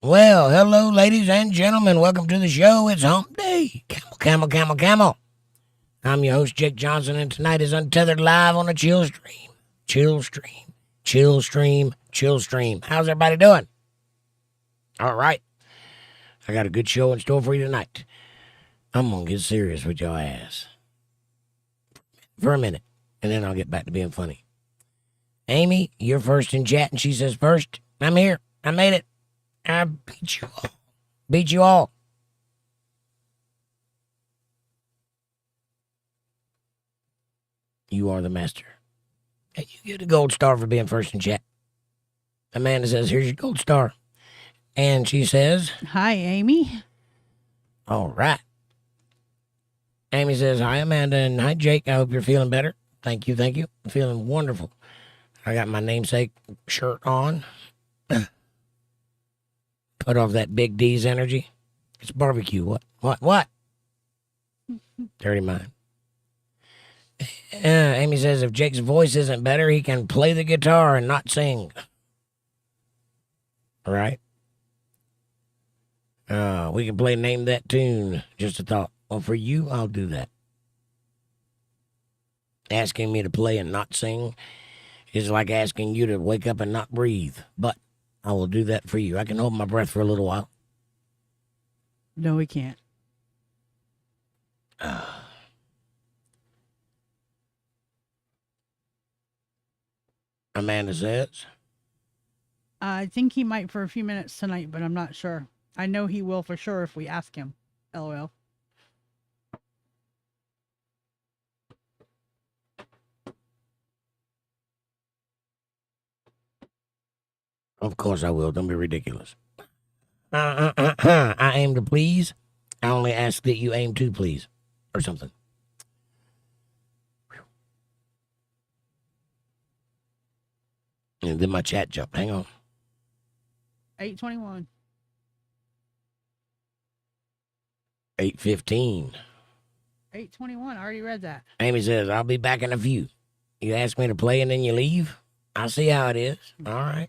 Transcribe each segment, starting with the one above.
Well, hello, ladies and gentlemen. Welcome to the show. It's hump day. Camel, camel, camel, camel. I'm your host, Jake Johnson, and tonight is Untethered Live on a chill stream. Chill stream. Chill stream. Chill stream. How's everybody doing? All right. I got a good show in store for you tonight. I'm going to get serious with your ass for a minute, and then I'll get back to being funny. Amy, you're first in chat, and she says, first, I'm here. I made it. I beat you all. Beat you all. You are the master. Hey, you get a gold star for being first in chat. Amanda says, here's your gold star. And she says, hi, Amy. All right. Amy says, hi, Amanda, and hi, Jake. I hope you're feeling better. Thank you, thank you. I'm feeling wonderful. I got my namesake shirt on. Put off that Big D's energy. It's barbecue. What? Dirty mind. Amy says if Jake's voice isn't better, he can play the guitar and not sing. All right? We can play Name That Tune. Just a thought. Well, for you, I'll do that. Asking me to play and not sing is like asking you to wake up and not breathe. But I will do that for you. I can hold my breath for a little while. No, we can't. Amanda says, I think he might for a few minutes tonight, but I'm not sure. I know he will for sure if we ask him. LOL. Of course I will. Don't be ridiculous. I aim to please. I only ask that you aim to please. Or something. And then my chat jumped. Hang on. 8:21. 8:15. 8:21. I already read that. Amy says, I'll be back in a few. You ask me to play and then you leave? I see how it is. All right.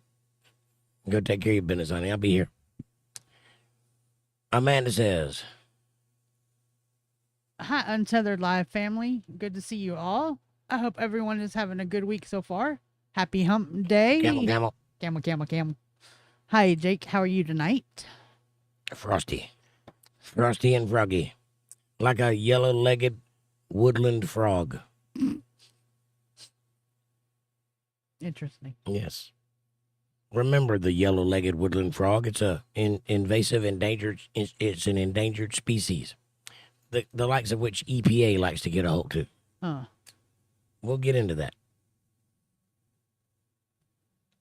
Go take care of your business, honey. I'll be here. Amanda says, hi, Untethered Live family. Good to see you all. I hope everyone is having a good week so far. Happy hump day. Camel, camel. Camel, camel, camel. Hi, Jake. How are you tonight? Frosty. Frosty and froggy. Like a yellow-legged woodland frog. Interesting. Yes. Remember the yellow-legged woodland frog. It's a invasive, endangered. It's an endangered species. The likes of which EPA likes to get a hold to. We'll get into that.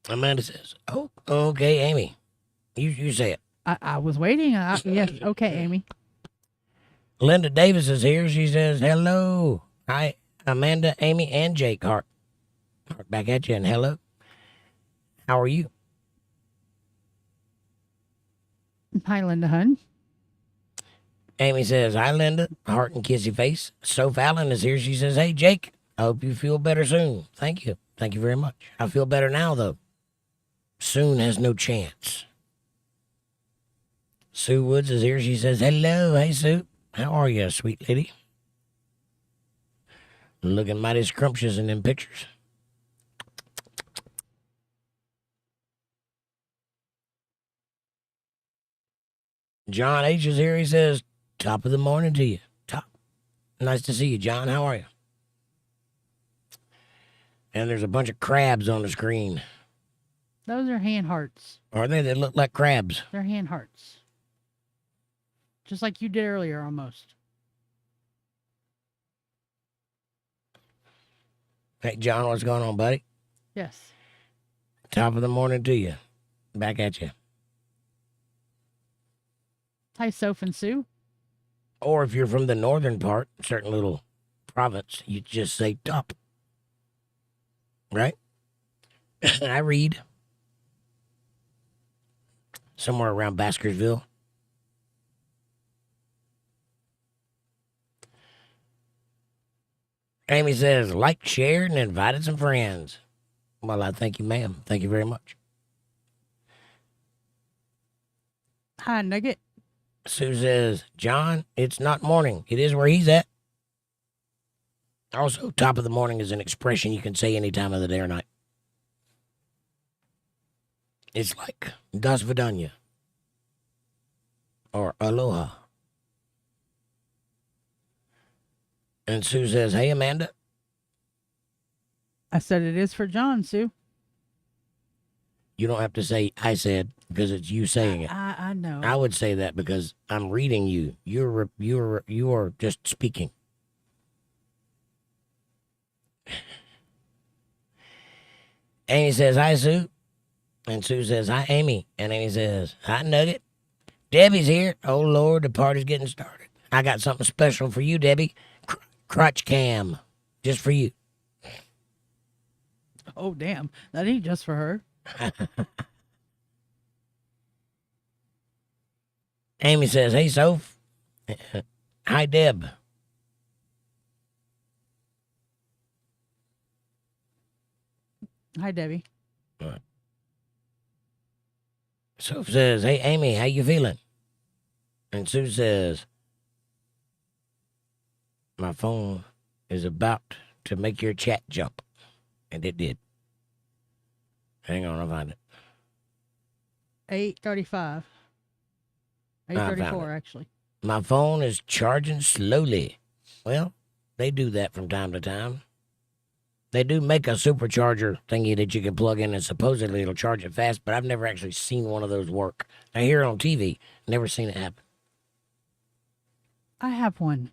Amanda says, "Oh, okay, Amy, you say it." I was waiting. Yes, okay, Amy. Linda Davis is here. She says, "Hello, hi, Amanda, Amy, and Jake. Heart back at you, and hello. How are you?" Hi, Linda Hun. Amy says, "Hi, Linda. Heart and kissy face." So Fallon is here. She says, "Hey, Jake. I hope you feel better soon." Thank you. Thank you very much. I feel better now, though. Soon has no chance. Sue Woods is here. She says, "Hello. Hey, Sue. How are you, sweet lady? Looking mighty scrumptious in them pictures." John H. is here. He says, "Top of the morning to you." Top. Nice to see you, John. How are you? And there's a bunch of crabs on the screen. Those are hand hearts. Are they? They look like crabs. They're hand hearts. Just like you did earlier, almost. Hey, John, what's going on, buddy? Yes. Top of the morning to you. Back at you. Hi, Soph and Sue. Or if you're from the northern part, certain little province, you just say top. Right? I read. Somewhere around Baskersville. Amy says, like, shared, and invited some friends. Well, I thank you, ma'am. Thank you very much. Hi, Nugget. Sue says, John, it's not morning. It is where he's at. Also, top of the morning is an expression you can say any time of the day or night. It's like, das vidanya. Or aloha. And Sue says, hey, Amanda. I said it is for John, Sue. You don't have to say I said because it's you saying it. I know. I would say that because I'm reading you. You are just speaking. Amy says, hi, Sue. And Sue says, hi, Amy. And Amy says, hi, Nugget. Debbie's here. Oh, Lord, the party's getting started. I got something special for you, Debbie. Crotch cam. Just for you. Oh, damn. That ain't just for her. Amy says, hey, Soph. Hi, Deb. Hi, Debbie. Soph says, hey, Amy, how you feeling? And Sue says, my phone is about to make your chat jump. And it did. Hang on, I'll find it. 8:35. I found 8:34, it. actually. My phone is charging slowly. Well, they do that from time to time. They do make a supercharger thingy that you can plug in and supposedly it'll charge it fast, but I've never actually seen one of those work. I hear it on TV, never seen it happen. I have one.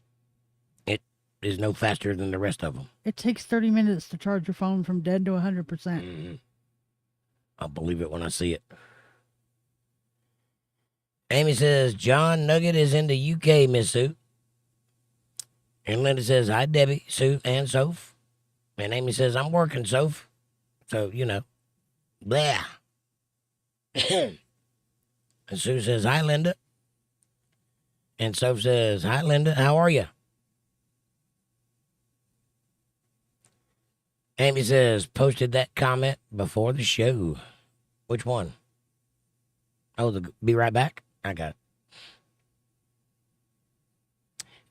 It is no faster than the rest of them. It takes 30 minutes to charge your phone from dead to 100%. Mm-hmm. I'll believe it when I see it. Amy says, John Nugget is in the UK, Miss Sue. And Linda says, hi, Debbie, Sue, and Soph. And Amy says, I'm working, Soph. So, you know, blah. And Sue says, hi, Linda. And Soph says, hi, Linda, how are you? Amy says, posted that comment before the show. Which one? Oh, be right back? I got it.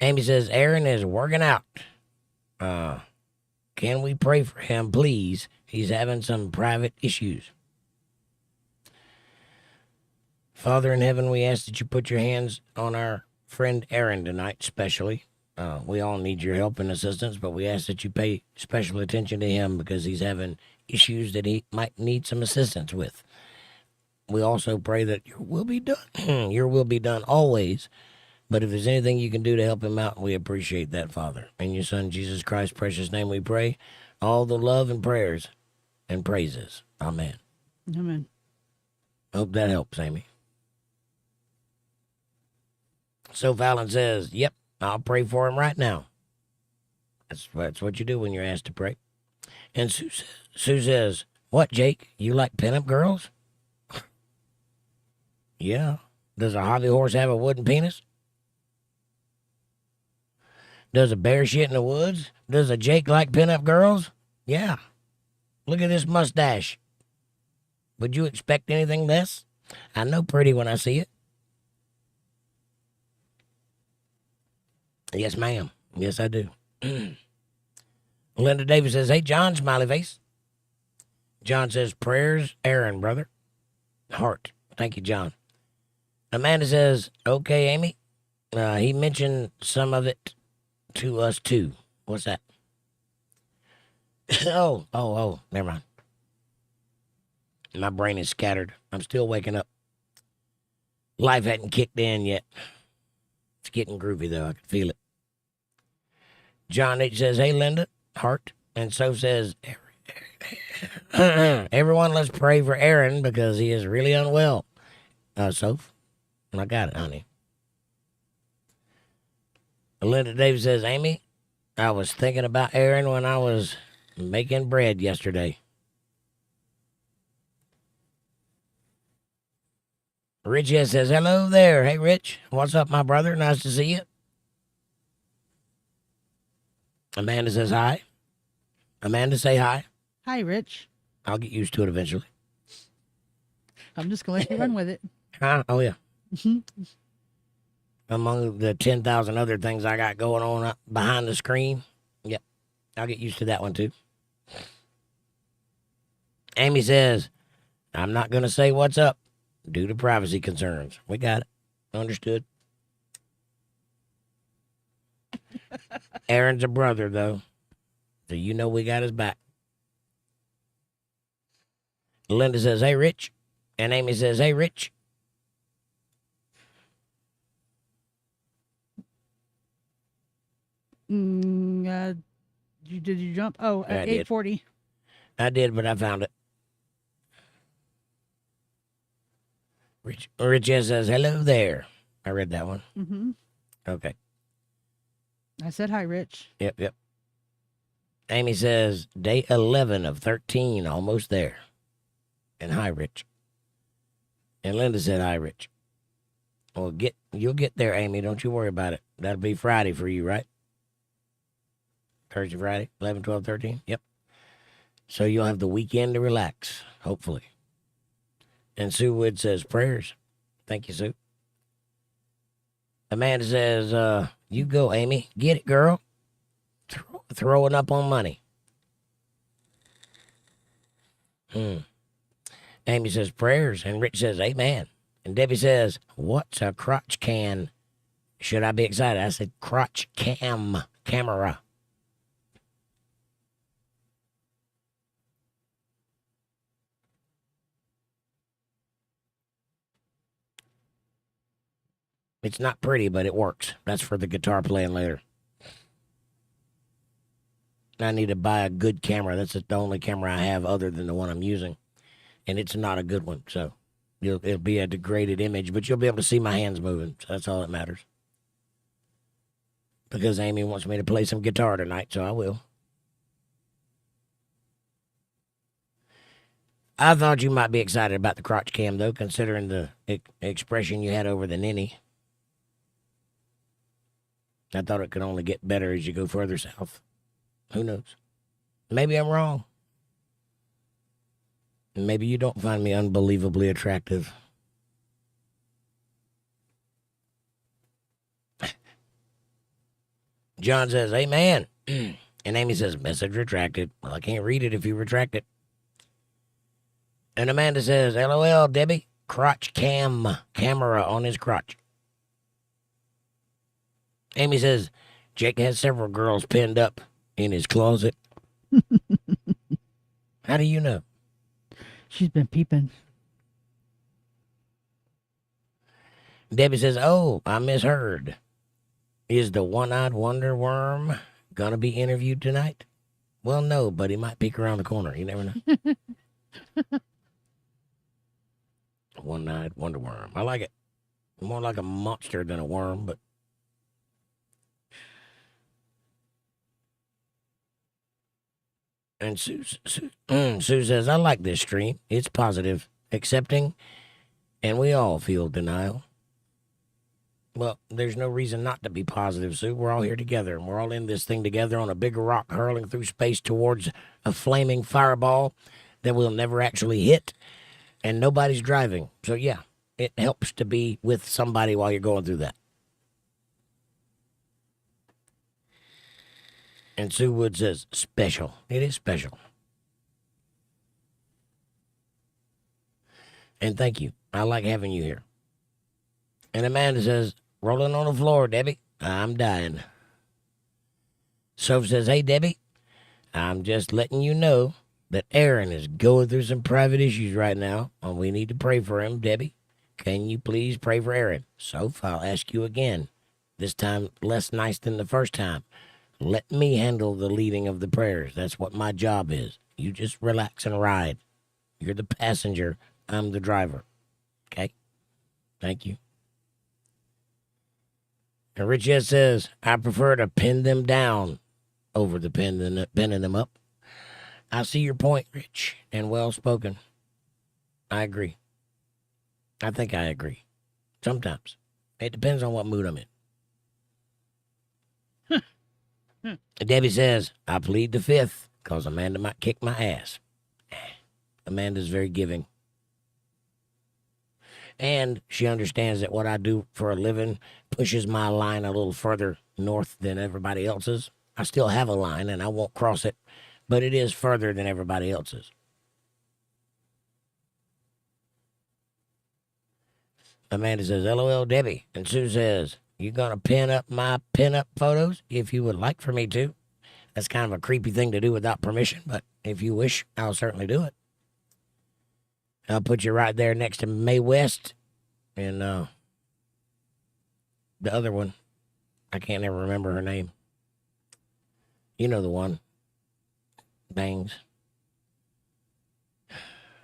Amy says, Aaron is working out. Can we pray for him, please? He's having some private issues. Father in heaven, we ask that you put your hands on our friend Aaron tonight, especially. We all need your help and assistance, but we ask that you pay special attention to him because he's having issues that he might need some assistance with. We also pray that your will be done. Your will be done always. But if there's anything you can do to help him out, we appreciate that, Father. In your Son, Jesus Christ's precious name, we pray all the love and prayers and praises. Amen. Amen. Hope that helps, Amy. So Fallon says, yep, I'll pray for him right now. That's what you do when you're asked to pray. And Sue says, what, Jake? You like pinup girls? Yeah. Does a hobby horse have a wooden penis? Does a bear shit in the woods? Does a Jake like pinup girls? Yeah. Look at this mustache. Would you expect anything less? I know pretty when I see it. Yes, ma'am. Yes, I do. Linda Davis says, hey, John, smiley face. John says, prayers, Aaron, brother. Heart. Thank you, John. Amanda says, okay, Amy. He mentioned some of it to us, too. What's that? Oh, never mind. My brain is scattered. I'm still waking up. Life hadn't kicked in yet. It's getting groovy, though. I can feel it. John H. says, hey, Linda, heart. And so says, everyone, let's pray for Aaron because he is really unwell. Soph, I got it, honey. Linda Davis says, Amy, I was thinking about Aaron when I was making bread yesterday. Rich S says, hello there. Hey, Rich. What's up, my brother? Nice to see you. Amanda says hi. Amanda, say hi. Hi, Rich. I'll get used to it eventually. I'm just going to let you run with it. Huh? Oh, yeah. Mhm. Among the 10,000 other things I got going on up behind the screen. Yep. I'll get used to that one, too. Amy says, I'm not going to say what's up due to privacy concerns. We got it. Understood. Aaron's a brother, though. So you know we got his back. Linda says, hey, Rich. And Amy says, hey, Rich. Did you jump? Oh, I at did. 8:40. I did, but I found it. Rich says, hello there. I read that one. Mm-hmm. Okay. I said hi, Rich. Yep. Amy says, day 11 of 13, almost there. And hi, Rich. And Linda said, hi, Rich. Well, you'll get there, Amy. Don't you worry about it. That'll be Friday for you, right? Thursday, Friday, 11, 12, 13. Yep. So you'll have the weekend to relax, hopefully. And Sue Wood says, prayers. Thank you, Sue. Amanda says, you go, Amy. Get it, girl. Throwing up on money. Amy says, prayers. And Rich says, amen. And Debbie says, what's a crotch can? Should I be excited? I said, crotch camera. It's not pretty, but it works. That's for the guitar playing later. I need to buy a good camera. That's the only camera I have other than the one I'm using. And it's not a good one, so it'll be a degraded image, but you'll be able to see my hands moving, so that's all that matters. Because Amy wants me to play some guitar tonight, so I will. I thought you might be excited about the crotch cam, though, considering the expression you had over the ninny. I thought it could only get better as you go further south. Who knows? Maybe I'm wrong. Maybe you don't find me unbelievably attractive. John says, amen. And Amy says, message retracted. Well, I can't read it if you retract it. And Amanda says, LOL, Debbie. Crotch camera on his crotch. Amy says, Jake has several girls pinned up in his closet. How do you know? She's been peeping. Debbie says, oh, I misheard. Is the one-eyed wonder worm gonna be interviewed tonight? Well, no, but he might peek around the corner. You never know. One-eyed wonder worm. I like it. More like a monster than a worm, but. And Sue says, I like this stream. It's positive, accepting, and we all feel denial. Well, there's no reason not to be positive, Sue. We're all here together, and we're all in this thing together on a big rock hurling through space towards a flaming fireball that we'll never actually hit, and nobody's driving. So, yeah, it helps to be with somebody while you're going through that. And Sue Wood says, special. It is special. And thank you. I like having you here. And Amanda says, rolling on the floor, Debbie. I'm dying. Soph says, hey, Debbie. I'm just letting you know that Aaron is going through some private issues right now, and we need to pray for him, Debbie. Can you please pray for Aaron? Soph, I'll ask you again. This time less nice than the first time. Let me handle the leading of the prayers. That's what my job is. You just relax and ride. You're the passenger. I'm the driver. Okay? Thank you. And Rich S says, I prefer to pin them down over the pinning them up. I see your point, Rich, and well spoken. I agree. I think I agree. Sometimes. It depends on what mood I'm in. Debbie says, I plead the fifth because Amanda might kick my ass. Amanda's very giving. And she understands that what I do for a living pushes my line a little further north than everybody else's. I still have a line and I won't cross it, but it is further than everybody else's. Amanda says, LOL, Debbie. And Sue says, you going to pin up my pin-up photos if you would like for me to? That's kind of a creepy thing to do without permission, but if you wish, I'll certainly do it. I'll put you right there next to Mae West and the other one. I can't ever remember her name. You know the one. Bangs.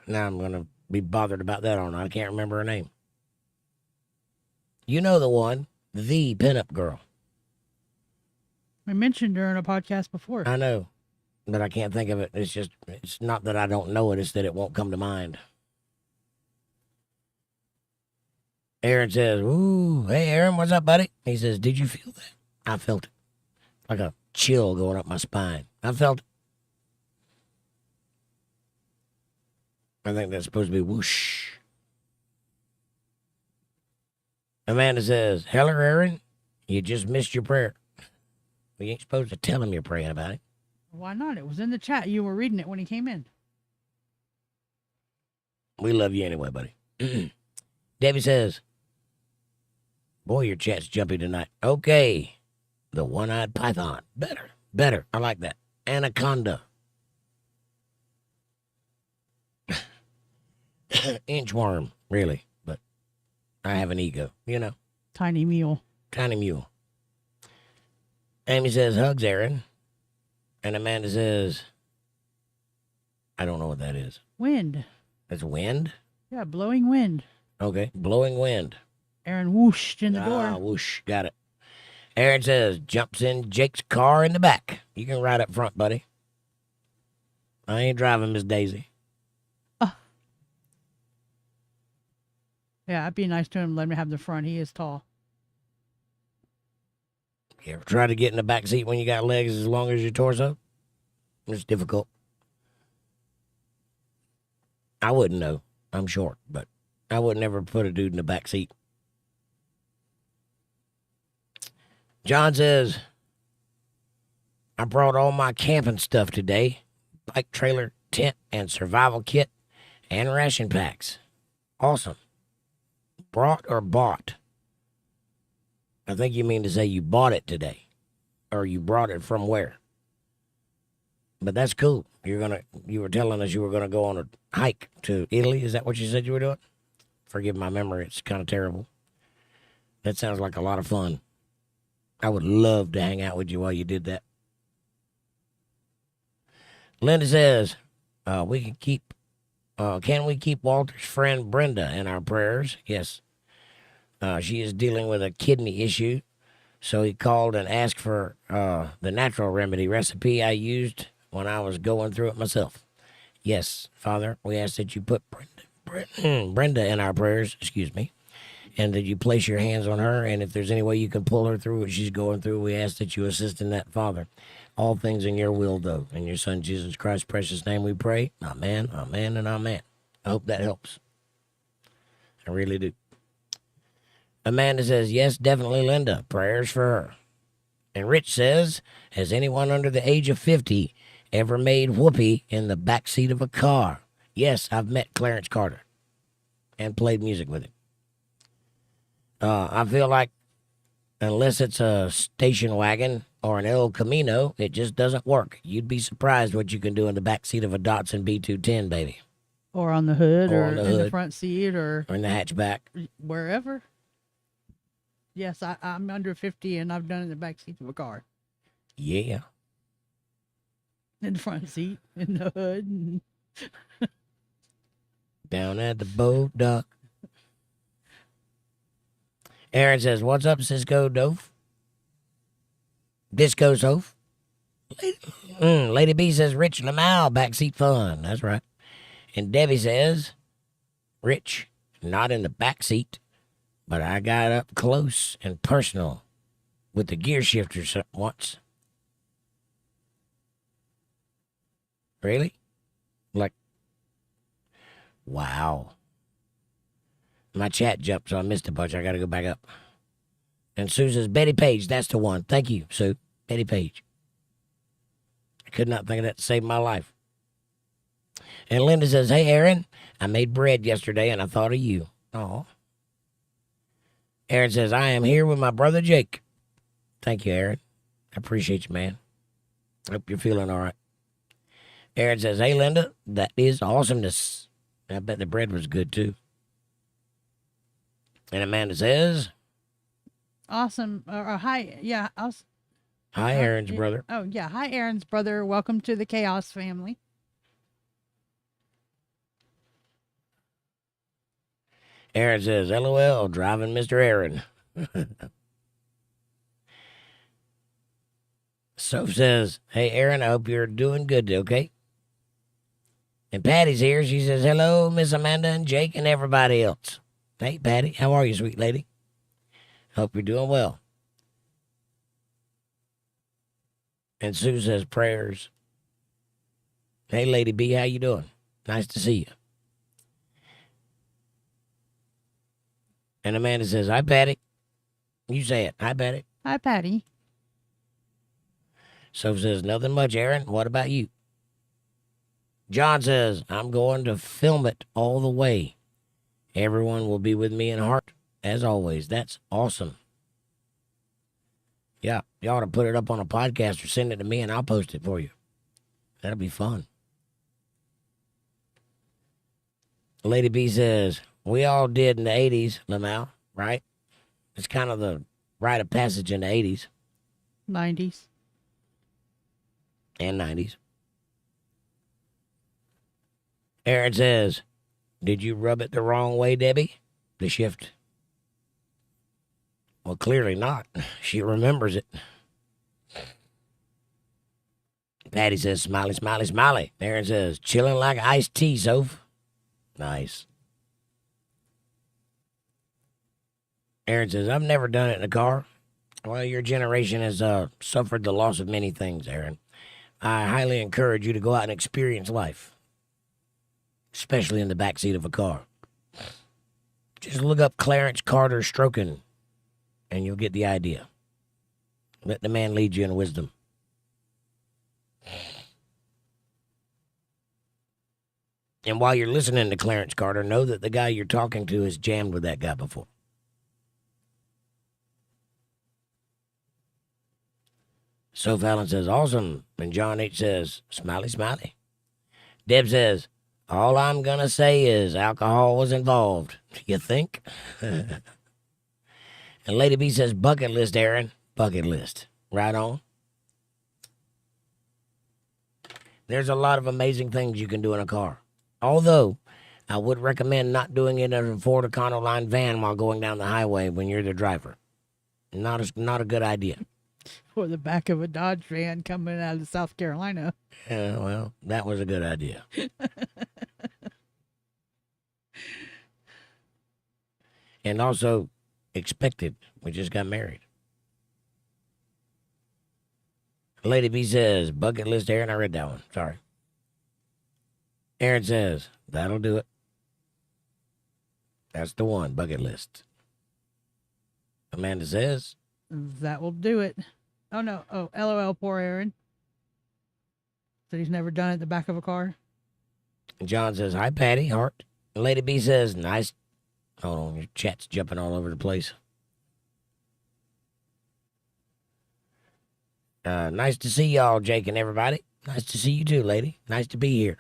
Now I'm going to be bothered about that all night. I can't remember her name. You know the one. The pinup girl. We mentioned her in a podcast before. I know, but I can't think of it. It's not that I don't know it. It's that it won't come to mind. Aaron says, ooh, hey, Aaron, what's up, buddy? He says, did you feel that? I felt it. Like a chill going up my spine. I felt it. I think that's supposed to be whoosh. Amanda says, Heller, Aaron, you just missed your prayer. We ain't supposed to tell him you're praying about it. Why not? It was in the chat. You were reading it when he came in. We love you anyway, buddy. Debbie says, boy, your chat's jumpy tonight. Okay. The one-eyed python. Better. I like that. Anaconda. Inchworm, really. But I have an ego, you know. Tiny mule. Tiny mule. Amy says, hugs, Aaron. And Amanda says, I don't know what that is. Wind. That's wind? Yeah, blowing wind. Okay, blowing wind. Aaron whooshed in the door. Whoosh, got it. Aaron says, jumps in Jake's car in the back. You can ride up front, buddy. I ain't driving, Miss Daisy. Yeah, I'd be nice to him. Let me have the front. He is tall. You ever try to get in the back seat when you got legs as long as your torso? It's difficult. I wouldn't know. I'm short, but I would never put a dude in the back seat. John says, I brought all my camping stuff today. Bike trailer, tent, and survival kit, and ration packs. Awesome. Brought or bought? I think you mean to say you bought it today. Or you brought it from where? But that's cool. You were telling us you were gonna go on a hike to Italy. Is that what you said you were doing? Forgive my memory, it's kind of terrible. That sounds like a lot of fun. I would love to hang out with you while you did that. Linda says, can we keep Walter's friend Brenda in our prayers? Yes. She is dealing with a kidney issue, so he called and asked for the natural remedy recipe I used when I was going through it myself. Yes, Father, we ask that you put Brenda in our prayers, and that you place your hands on her, and if there's any way you can pull her through what she's going through, we ask that you assist in that, Father. All things in your will, though. In your Son, Jesus Christ's precious name we pray. Amen, amen, and amen. I hope that helps. I really do. Amanda says, yes, definitely, Linda. Prayers for her. And Rich says, has anyone under the age of 50 ever made whoopee in the back seat of a car? Yes, I've met Clarence Carter and played music with him. I feel like unless it's a station wagon or an El Camino, it just doesn't work. You'd be surprised what you can do in the back seat of a Datsun B210, baby. Or on the hood, or in the front seat, or in the hatchback. Wherever. Yes, I'm under 50, and I've done it in the back seat of a car. Yeah. In the front seat, in the hood. Down at the boat dock. Aaron says, what's up, Cisco Dove? Disco Soph. Lady B says, Rich Lamau, backseat fun. That's right. And Debbie says, Rich, not in the backseat, but I got up close and personal with the gear shifters once. Really? Like, wow. My chat jumped, so I missed a bunch. I got to go back up. And Sue says, Betty Page, that's the one. Thank you, Sue. Betty Page. I could not think of that to save my life. And Linda says, hey, Aaron, I made bread yesterday and I thought of you. Oh. Aaron says, I am here with my brother Jake. Thank you, Aaron. I appreciate you, man. Hope you're feeling all right. Aaron says, hey, Linda, that is awesomeness. I bet the bread was good, too. And Amanda says, awesome. Hi. Yeah. hi, Aaron's brother. Oh, yeah. Hi, Aaron's brother. Welcome to the Chaos family. Aaron says, LOL, driving Mr. Aaron. Soph says, hey, Aaron, I hope you're doing good, okay? And Patty's here. She says, hello, Miss Amanda and Jake and everybody else. Hey, Patty, how are you, sweet lady? Hope you're doing well. And Sue says, prayers. Hey, Lady B, how you doing? Nice to see you. And Amanda says, hi, Patty. You say it. Hi, Patty. Hi, Patty. Soph says, nothing much, Aaron. What about you? John says, I'm going to film it all the way. Everyone will be with me in heart, as always. That's awesome. Yeah, you ought to put it up on a podcast or send it to me and I'll post it for you. That'll be fun. Lady B says, we all did in the 80s, Lamau, right? It's kind of the rite of passage in the 80s. 90s. And 90s. Aaron says, did you rub it the wrong way, Debbie? The shift. Well, clearly not. She remembers it. Patty says, smiley, smiley, smiley. Aaron says, chilling like iced tea, Soph. Nice. Aaron says, I've never done it in a car. Well, your generation has suffered the loss of many things, Aaron. I highly encourage you to go out and experience life, especially in the backseat of a car. Just look up Clarence Carter stroking, and you'll get the idea. Let the man lead you in wisdom. And while you're listening to Clarence Carter, know that the guy you're talking to has jammed with that guy before. Soph Allen says, awesome. And John H. says, smiley, smiley. Deb says, all I'm going to say is alcohol was involved. You think? And Lady B says, bucket list, Aaron. Bucket list. Right on. There's a lot of amazing things you can do in a car. Although, I would recommend not doing it in a Ford Econoline van while going down the highway when you're the driver. Not a good idea. Or the back of a Dodge van coming out of South Carolina. Yeah, well, that was a good idea. And also, expected. We just got married. Lady B says, bucket list, Aaron. I read that one. Sorry. Aaron says, that'll do it. That's the one, bucket list. Amanda says, that will do it. Oh, no. Oh, LOL, poor Aaron. Said he's never done it in the back of a car. John says, hi, Patty, heart. And Lady B says, nice. Hold on, your chat's jumping all over the place. Nice to see y'all, Jake and everybody. Nice to see you too, lady. Nice to be here.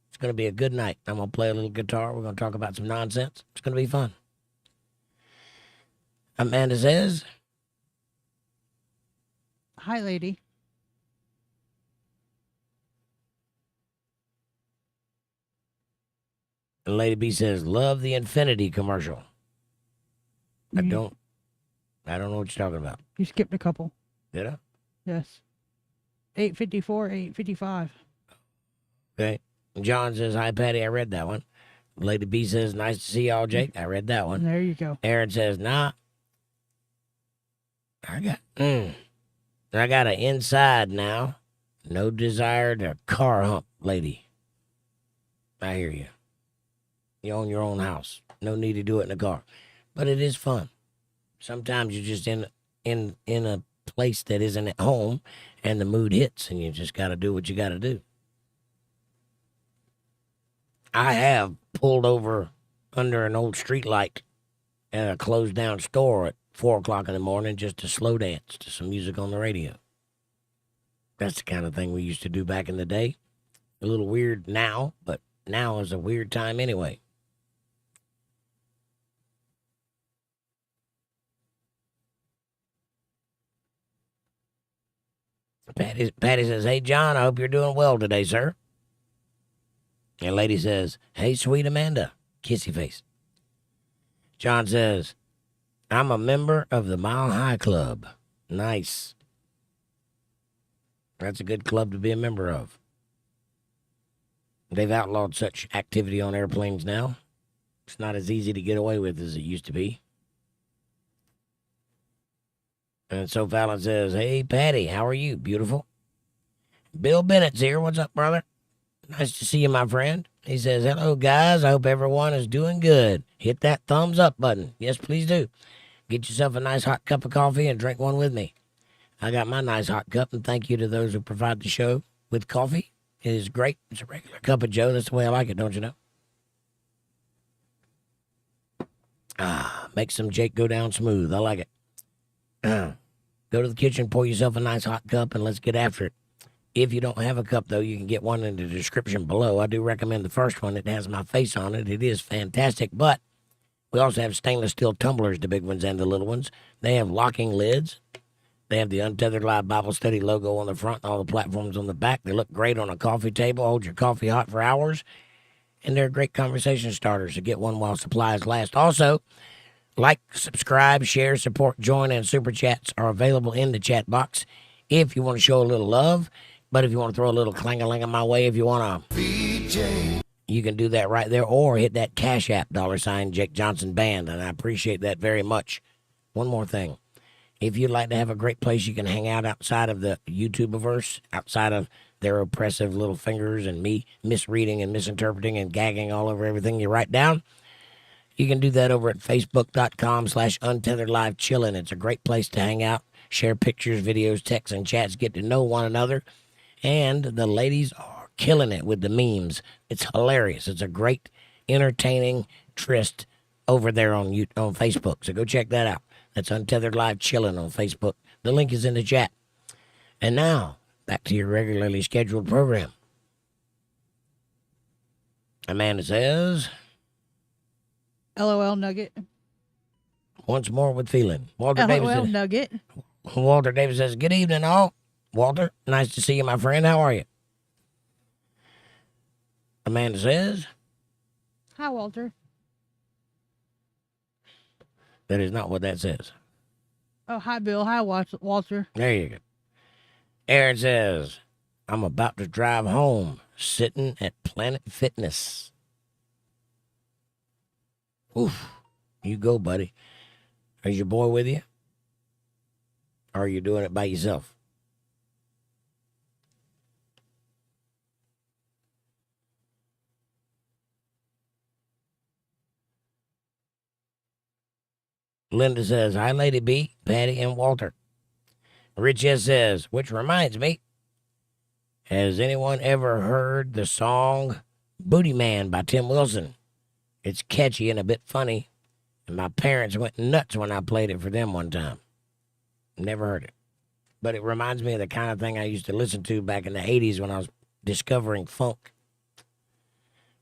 It's going to be a good night. I'm going to play a little guitar. We're going to talk about some nonsense. It's going to be fun. Amanda says, hi, lady. And Lady B says, love the Infinity commercial. I don't know what you're talking about. You skipped a couple. Did I? Yes. 854, 855. Okay. John says, hi, Patty. I read that one. Lady B says, nice to see y'all, Jake. I read that one. There you go. Aaron says, nah. I got an inside now. No desire to car hump, lady. I hear you. You own your own house. No need to do it in a car. But it is fun. Sometimes you're just in a place that isn't at home and the mood hits and you just got to do what you got to do. I have pulled over under an old street light at a closed down store at 4 o'clock in the morning just to slow dance to some music on the radio. That's the kind of thing we used to do back in the day. A little weird now, but now is a weird time anyway. Patty says, hey, John, I hope you're doing well today, sir. And lady says, hey, sweet Amanda, kissy face. John says, I'm a member of the Mile High Club. Nice. That's a good club to be a member of. They've outlawed such activity on airplanes now. It's not as easy to get away with as it used to be. And so Fallon says, hey, Patty, how are you? Beautiful. Bill Bennett's here. What's up, brother? Nice to see you, my friend. He says, hello, guys. I hope everyone is doing good. Hit that thumbs up button. Yes, please do. Get yourself a nice hot cup of coffee and drink one with me. I got my nice hot cup, and thank you to those who provide the show with coffee. It is great. It's a regular cup of Joe. That's the way I like it, don't you know? Make some Jake go down smooth. I like it. Go to the kitchen, pour yourself a nice hot cup, and let's get after it. If you don't have a cup, though, you can get one in the description below. I do recommend the first one. It has my face on it. It is fantastic, but we also have stainless steel tumblers, the big ones and the little ones. They have locking lids. They have the Untethered Live Bible Study logo on the front and all the platforms on the back. They look great on a coffee table. Hold your coffee hot for hours. And they're great conversation starters. So get one while supplies last. Also, like, subscribe, share, support, join, and super chats are available in the chat box if you want to show a little love. But if you want to throw a little clang-a-ling my way, if you want to, you can do that right there. Or hit that Cash App, $ Jake Johnson Band, and I appreciate that very much. One more thing. If you'd like to have a great place you can hang out outside of the YouTubeverse, outside of their oppressive little fingers and me misreading and misinterpreting and gagging all over everything you write down, you can do that over at facebook.com/UntetheredLive chillin'. It's a great place to hang out, share pictures, videos, texts, and chats, get to know one another. And the ladies are killing it with the memes. It's hilarious. It's a great, entertaining tryst over there on Facebook. So go check that out. That's Untethered Live Chillin' on Facebook. The link is in the chat. And now, back to your regularly scheduled program. Amanda says, LOL Nugget. once more with feeling. Walter LOL Nugget. Walter Davis says, good evening, all. Walter, nice to see you, my friend. How are you? Amanda says, Hi, Walter. that is not what that says. Oh, hi, Bill. Hi, Walter. There you go. Aaron says, I'm about to drive home, sitting at Planet Fitness. Oof. You go, buddy. Is your boy with you? Or are you doing it by yourself? Linda says, hi, Lady B, Patty, and Walter. Rich S says, which reminds me, has anyone ever heard the song Booty Man by Tim Wilson? It's catchy and a bit funny, and my parents went nuts when I played it for them one time. Never heard it. But it reminds me of the kind of thing I used to listen to back in the 80s when I was discovering funk.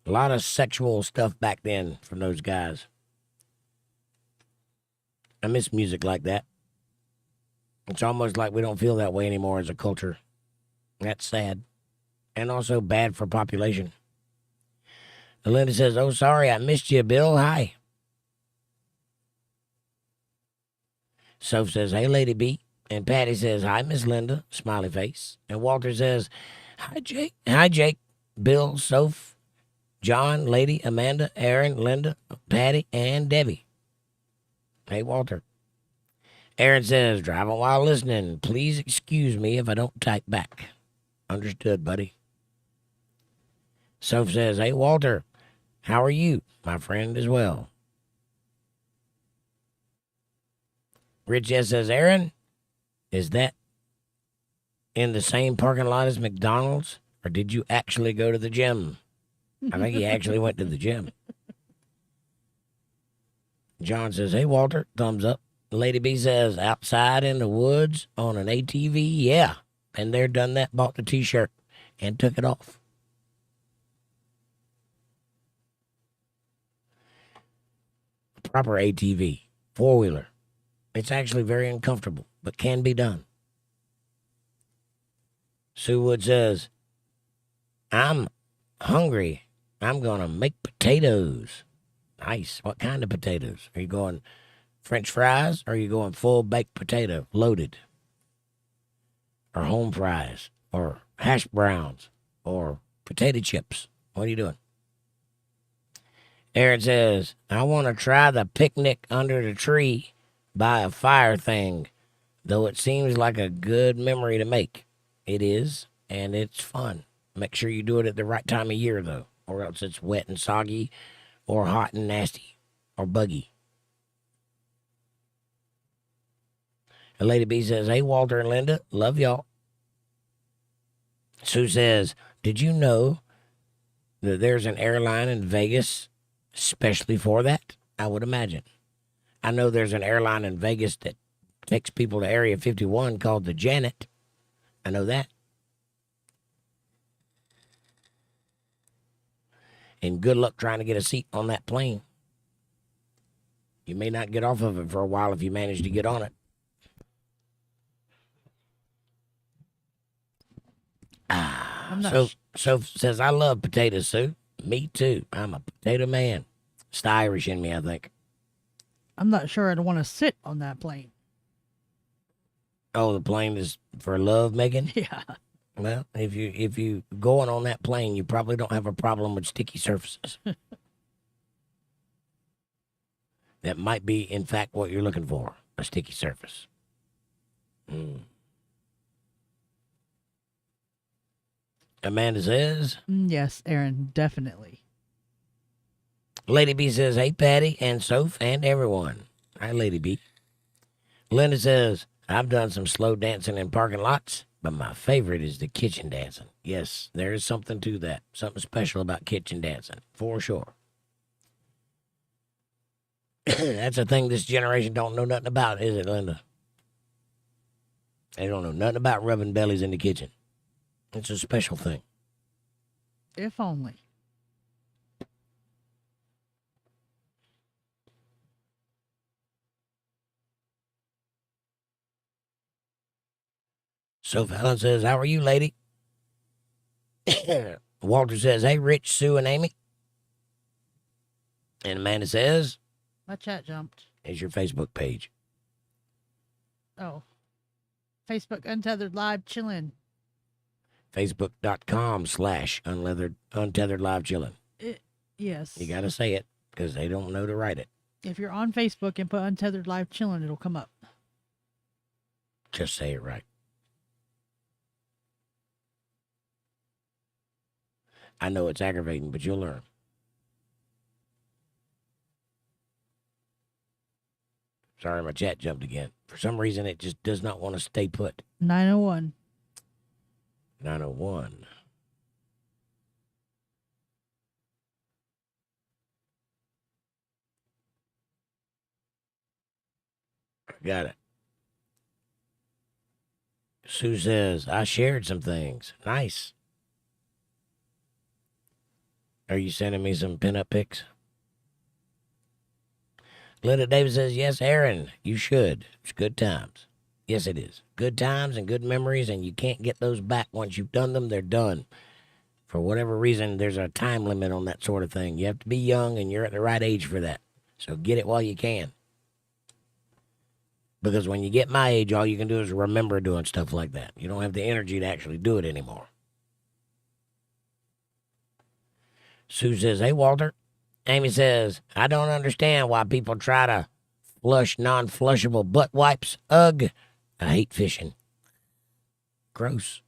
A lot of sexual stuff back then from those guys. I miss music like that. It's almost like we don't feel that way anymore as a culture. That's sad. And also bad for population. Linda says, oh, sorry, I missed you, Bill. Hi. Soph says, hey, Lady B. And Patty says, hi, Miss Linda, smiley face. And Walter says, hi, Jake. Hi, Jake, Bill, Soph, John, Lady, Amanda, Aaron, Linda, Patty, and Debbie. Hey, Walter. Aaron says, driving while listening. Please excuse me if I don't type back. Understood, buddy. Soph says, hey, Walter, how are you? My friend as well. Rich S says, Aaron, is that in the same parking lot as McDonald's? Or did you actually go to the gym? I think he actually went to the gym. John says, hey, Walter, thumbs up. Lady B says, outside in the woods on an ATV? Yeah. And they're done that, bought the t-shirt and took it off. Proper ATV, four-wheeler. It's actually very uncomfortable, but can be done. Sue Wood says, I'm hungry. I'm going to make potatoes. Nice. What kind of potatoes? Are you going French fries or are you going full baked potato, loaded? Or home fries? Or hash browns? Or potato chips? What are you doing? Aaron says, I want to try the picnic under the tree by a fire thing, though it seems like a good memory to make. It is, and it's fun. Make sure you do it at the right time of year, though, or else it's wet and soggy, or hot and nasty, or buggy. And Lady B says, hey, Walter and Linda, love y'all. Sue says, did you know that there's an airline in Vegas especially for that? I would imagine. I know there's an airline in Vegas that takes people to Area 51 called the Janet. I know that. And good luck trying to get a seat on that plane. You may not get off of it for a while if you manage to get on it. So says, I love potatoes, Sue. Me too. I'm a potato man. It's the Irish in me, I think. I'm not sure I'd want to sit on that plane. Oh, the plane is for love making? Yeah. Well, if you going on that plane, you probably don't have a problem with sticky surfaces. That might be, in fact, what you're looking for, a sticky surface. Amanda says, yes, Aaron, definitely. Lady B says, hey, Patty and Soph and everyone. Hi, Lady B. Linda says, I've done some slow dancing in parking lots, but my favorite is the kitchen dancing. Yes, there is something to that. Something special about kitchen dancing, for sure. That's a thing this generation don't know nothing about, is it, Linda? They don't know nothing about rubbing bellies in the kitchen. It's a special thing. If only. So Fallon says, how are you, lady? Walter says, hey, Rich, Sue, and Amy. And Amanda says, My chat jumped. is your Facebook page. Oh. Facebook Untethered Live chillin'. Facebook.com/Untethered Live Chillin'. Yes. You got to say it because they don't know to write it. If you're on Facebook and put Untethered Live chillin', it'll come up. Just say it right. I know it's aggravating, but you'll learn. Sorry, my chat jumped again. For some reason, it just does not want to stay put. 901. 901. Got it. Sue says, I shared some things. Nice. Are you sending me some pinup pics? Linda Davis says, yes, Aaron, you should. It's good times. Yes, it is. Good times and good memories, and you can't get those back. Once you've done them, they're done. For whatever reason, there's a time limit on that sort of thing. You have to be young, and you're at the right age for that. So get it while you can. Because when you get my age, all you can do is remember doing stuff like that. You don't have the energy to actually do it anymore. Sue says, hey, Walter. Amy says, I don't understand why people try to flush non-flushable butt wipes. Ugh. I hate fishing. Gross.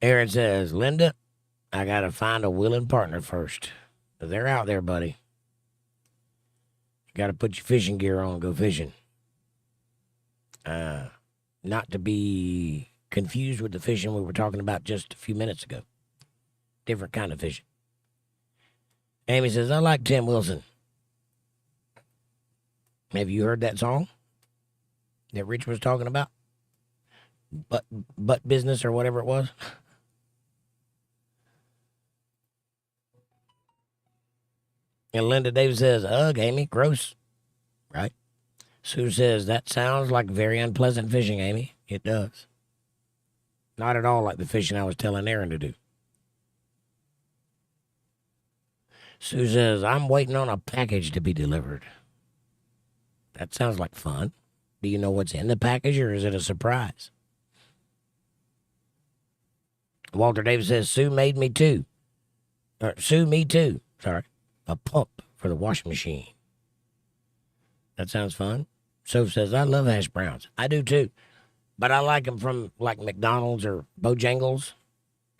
Aaron says, Linda, I got to find a willing partner first. They're out there, buddy. Got to put your fishing gear on and go fishing. Not to be confused with the fishing we were talking about just a few minutes ago. Different kind of fishing. Amy says, I like Tim Wilson. Have you heard that song that Rich was talking about? Butt business or whatever it was? And Linda Davis says, ugh, Amy, gross. Right? Sue says, that sounds like very unpleasant fishing, Amy. It does. Not at all like the fishing I was telling Aaron to do. Sue says, I'm waiting on a package to be delivered. That sounds like fun. Do you know what's in the package, or is it a surprise? Walter Davis says, Sue made me too. Sue me too. Sorry. A pump for the washing machine. That sounds fun. Soph says, I love hash browns. I do too. But I like them from like McDonald's or Bojangles.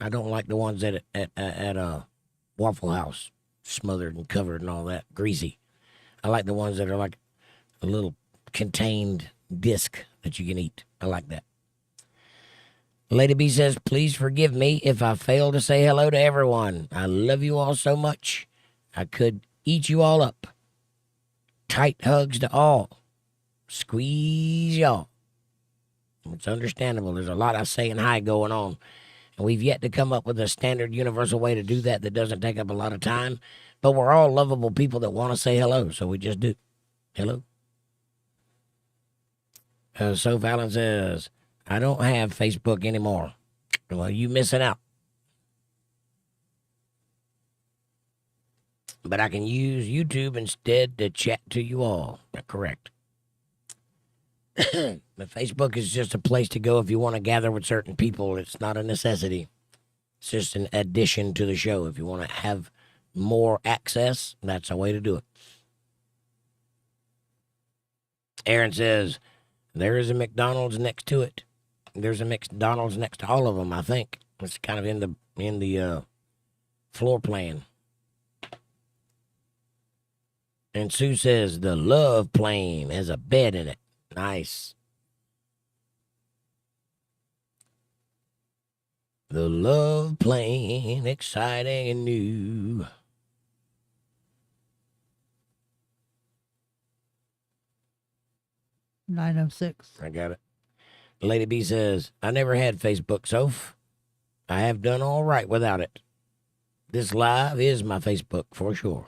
I don't like the ones at a Waffle House, smothered and covered and all that, greasy. I like the ones that are like a little contained disc that you can eat. I like that. Lady B says, please forgive me if I fail to say hello to everyone. I love you all so much. I could eat you all up. Tight hugs to all. Squeeze y'all. It's understandable. There's a lot of saying hi going on. And we've yet to come up with a standard universal way to do that doesn't take up a lot of time. But we're all lovable people that want to say hello, so we just do. Hello. Soph Allen says, I don't have Facebook anymore. Well, you missing out. But I can use YouTube instead to chat to you all. Correct. But Facebook is just a place to go if you want to gather with certain people. It's not a necessity. It's just an addition to the show. If you want to have more access, that's a way to do it. Aaron says, there is a McDonald's next to it. There's a McDonald's next to all of them, I think. It's kind of in the floor plan. And Sue says, the love plane has a bed in it. Nice. The love plane, exciting and new. $9.06. I got it. Lady B says, I never had Facebook, Soph. I have done all right without it. This live is my Facebook for sure.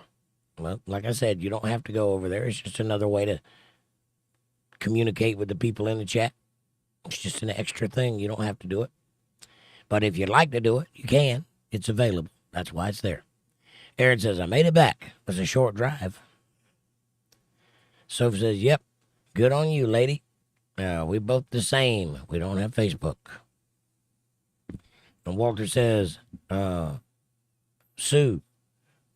Well, like I said, you don't have to go over there. It's just another way to communicate with the people in the chat. It's just an extra thing. You don't have to do it. But if you'd like to do it, you can. It's available. That's why it's there. Aaron says, I made it back. It was a short drive. Sophie says, yep. Good on you, lady. We both the same. We don't have Facebook. And Walter says, Sue,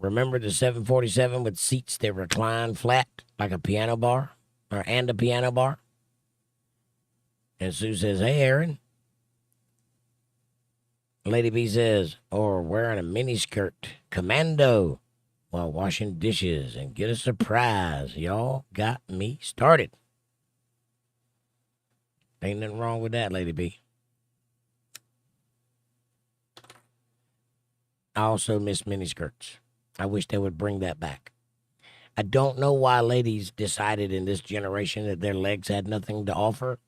remember the 747 with seats that recline flat like a piano bar? And a piano bar? And Sue says, hey, Aaron. Lady B says, or wearing a miniskirt, commando, while washing dishes and get a surprise. Y'all got me started. Ain't nothing wrong with that, Lady B. I also miss miniskirts. I wish they would bring that back. I don't know why ladies decided in this generation that their legs had nothing to offer.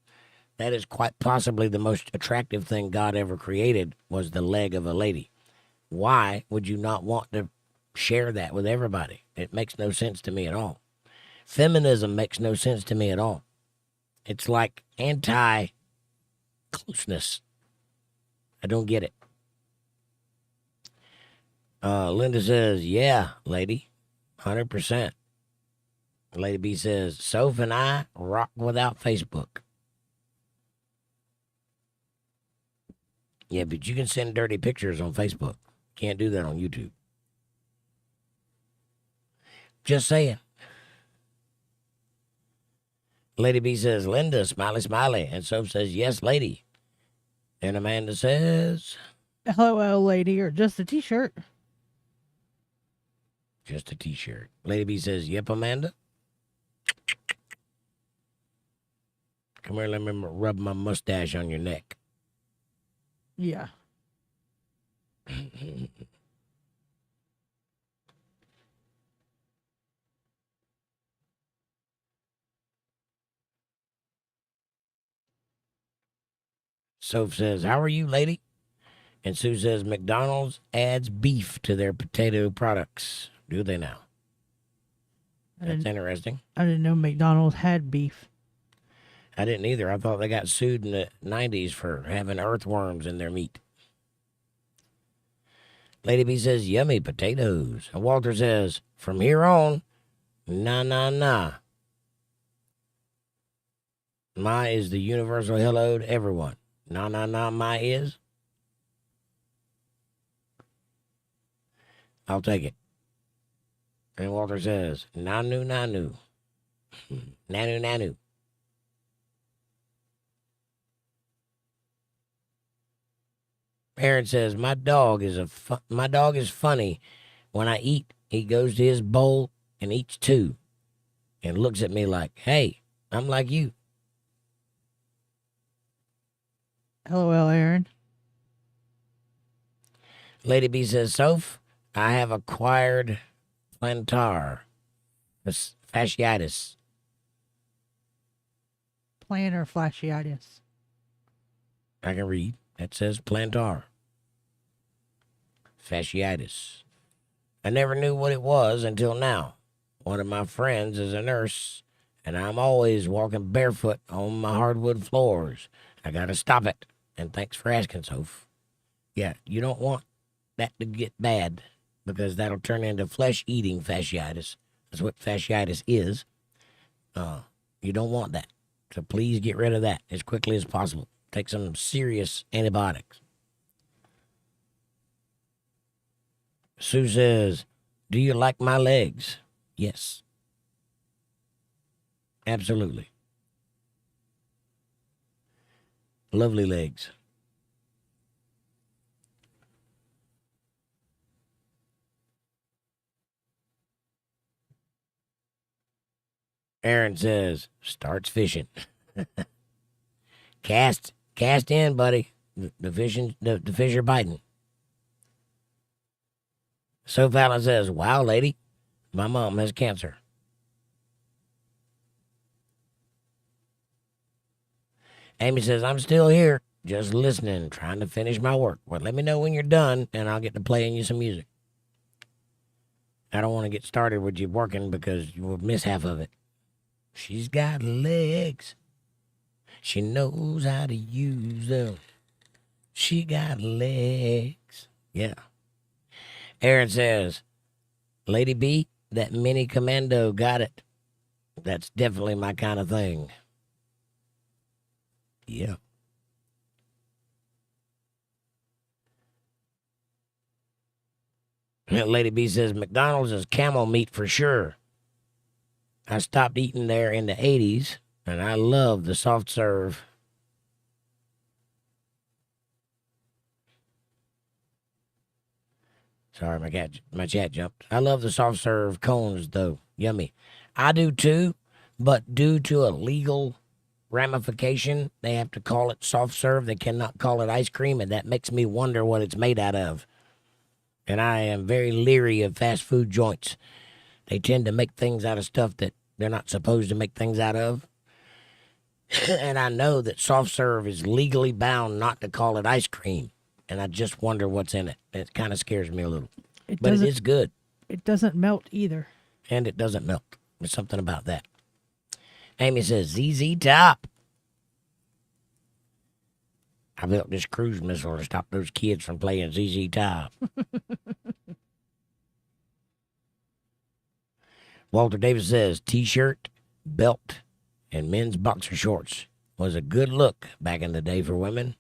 That is quite possibly the most attractive thing God ever created, was the leg of a lady. Why would you not want to share that with everybody? It makes no sense to me at all. Feminism makes no sense to me at all. It's like anti-closeness. I don't get it. Linda says, yeah, lady, 100%. Lady B says, Soph and I rock without Facebook. Yeah, but you can send dirty pictures on Facebook. Can't do that on YouTube. Just saying. Lady B says, Linda, smiley, smiley. And Soph says, yes, lady. And Amanda says, LOL, lady, or just a t-shirt. just a t-shirt. Lady B says, yep, Amanda. Come here, let me rub my mustache on your neck. Yeah. Soph says, how are you, lady? And Sue says, McDonald's adds beef to their potato products. Do they now? That's interesting. I didn't know McDonald's had beef. I didn't either. I thought they got sued in the 90s for having earthworms in their meat. Lady B says, yummy potatoes. And Walter says, from here on, nah, nah, nah. My is the universal hello to everyone. Nah, nah, nah, my is. I'll take it. And Walter says, nanu, nanu. Nanu, nanu. Aaron says, my dog is funny. When I eat, he goes to his bowl and eats two and looks at me like, hey, I'm like you. LOL, Aaron. Lady B says, Soph, I have acquired plantar fasciitis. Plantar fasciitis. I can read. That says plantar fasciitis. I never knew what it was until now. One of my friends is a nurse, and I'm always walking barefoot on my hardwood floors. I gotta stop it. And thanks for asking, Soph. Yeah, you don't want that to get bad because that'll turn into flesh-eating fasciitis. That's what fasciitis is. You don't want that. So please get rid of that as quickly as possible. Take some serious antibiotics. Sue says, do you like my legs? Yes. Absolutely. Lovely legs. Aaron says, starts fishing. Cast in, buddy. The fish are biting. So Fallon says, wow, lady, my mom has cancer. Amy says, I'm still here, just listening, trying to finish my work. Well, let me know when you're done, and I'll get to playing you some music. I don't want to get started with you working because you will miss half of it. She's got legs. She knows how to use them. She got legs. Yeah. Aaron says, Lady B, that mini commando got it. That's definitely my kind of thing. Yeah. Lady B says, McDonald's is camel meat for sure. I stopped eating there in the 80s, and I love the soft serve. Sorry, my chat jumped. I love the soft serve cones, though. Yummy. I do too, but due to a legal ramification, they have to call it soft serve. They cannot call it ice cream, and that makes me wonder what it's made out of. And I am very leery of fast food joints. They tend to make things out of stuff that they're not supposed to make things out of. And I know that soft serve is legally bound not to call it ice cream. And I just wonder what's in it. It kind of scares me a little. But it is good. It doesn't melt either. And it doesn't melt. There's something about that. Amy says, ZZ Top. I built this cruise missile to stop those kids from playing ZZ Top. Walter Davis says t-shirt, belt, and men's boxer shorts was a good look back in the day for women.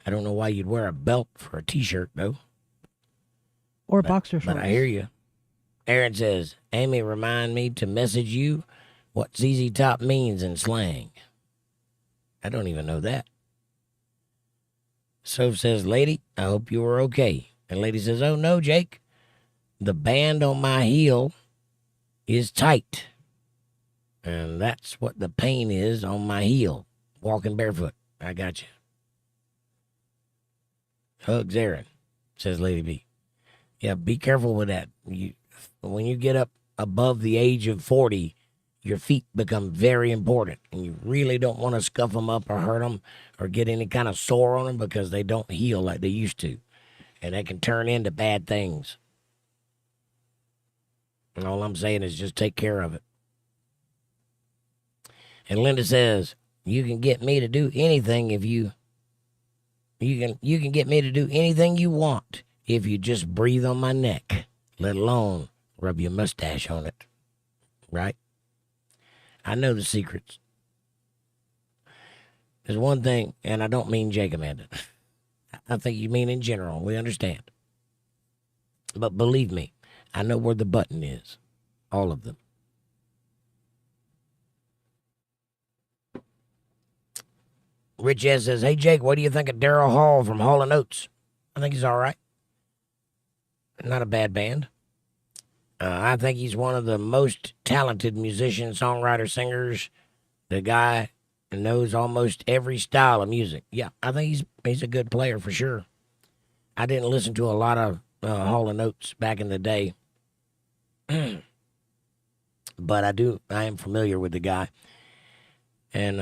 I don't know why you'd wear a belt for a t-shirt, though. Or boxer shorts. But I hear you. Aaron says, Amy, remind me to message you what ZZ Top means in slang. I don't even know that. Soph says, lady, I hope you are okay. And lady says, oh no, Jake. The band on my heel is tight. And that's what the pain is on my heel. Walking barefoot. I got you. Hugs Aaron, says Lady B. Yeah, be careful with that. When you get up above the age of 40, your feet become very important. And you really don't want to scuff them up or hurt them or get any kind of sore on them because they don't heal like they used to. And they can turn into bad things. And all I'm saying is just take care of it. And Linda says, you can get me to do anything if you can get me to do anything you want if you just breathe on my neck, let alone rub your mustache on it. Right? I know the secrets. There's one thing, and I don't mean Jake, Amanda. I think you mean in general. We understand. But believe me, I know where the button is. All of them. Rich S says, hey, Jake, what do you think of Daryl Hall from Hall & Oates? I think he's all right. Not a bad band. I think he's one of the most talented musicians, songwriters, singers. The guy knows almost every style of music. Yeah, I think he's a good player for sure. I didn't listen to a lot of Hall & Oates back in the day. But I am familiar with the guy. And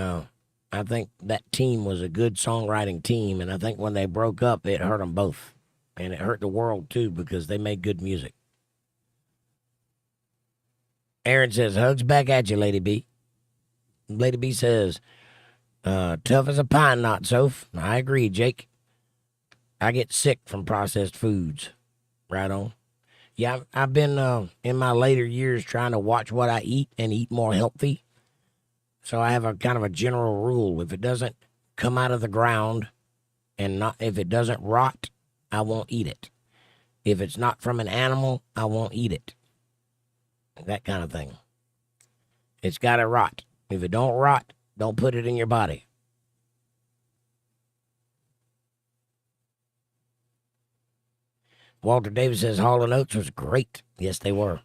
I think that team was a good songwriting team. And I think when they broke up, it hurt them both. And it hurt the world, too, because they made good music. Aaron says, hugs back at you, Lady B. Lady B says, tough as a pine knot, Soph. I agree, Jake. I get sick from processed foods. Right on. Yeah, I've been in my later years trying to watch what I eat and eat more healthy. So I have a kind of a general rule. If it doesn't come out of the ground and if it doesn't rot, I won't eat it. If it's not from an animal, I won't eat it. That kind of thing. It's got to rot. If it don't rot, don't put it in your body. Walter Davis says Hall & Oates was great. Yes, they were.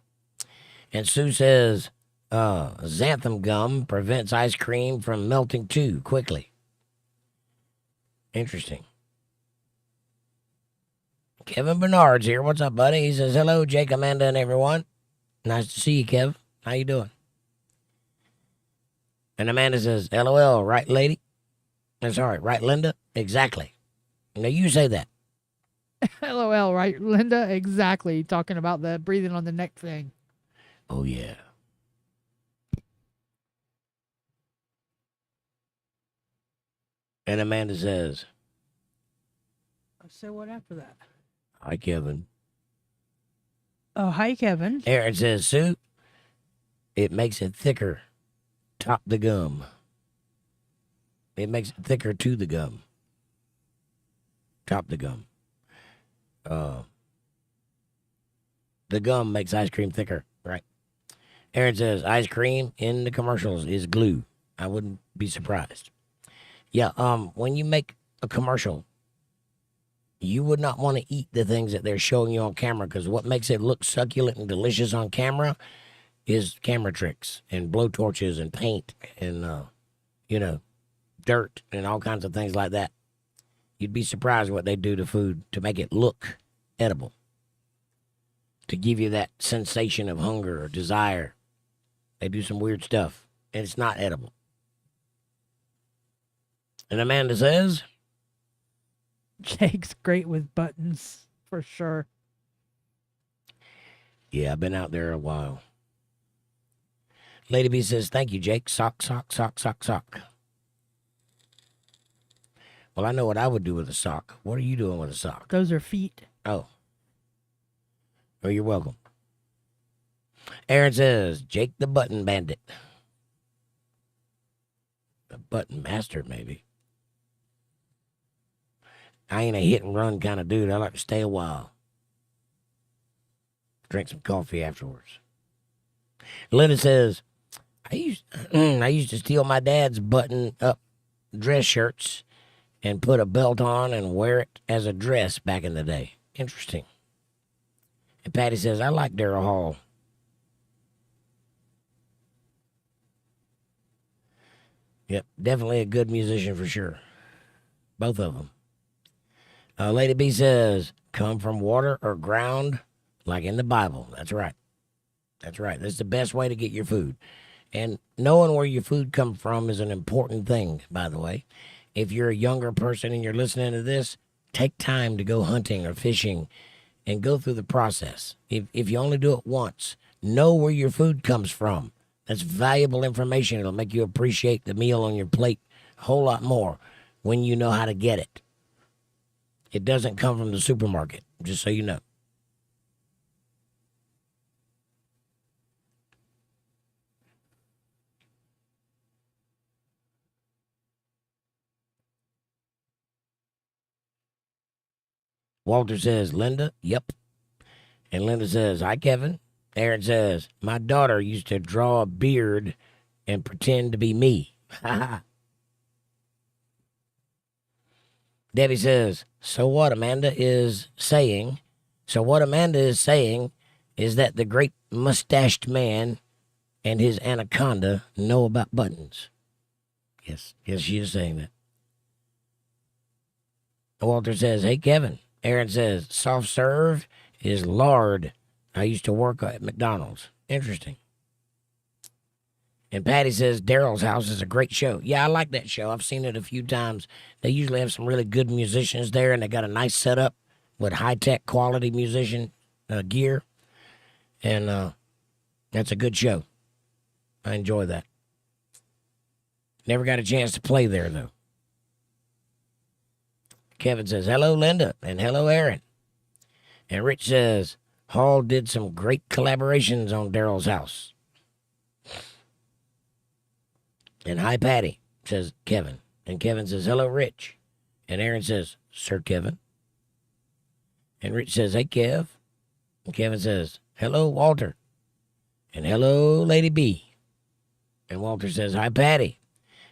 And Sue says xanthan gum prevents ice cream from melting too quickly. Interesting. Kevin Bernard's here. What's up, buddy? He says, hello, Jake, Amanda, and everyone. Nice to see you, Kev. How you doing? And Amanda says, LOL, right, lady? That's all right. Right, Linda? Exactly. Now, you say that. LOL, right, Linda? Exactly. Talking about the breathing on the neck thing. Oh, yeah. And Amanda says, so what after that? hi, Kevin. Oh, hi, Kevin. Aaron says, Sue, it makes it thicker. Top the gum. It makes it thicker to the gum. Top the gum. The gum makes ice cream thicker, right? Aaron says, ice cream in the commercials is glue. I wouldn't be surprised. Yeah, when you make a commercial, you would not want to eat the things that they're showing you on camera, because what makes it look succulent and delicious on camera is camera tricks and blowtorches and paint and, dirt and all kinds of things like that. You'd be surprised what they do to food to make it look edible, to give you that sensation of hunger or desire. They do some weird stuff, and it's not edible. And Amanda says, Jake's great with buttons, for sure. yeah, I've been out there a while. Lady B says, thank you, Jake. Sock, sock, sock, sock, sock. Well, I know what I would do with a sock. What are you doing with a sock? Those are feet. Oh. Oh, you're welcome. Aaron says, Jake the Button Bandit. The Button Master, maybe. I ain't a hit and run kind of dude. I like to stay a while. Drink some coffee afterwards. Linda says, I used to steal my dad's button-up dress shirts and put a belt on and wear it as a dress back in the day. Interesting. And Patty says, I like Daryl Hall. Yep, definitely a good musician for sure. Both of them. Lady B says, come from water or ground like in the Bible. That's right. That's right. That's the best way to get your food. And knowing where your food comes from is an important thing, by the way. If you're a younger person and you're listening to this, take time to go hunting or fishing and go through the process. If you only do it once, know where your food comes from. That's valuable information. It'll make you appreciate the meal on your plate a whole lot more when you know how to get it. It doesn't come from the supermarket, just so you know. Walter says, Linda, yep. And Linda says, hi, Kevin. Aaron says, my daughter used to draw a beard and pretend to be me. Debbie says, so what Amanda is saying is that the great mustached man and his anaconda know about buttons. Yes, she is saying that. Walter says, hey, Kevin. Aaron says, soft serve is lard. I used to work at McDonald's. Interesting. And Patty says, Daryl's House is a great show. Yeah, I like that show. I've seen it a few times. They usually have some really good musicians there, and they got a nice setup with high-tech quality musician gear. And that's a good show. I enjoy that. Never got a chance to play there, though. Kevin says, hello, Linda, and hello, Aaron. And Rich says, Hall did some great collaborations on Daryl's House. And hi, Patty, says Kevin. And Kevin says, hello, Rich. And Aaron says, Sir Kevin. And Rich says, hey, Kev. And Kevin says, hello, Walter. And hello, Lady B. And Walter says, hi, Patty.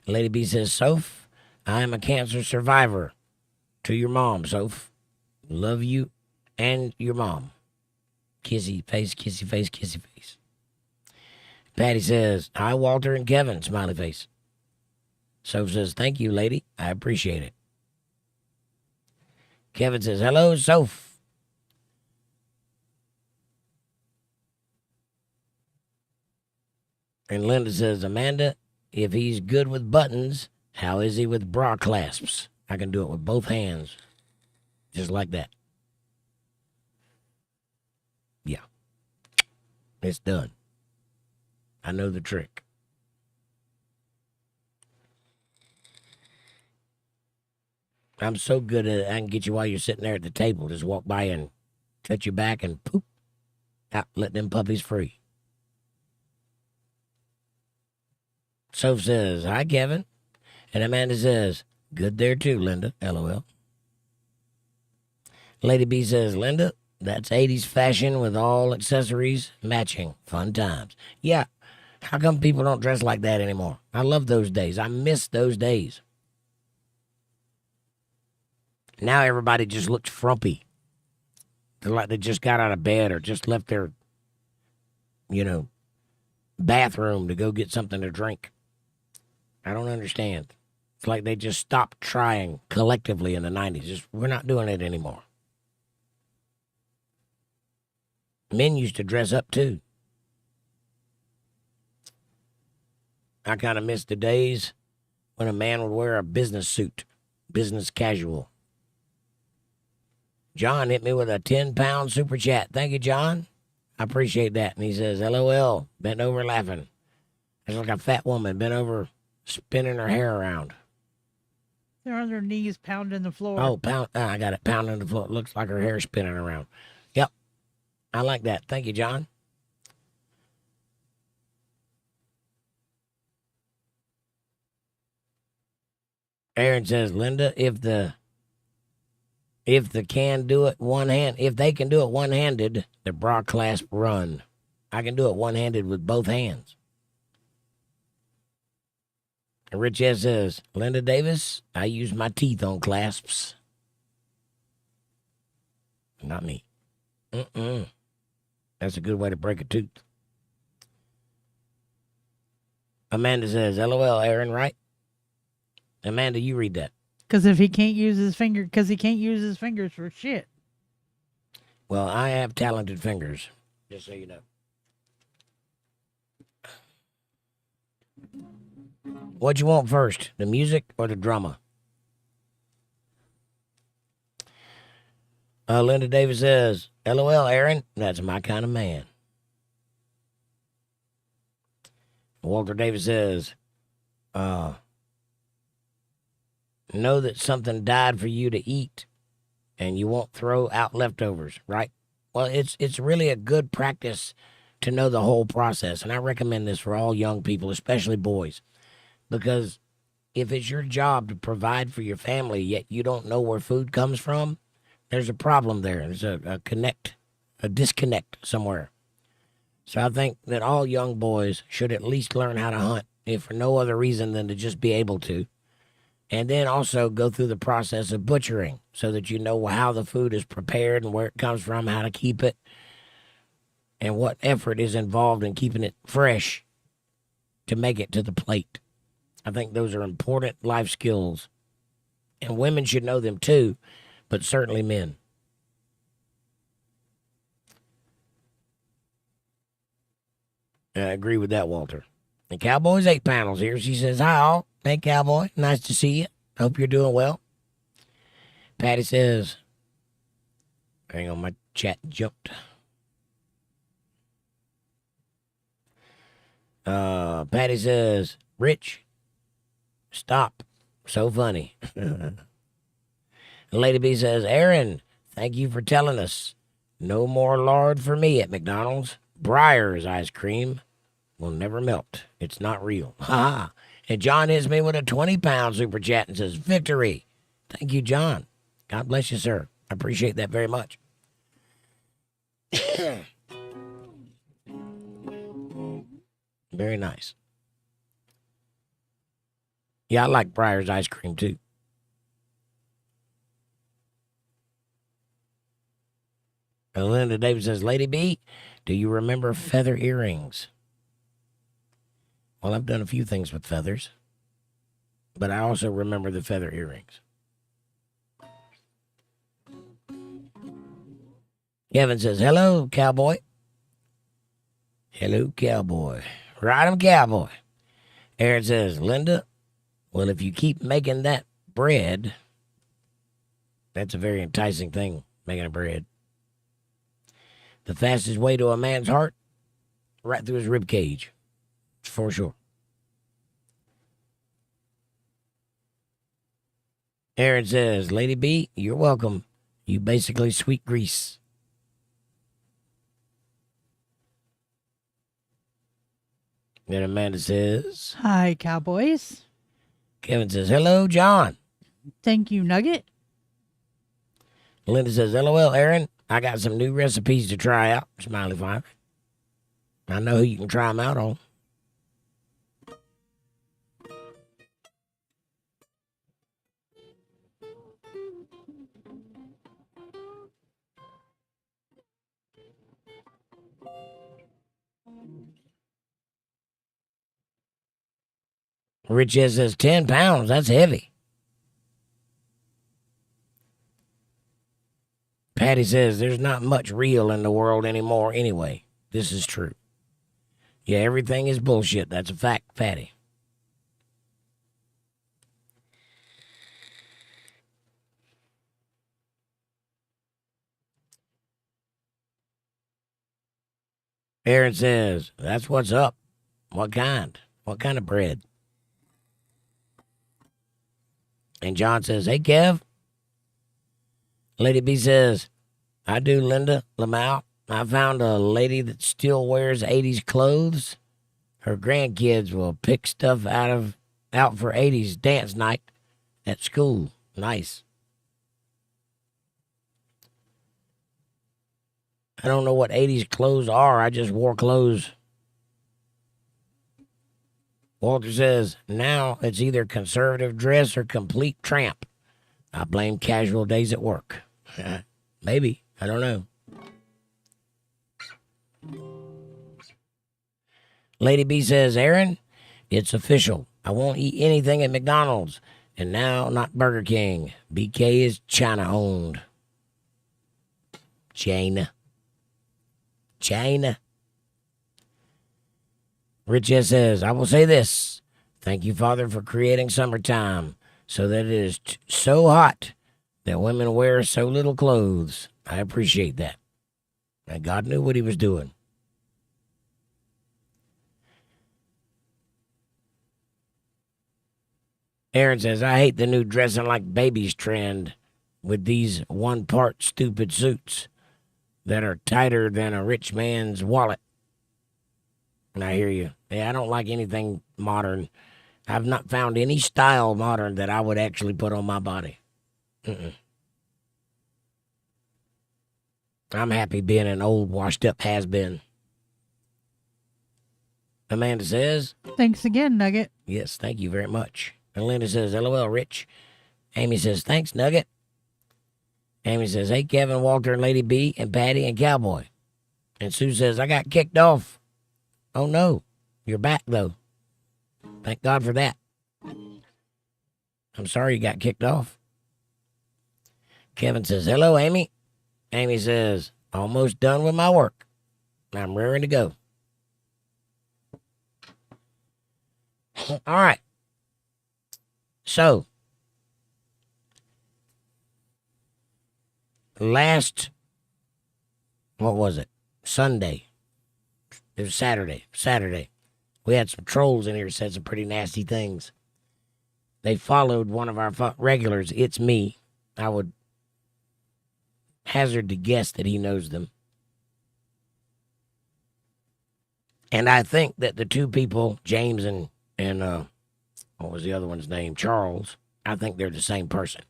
And Lady B says, Soph, I'm a cancer survivor. To your mom, Soph. Love you and your mom. Kissy face, kissy face, kissy face. Patty says, hi, Walter and Kevin, smiley face. Soph says, thank you, lady. I appreciate it. Kevin says, hello, Soph. And Linda says, Amanda, if he's good with buttons, how is he with bra clasps? I can do it with both hands. Just like that. Yeah. It's done. I know the trick. I'm so good at it, I can get you while you're sitting there at the table. Just walk by and touch your back and poop. Out, let them puppies free. Soph says, hi, Kevin. And Amanda says, good there too, Linda. LOL. Lady B says, Linda, that's 80s fashion with all accessories matching. Fun times. Yeah. How come people don't dress like that anymore? I love those days. I miss those days. Now everybody just looks frumpy. They're like they just got out of bed or just left their, bathroom to go get something to drink. I don't understand. It's like they just stopped trying collectively in the 90s. We're not doing it anymore. Men used to dress up too. I kind of miss the days when a man would wear a business suit, business casual. John hit me with a 10-pound super chat. Thank you, John. I appreciate that. And he says, LOL, bent over laughing. It's like a fat woman bent over spinning her hair around. They're on their knees pounding the floor. Oh, I got it, pounding the floor. It looks like her hair spinning around. Yep. I like that. Thank you, John. Aaron says, Linda, if they can do it one-handed, the bra clasp run. I can do it one-handed with both hands. And Rich S says, Linda Davis, I use my teeth on clasps. Not me. That's a good way to break a tooth. Amanda says, LOL, Aaron, right? Amanda, you read that. Because he can't use his fingers for shit. Well, I have talented fingers, just so you know. What you want first, the music or the drama? Linda Davis says, LOL, Aaron, that's my kind of man. Walter Davis says, know that something died for you to eat and you won't throw out leftovers, right? Well, it's really a good practice to know the whole process. And I recommend this for all young people, especially boys, because if it's your job to provide for your family, yet you don't know where food comes from, there's a problem there. There's a disconnect somewhere. So I think that all young boys should at least learn how to hunt, if for no other reason than to just be able to. And then also go through the process of butchering so that you know how the food is prepared and where it comes from, how to keep it, and what effort is involved in keeping it fresh to make it to the plate. I think those are important life skills. And women should know them too, but certainly men. I agree with that, Walter. And Cowboy's 8 panels here. She says, hi, all. Hey, Cowboy. Nice to see you. Hope you're doing well. Patty says, hang on, my chat jumped. Patty says, Rich, stop. So funny. Lady B says, Aaron, thank you for telling us. No more lard for me at McDonald's. Breyer's ice cream will never melt. It's not real. Ha ha. And John hits me with a 20-pound super chat and says, victory. Thank you, John. God bless you, sir. I appreciate that very much. Very nice. Yeah, I like Breyer's ice cream, too. And Linda Davis says, Lady B, do you remember feather earrings? Well, I've done a few things with feathers, but I also remember the feather earrings. Kevin says, hello, cowboy. Hello, cowboy. Ride 'em, cowboy. Aaron says, Linda, well, if you keep making that bread, that's a very enticing thing, making a bread. The fastest way to a man's heart, right through his rib cage, for sure. Aaron says, Lady B, you're welcome. You basically sweet grease. Then Amanda says, Hi, Cowboys. Kevin says, hello, John. Thank you, Nugget. Linda says, LOL, Aaron. I got some new recipes to try out. Smiley fire. I know who you can try them out on. Rich S says 10 pounds. That's heavy. Patty says there's not much real in the world anymore anyway. This is true. Yeah, everything is bullshit. That's a fact, Patty. Aaron says, that's what's up. What kind? What kind of bread? And John says, hey, Kev. Lady B says, I do, Linda 𝕠𝕚𝕝𝕝. I found a lady that still wears 80s clothes. Her grandkids will pick stuff out for 80s dance night at school. Nice. I don't know what 80s clothes are. I just wore clothes. Walter says, now it's either conservative dress or complete tramp. I blame casual days at work. Maybe. I don't know. Lady B says, Aaron, it's official. I won't eat anything at McDonald's. And now not Burger King. BK is China owned. China. Rich S says, I will say this. Thank you, Father, for creating summertime so that it is so hot that women wear so little clothes. I appreciate that. And God knew what he was doing. Aaron says, I hate the new dressing like babies trend with these one-part stupid suits that are tighter than a rich man's wallet. And I hear you. Yeah, I don't like anything modern. I've not found any style modern that I would actually put on my body. I'm happy being an old, washed-up has-been. Amanda says, Thanks again, Nugget. yes, thank you very much. And Linda says, LOL, Rich. Amy says, thanks, Nugget. Amy says, hey, Kevin, Walter, and Lady B, and Patty, and Cowboy. And Sue says, I got kicked off. Oh, no. You're back, though. Thank God for that. I'm sorry you got kicked off. Kevin says, hello, Amy. Amy says, almost done with my work. I'm raring to go. All right. So, what was it? Sunday. It was Saturday. We had some trolls in here said some pretty nasty things. They followed one of our regulars. It's me. I would hazard to guess that he knows them. And I think that the two people, James and what was the other one's name? Charles. I think they're the same person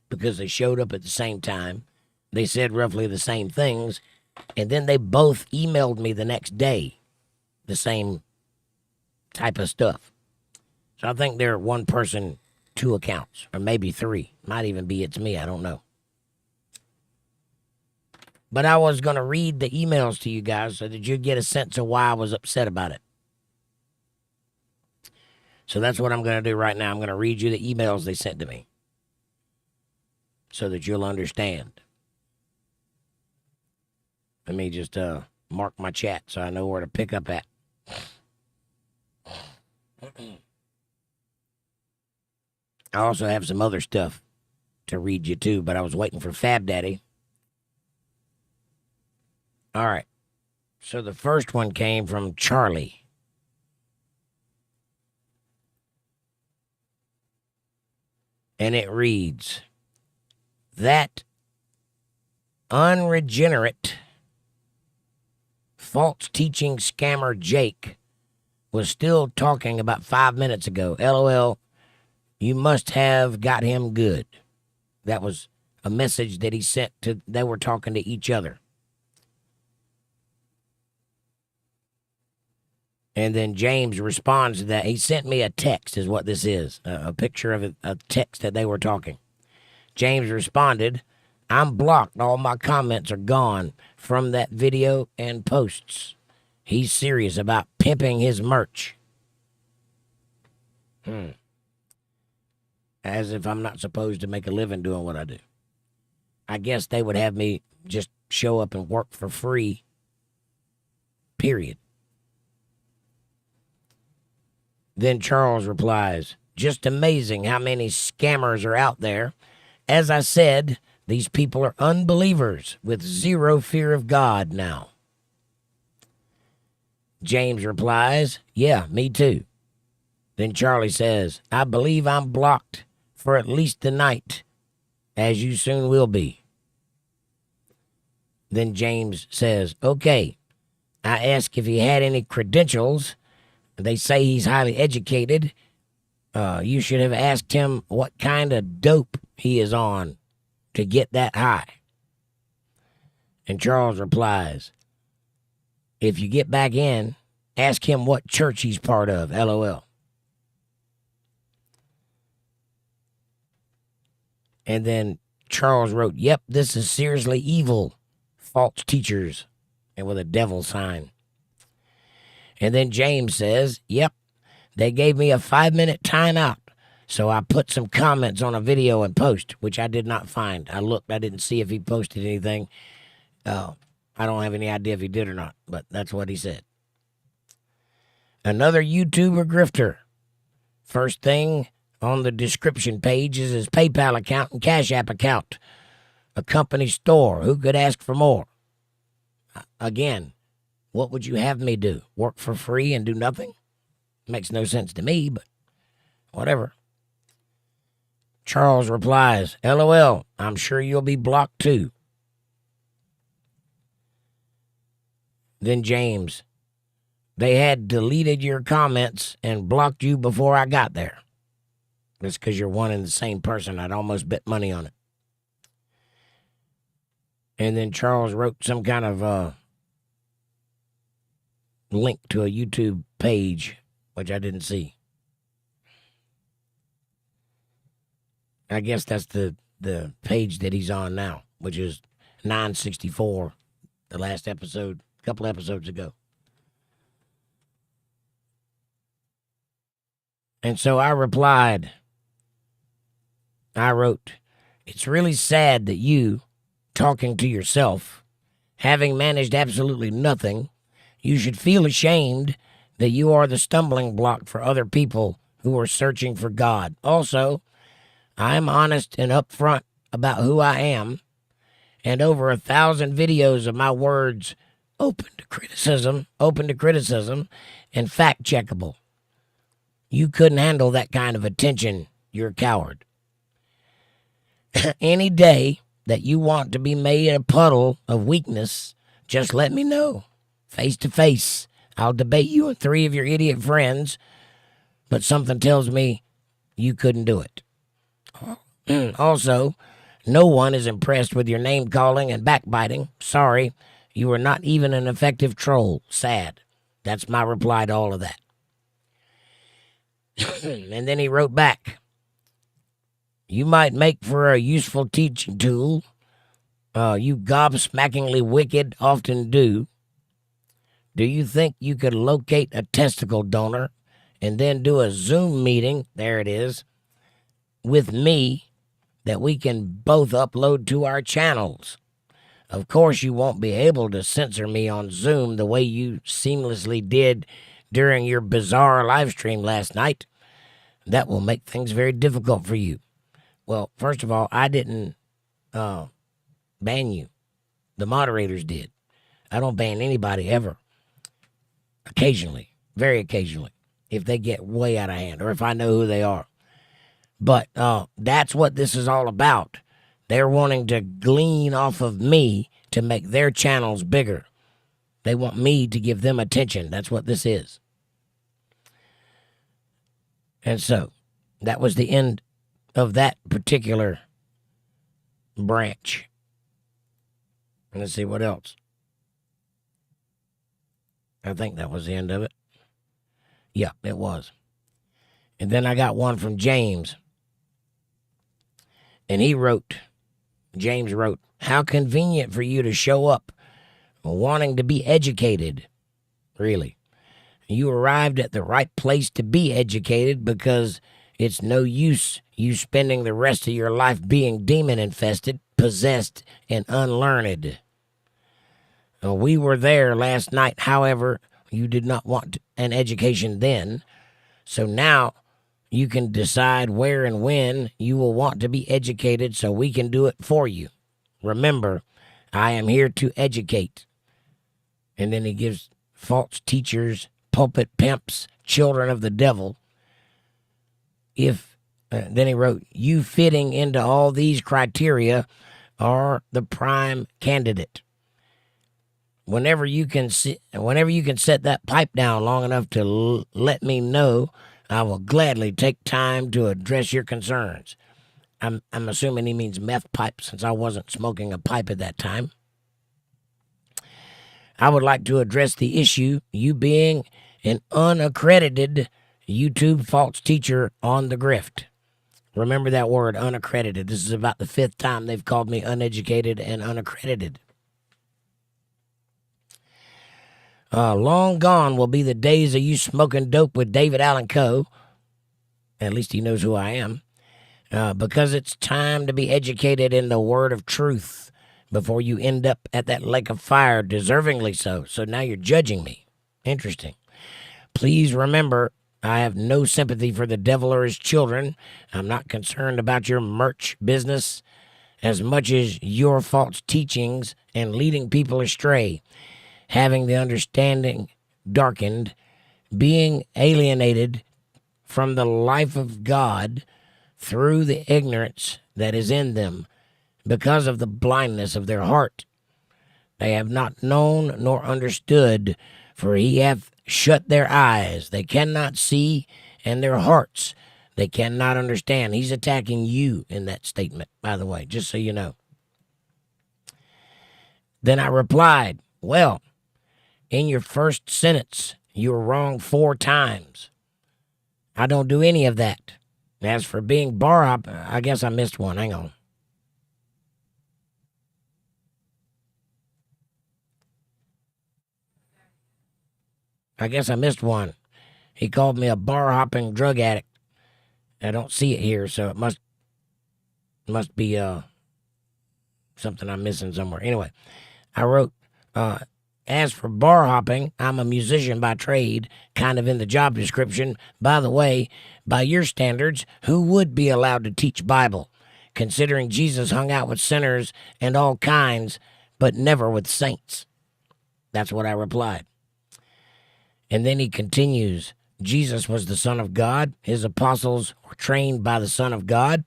because they showed up at the same time. They said roughly the same things. And then they both emailed me the next day the same type of stuff. So I think they're one person, two accounts, or maybe three. Might even be it's me. I don't know. But I was going to read the emails to you guys so that you'd get a sense of why I was upset about it. So that's what I'm going to do right now. I'm going to read you the emails they sent to me so that you'll understand. Let me just mark my chat so I know where to pick up at. I also have some other stuff to read you too, but I was waiting for Fab Daddy. All right. So the first one came from Charlie. And it reads, that unregenerate, false teaching scammer Jake was still talking about 5 minutes ago. LOL, you must have got him good. That was a message that he sent to, they were talking to each other. And then James responds to that. He sent me a text is what this is, a picture of a text that they were talking. James responded, I'm blocked. All my comments are gone from that video and posts. He's serious about pimping his merch. As if I'm not supposed to make a living doing what I do. I guess they would have me just show up and work for free. Period. Then Charles replies, just amazing how many scammers are out there. As I said, these people are unbelievers with zero fear of God now. James replies, yeah, me too. Then Charlie says, I believe I'm blocked for at least the night, as you soon will be. Then James says, okay, I asked if he had any credentials. They say he's highly educated. You should have asked him what kind of dope he is on to get that high. And Charles replies, if you get back in, ask him what church he's part of, LOL. And then Charles wrote, yep, this is seriously evil. False teachers. And with a devil sign. And then James says, yep, they gave me a 5-minute timeout. So I put some comments on a video and post, which I did not find. I looked, I didn't see if he posted anything. I don't have any idea if he did or not, but that's what he said. Another YouTuber grifter. First thing on the description page is his PayPal account and CashApp account. A company store. Who could ask for more? Again, what would you have me do? Work for free and do nothing? Makes no sense to me, but whatever. Charles replies, LOL, I'm sure you'll be blocked too. Then James, they had deleted your comments and blocked you before I got there. That's because you're one and the same person. I'd almost bet money on it. And then Charles wrote some kind of link to a YouTube page, which I didn't see. I guess that's the page that he's on now, which is 964, the last episode, a couple episodes ago. And so I replied, I wrote, it's really sad that you, talking to yourself, having managed absolutely nothing, you should feel ashamed that you are the stumbling block for other people who are searching for God. Also, I am honest and upfront about who I am, and over 1,000 videos of my words open to criticism, and fact-checkable. You couldn't handle that kind of attention. You're a coward. Any day that you want to be made a puddle of weakness, just let me know. Face to face. I'll debate you and 3 of your idiot friends, but something tells me you couldn't do it. Also, no one is impressed with your name calling and backbiting. Sorry, you are not even an effective troll. Sad. That's my reply to all of that. And then he wrote back, you might make for a useful teaching tool. You gobsmackingly wicked often do. Do you think you could locate a testicle donor and then do a Zoom meeting, there it is, with me that we can both upload to our channels? Of course, you won't be able to censor me on Zoom the way you seamlessly did during your bizarre live stream last night. That will make things very difficult for you. Well, first of all, I didn't ban you. The moderators did. I don't ban anybody ever. Occasionally, very occasionally, if they get way out of hand or if I know who they are. But that's what this is all about. They're wanting to glean off of me to make their channels bigger. They want me to give them attention. That's what this is. And so that was the end of that particular branch. Let's see what else. I think that was the end of it. Yeah, it was. And then I got one from James. And James wrote, how convenient for you to show up wanting to be educated. Really. You arrived at the right place to be educated because it's no use you spending the rest of your life being demon-infested, possessed, and unlearned. We were there last night. However, you did not want an education then. So now you can decide where and when you will want to be educated so we can do it for you. Remember, I am here to educate. And then he gives false teachers, pulpit pimps, children of the devil. Then he wrote, you fitting into all these criteria are the prime candidate. whenever you can set that pipe down long enough to let me know, I will gladly take time to address your concerns. I'm assuming he means meth pipe, since I wasn't smoking a pipe at that time. I would like to address the issue, you being an unaccredited YouTube false teacher on the grift. Remember that word, unaccredited. This is about the 5th time they've called me uneducated and unaccredited. Long gone will be the days of you smoking dope with David Allen Coe. At least he knows who I am. Because it's time to be educated in the word of truth before you end up at that lake of fire, deservingly so. So now you're judging me. Interesting. Please remember, I have no sympathy for the devil or his children. I'm not concerned about your merch business as much as your false teachings and leading people astray, having the understanding darkened, being alienated from the life of God through the ignorance that is in them because of the blindness of their heart. They have not known nor understood, for he hath shut their eyes. They cannot see, and their hearts they cannot understand. He's attacking you in that statement, by the way, just so you know. Then I replied, well, in your first sentence, you were wrong 4 times. I don't do any of that. As for being bar hop, I guess I missed one. Hang on. I guess I missed one. He called me a bar hopping drug addict. I don't see it here, so it must be something I'm missing somewhere. Anyway, I wrote, as for bar hopping, I'm a musician by trade, kind of in the job description. By the way, by your standards, who would be allowed to teach Bible, considering Jesus hung out with sinners and all kinds, but never with saints? That's what I replied. And then he continues, Jesus was the Son of God. His apostles were trained by the Son of God.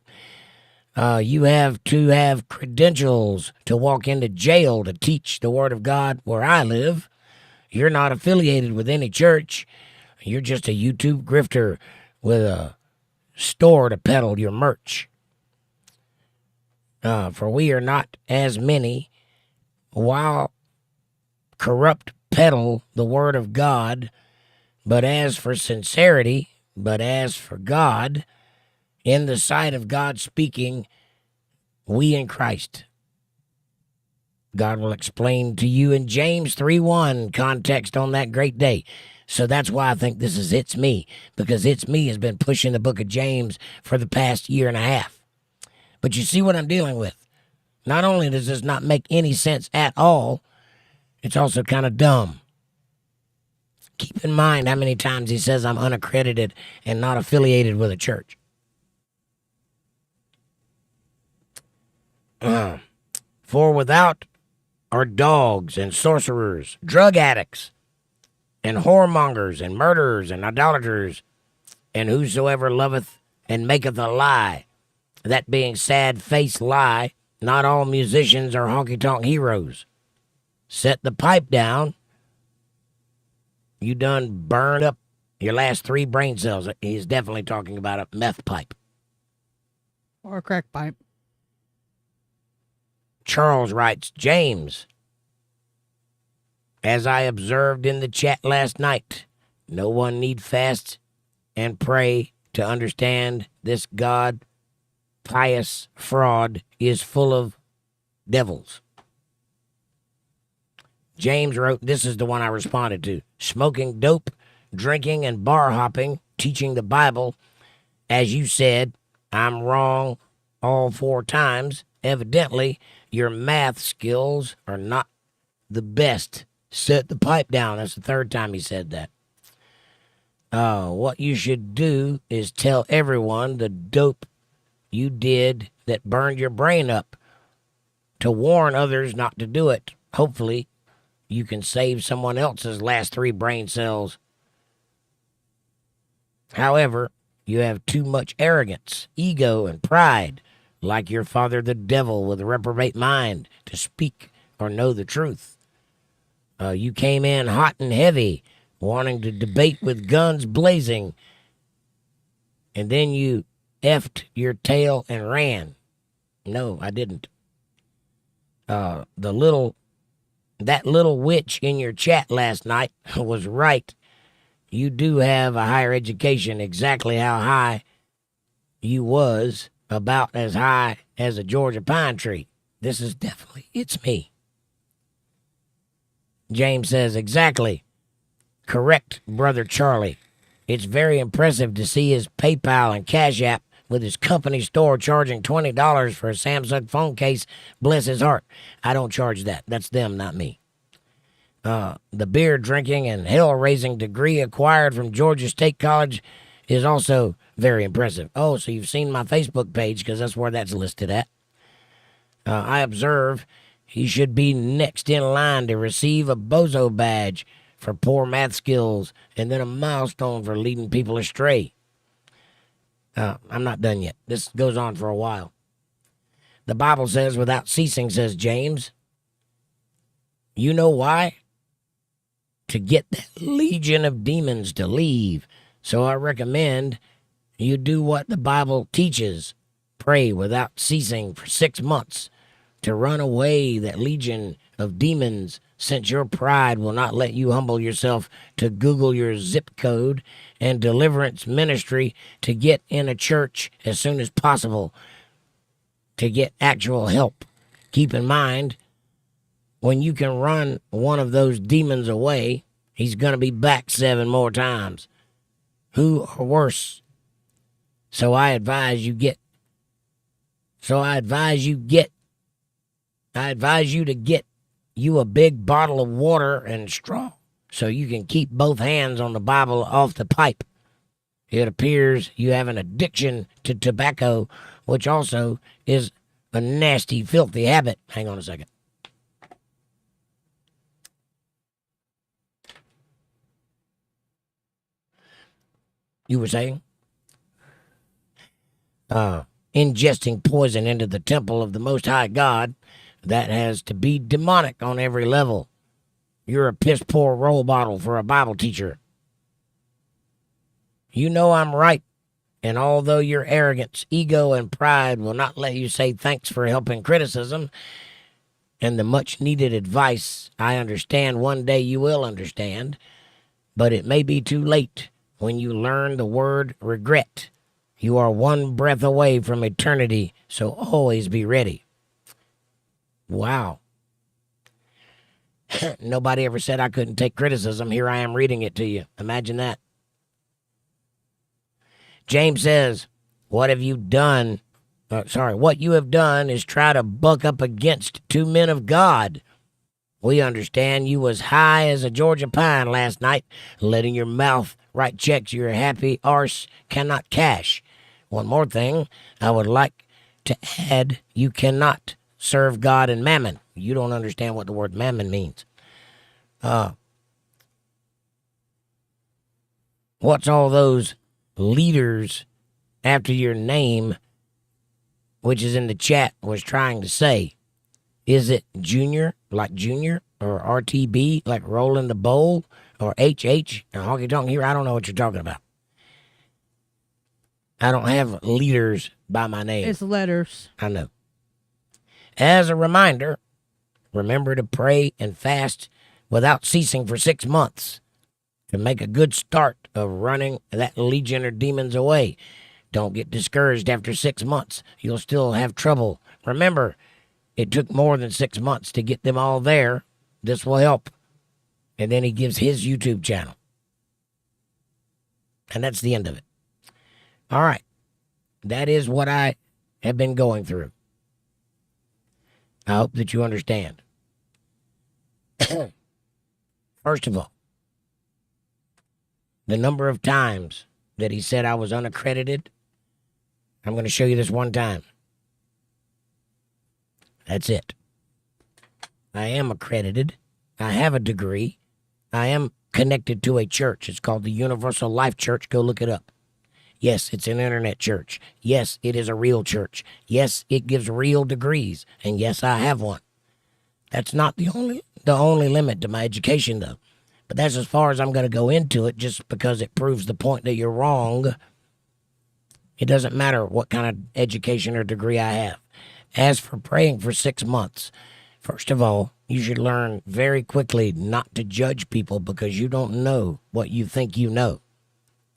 You have to have credentials to walk into jail to teach the Word of God where I live. You're not affiliated with any church. You're just a YouTube grifter with a store to peddle your merch. For we are not as many, while corrupt peddle the Word of God, but as for sincerity, but as for God, in the sight of God speaking, we in Christ. God will explain to you in James 3:1 context on that great day. So that's why I think this is It's Me, because It's Me has been pushing the book of James for the past year and a half. But you see what I'm dealing with. Not only does this not make any sense at all, it's also kind of dumb. Keep in mind how many times he says I'm unaccredited and not affiliated with a church. For without are dogs and sorcerers, drug addicts, and whoremongers, and murderers, and idolaters, and whosoever loveth and maketh a lie. That being sad-faced lie, not all musicians are honky-tonk heroes. Set the pipe down. You done burned up your last 3 brain cells. He's definitely talking about a meth pipe. Or a crack pipe. Charles writes, James, as I observed in the chat last night, no one need fast and pray to understand this God pious fraud is full of devils. James wrote, this is the one I responded to. Smoking dope, drinking, and bar hopping, teaching the Bible. As you said, I'm wrong all 4 times. Evidently, your math skills are not the best. Set the pipe down. That's the 3rd time he said that. What you should do is tell everyone the dope you did that burned your brain up, to warn others not to do it. Hopefully, you can save someone else's last 3 brain cells. However, you have too much arrogance, ego, and pride, like your father the devil with a reprobate mind, to speak or know the truth. You came in hot and heavy, wanting to debate with guns blazing, and then you effed your tail and ran. No, I didn't. That little witch in your chat last night was right. You do have a higher education, exactly how high you was, about as high as a Georgia pine tree. This is definitely, it's me. James says, exactly. Correct, Brother Charlie. It's very impressive to see his PayPal and Cash App with his company store charging $20 for a Samsung phone case. Bless his heart. I don't charge that. That's them, not me. The beer drinking and hell-raising degree acquired from Georgia State College is also very impressive. Oh, so you've seen my Facebook page, because that's where that's listed at. I observe he should be next in line to receive a bozo badge for poor math skills and then a milestone for leading people astray. I'm not done yet. This goes on for a while. The Bible says, without ceasing, says James. You know why? To get that legion of demons to leave. So I recommend you do what the Bible teaches. Pray without ceasing for 6 months to run away that legion of demons, since your pride will not let you humble yourself to Google your zip code and deliverance ministry to get in a church as soon as possible to get actual help. Keep in mind, when you can run one of those demons away, he's going to be back 7 more times. Who are worse? So I advise you to get you a big bottle of water and straw so you can keep both hands on the Bible off the pipe. It appears you have an addiction to tobacco, which also is a nasty, filthy habit. Hang on a second. You were saying? Ingesting poison into the temple of the Most High God, that has to be demonic on every level. You're a piss-poor role model for a Bible teacher. You know I'm right, and although your arrogance, ego, and pride will not let you say thanks for helping criticism and the much-needed advice, I understand one day you will understand, but it may be too late when you learn the word regret. You are one breath away from eternity, so always be ready. Wow. Nobody ever said I couldn't take criticism. Here I am reading it to you. Imagine that. James says, what you have done is try to buck up against 2 men of God. We understand you was high as a Georgia pine last night, letting your mouth write checks your happy arse cannot cash. One more thing I would like to add, you cannot serve God and mammon. You don't understand what the word mammon means. What's all those leaders after your name, which is in the chat, was trying to say? Is it Junior, like Junior, or RTB, like Rolling the Bowl, or HH, and Honky Tonk here? I don't know what you're talking about. I don't have leaders by my name. It's letters. I know. As a reminder, remember to pray and fast without ceasing for 6 months to make a good start of running that legion of demons away. Don't get discouraged after 6 months. You'll still have trouble. Remember, it took more than 6 months to get them all there. This will help. And then he gives his YouTube channel. And that's the end of it. All right. That is what I have been going through. I hope that you understand. First of all, the number of times that he said I was unaccredited, I'm going to show you this one time. That's it. I am accredited. I have a degree. I am connected to a church. It's called the Universal Life Church. Go look it up. Yes, it's an internet church. Yes, it is a real church. Yes, it gives real degrees. And yes, I have one. That's not the the only limit to my education, though. But that's as far as I'm going to go into it, just because it proves the point that you're wrong. It doesn't matter what kind of education or degree I have. As for praying for 6 months, first of all, you should learn very quickly not to judge people because you don't know what you think you know.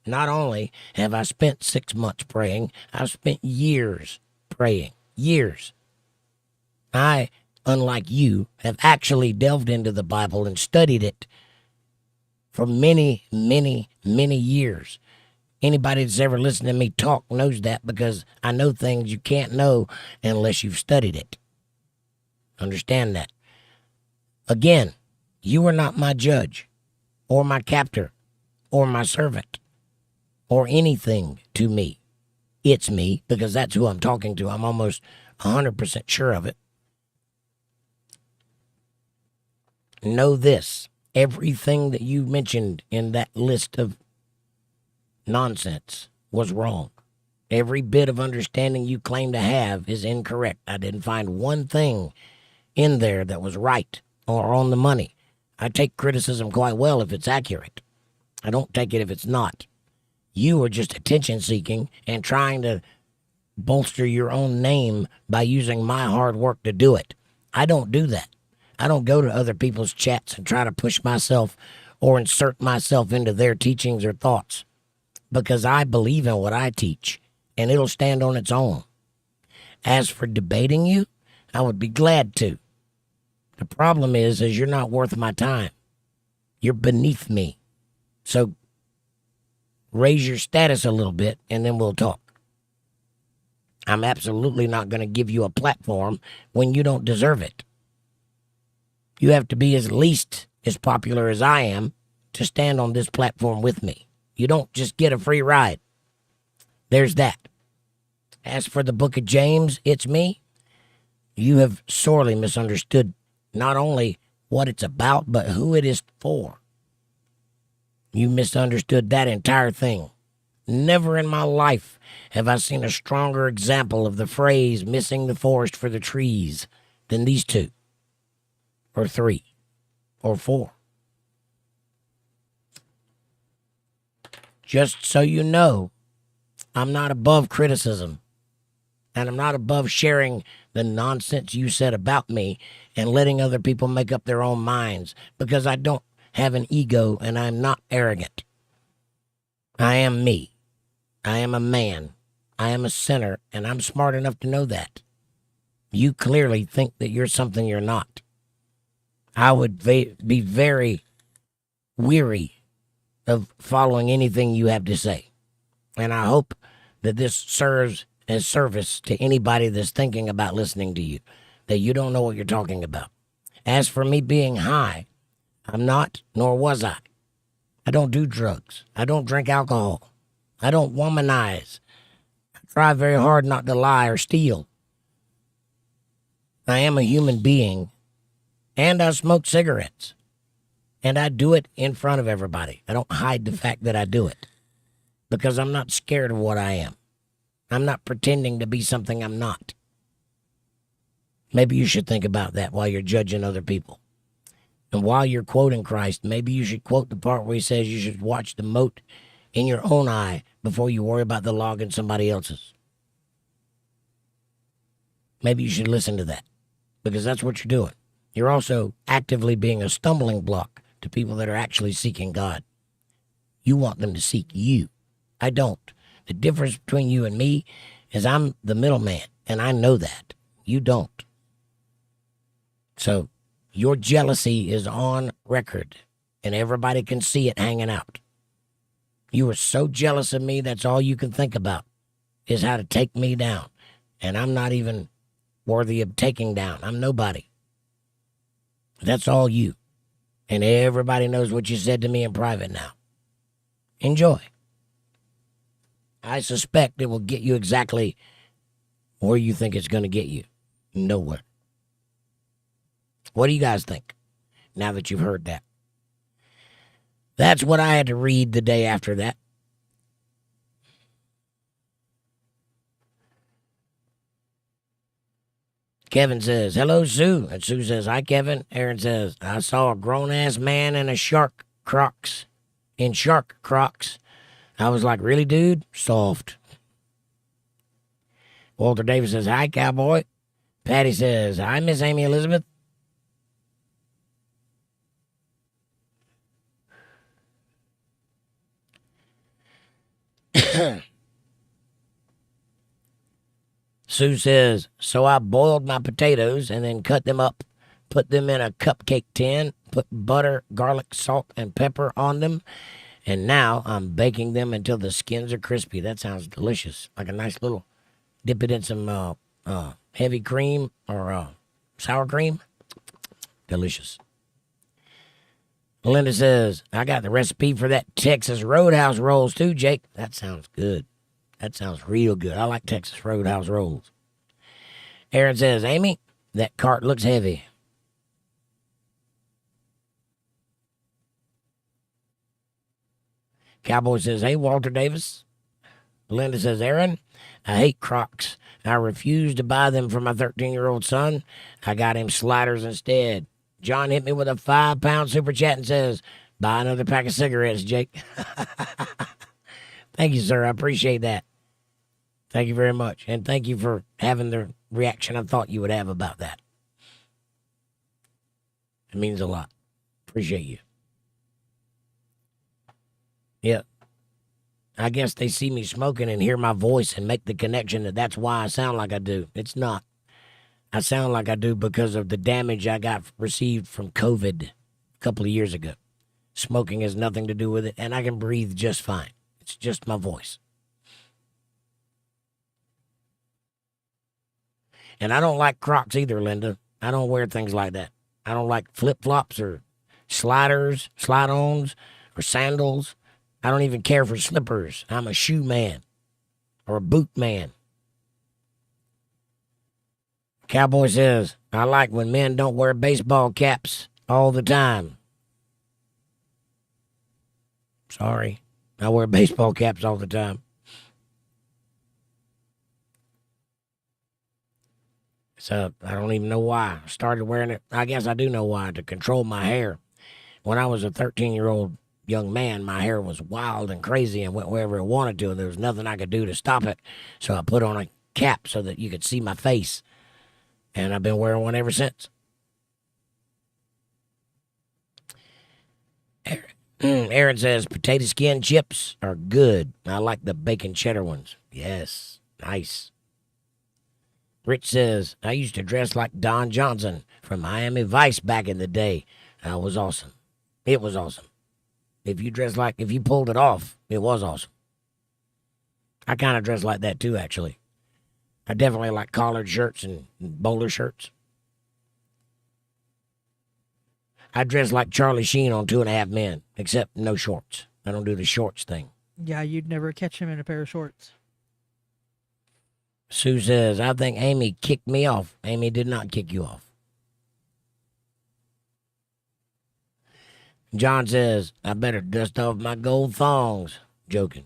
Not only have I spent 6 months praying, I've spent years praying. Years. I, unlike you, have actually delved into the Bible and studied it for many, many, many years. Anybody that's ever listened to me talk knows that, because I know things you can't know unless you've studied it. Understand that. Again, you are not my judge or my captor or my servant or anything to me. It's me, because that's who I'm talking to. I'm almost 100% sure of it. Know this. Everything that you mentioned in that list of nonsense was wrong. Every bit of understanding you claim to have is incorrect. I didn't find one thing in there that was right or on the money. I take criticism quite well if it's accurate. I don't take it if it's not. You are just attention seeking and trying to bolster your own name by using my hard work to do it. I don't do that. I don't go to other people's chats and try to push myself or insert myself into their teachings or thoughts, because I believe in what I teach, and it'll stand on its own. As for debating you, I would be glad to. The problem is you're not worth my time. You're beneath me. So raise your status a little bit, and then we'll talk. I'm absolutely not going to give you a platform when you don't deserve it. You have to be at least as popular as I am to stand on this platform with me. You don't just get a free ride. There's that. As for the book of James, it's me. You have sorely misunderstood not only what it's about, but who it is for. You misunderstood that entire thing. Never in my life have I seen a stronger example of the phrase missing the forest for the trees than these two, or 3, or 4. Just so you know, I'm not above criticism, and I'm not above sharing the nonsense you said about me and letting other people make up their own minds, because I don't have an ego and I'm not arrogant. I am me. I am a man. I am a sinner, and I'm smart enough to know that. You clearly think that you're something you're not. I would be very weary of following anything you have to say. And I hope that this serves as service to anybody that's thinking about listening to you, that you don't know what you're talking about. As for me being high, I'm not, nor was I. I don't do drugs. I don't drink alcohol. I don't womanize. I try very hard not to lie or steal. I am a human being, and I smoke cigarettes. And I do it in front of everybody. I don't hide the fact that I do it, because I'm not scared of what I am. I'm not pretending to be something I'm not. Maybe you should think about that while you're judging other people. And while you're quoting Christ, maybe you should quote the part where he says you should watch the mote in your own eye before you worry about the log in somebody else's. Maybe you should listen to that, because that's what you're doing. You're also actively being a stumbling block to people that are actually seeking God. You want them to seek you. I don't. The difference between you and me is I'm the middleman, and I know that. You don't. So your jealousy is on record, and everybody can see it hanging out. You are so jealous of me, that's all you can think about, is how to take me down. And I'm not even worthy of taking down. I'm nobody. That's all you. And everybody knows what you said to me in private now. Enjoy. I suspect it will get you exactly where you think it's going to get you. Nowhere. What do you guys think now that you've heard that? That's what I had to read the day after that. Kevin says, hello, Sue. And Sue says, hi, Kevin. Aaron says, I saw a grown-ass man in shark crocs. I was like, really, dude? Soft. Walter Davis says, hi, cowboy. Patty says, hi, Miss Amy Elizabeth. Sue says, so I boiled my potatoes and then cut them up, put them in a cupcake tin, put butter, garlic, salt, and pepper on them, and now I'm baking them until the skins are crispy. That sounds delicious. Like a nice little, dip it in some heavy cream or sour cream. Delicious. Linda says, I got the recipe for that Texas Roadhouse rolls too, Jake. That sounds good. That sounds real good. I like Texas Roadhouse rolls. Aaron says, Amy, that cart looks heavy. Cowboy says, hey, Walter Davis. Linda says, Aaron, I hate Crocs. I refuse to buy them for my 13-year-old son. I got him sliders instead. John hit me with a 5-pound super chat and says, buy another pack of cigarettes, Jake. Thank you, sir. I appreciate that. Thank you very much. And thank you for having the reaction I thought you would have about that. It means a lot. Appreciate you. Yeah. I guess they see me smoking and hear my voice and make the connection that that's why I sound like I do. It's not. I sound like I do because of the damage I got received from COVID a couple of years ago. Smoking has nothing to do with it, and I can breathe just fine. It's just my voice. And I don't like Crocs either, Linda. I don't wear things like that. I don't like flip-flops or sliders, slide-ons, or sandals. I don't even care for slippers. I'm a shoe man or a boot man. Cowboy says, I like when men don't wear baseball caps all the time. Sorry. I wear baseball caps all the time. So I don't even know why. I started wearing it. I guess I do know why, to control my hair. When I was a 13-year-old young man, my hair was wild and crazy and went wherever it wanted to, and there was nothing I could do to stop it. So I put on a cap so that you could see my face. And I've been wearing one ever since. Aaron says, potato skin chips are good. I like the bacon cheddar ones. Yes, nice. Rich says, I used to dress like Don Johnson from Miami Vice back in the day. That was awesome. It was awesome. If you pulled it off, it was awesome. I kind of dress like that too, actually. I definitely like collared shirts and bowler shirts. I dress like Charlie Sheen on 2.5 Men, except no shorts. I don't do the shorts thing. Yeah, you'd never catch him in a pair of shorts. Sue says, I think Amy kicked me off. Amy did not kick you off. John says, I better dust off my gold thongs. Joking.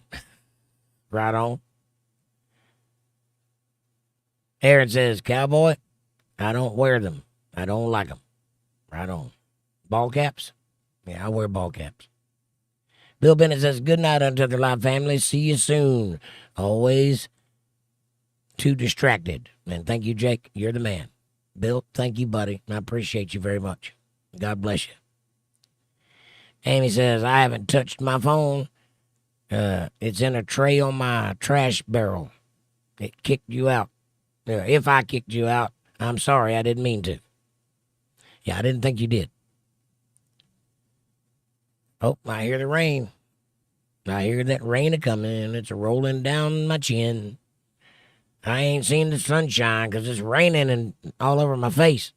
Right on. Aaron says, Cowboy, I don't wear them. I don't like them. Right on. Ball caps? Yeah, I wear ball caps. Bill Bennett says, good night, UntetheredLive family. See you soon. Always too distracted. And thank you, Jake. You're the man. Bill, thank you, buddy. I appreciate you very much. God bless you. Amy says, I haven't touched my phone. It's in a tray on my trash barrel. It kicked you out. If I kicked you out, I'm sorry. I didn't mean to. Yeah, I didn't think you did. Oh, I hear the rain. I hear that rain a-coming, and it's rolling down my chin. I ain't seen the sunshine because it's raining and all over my face.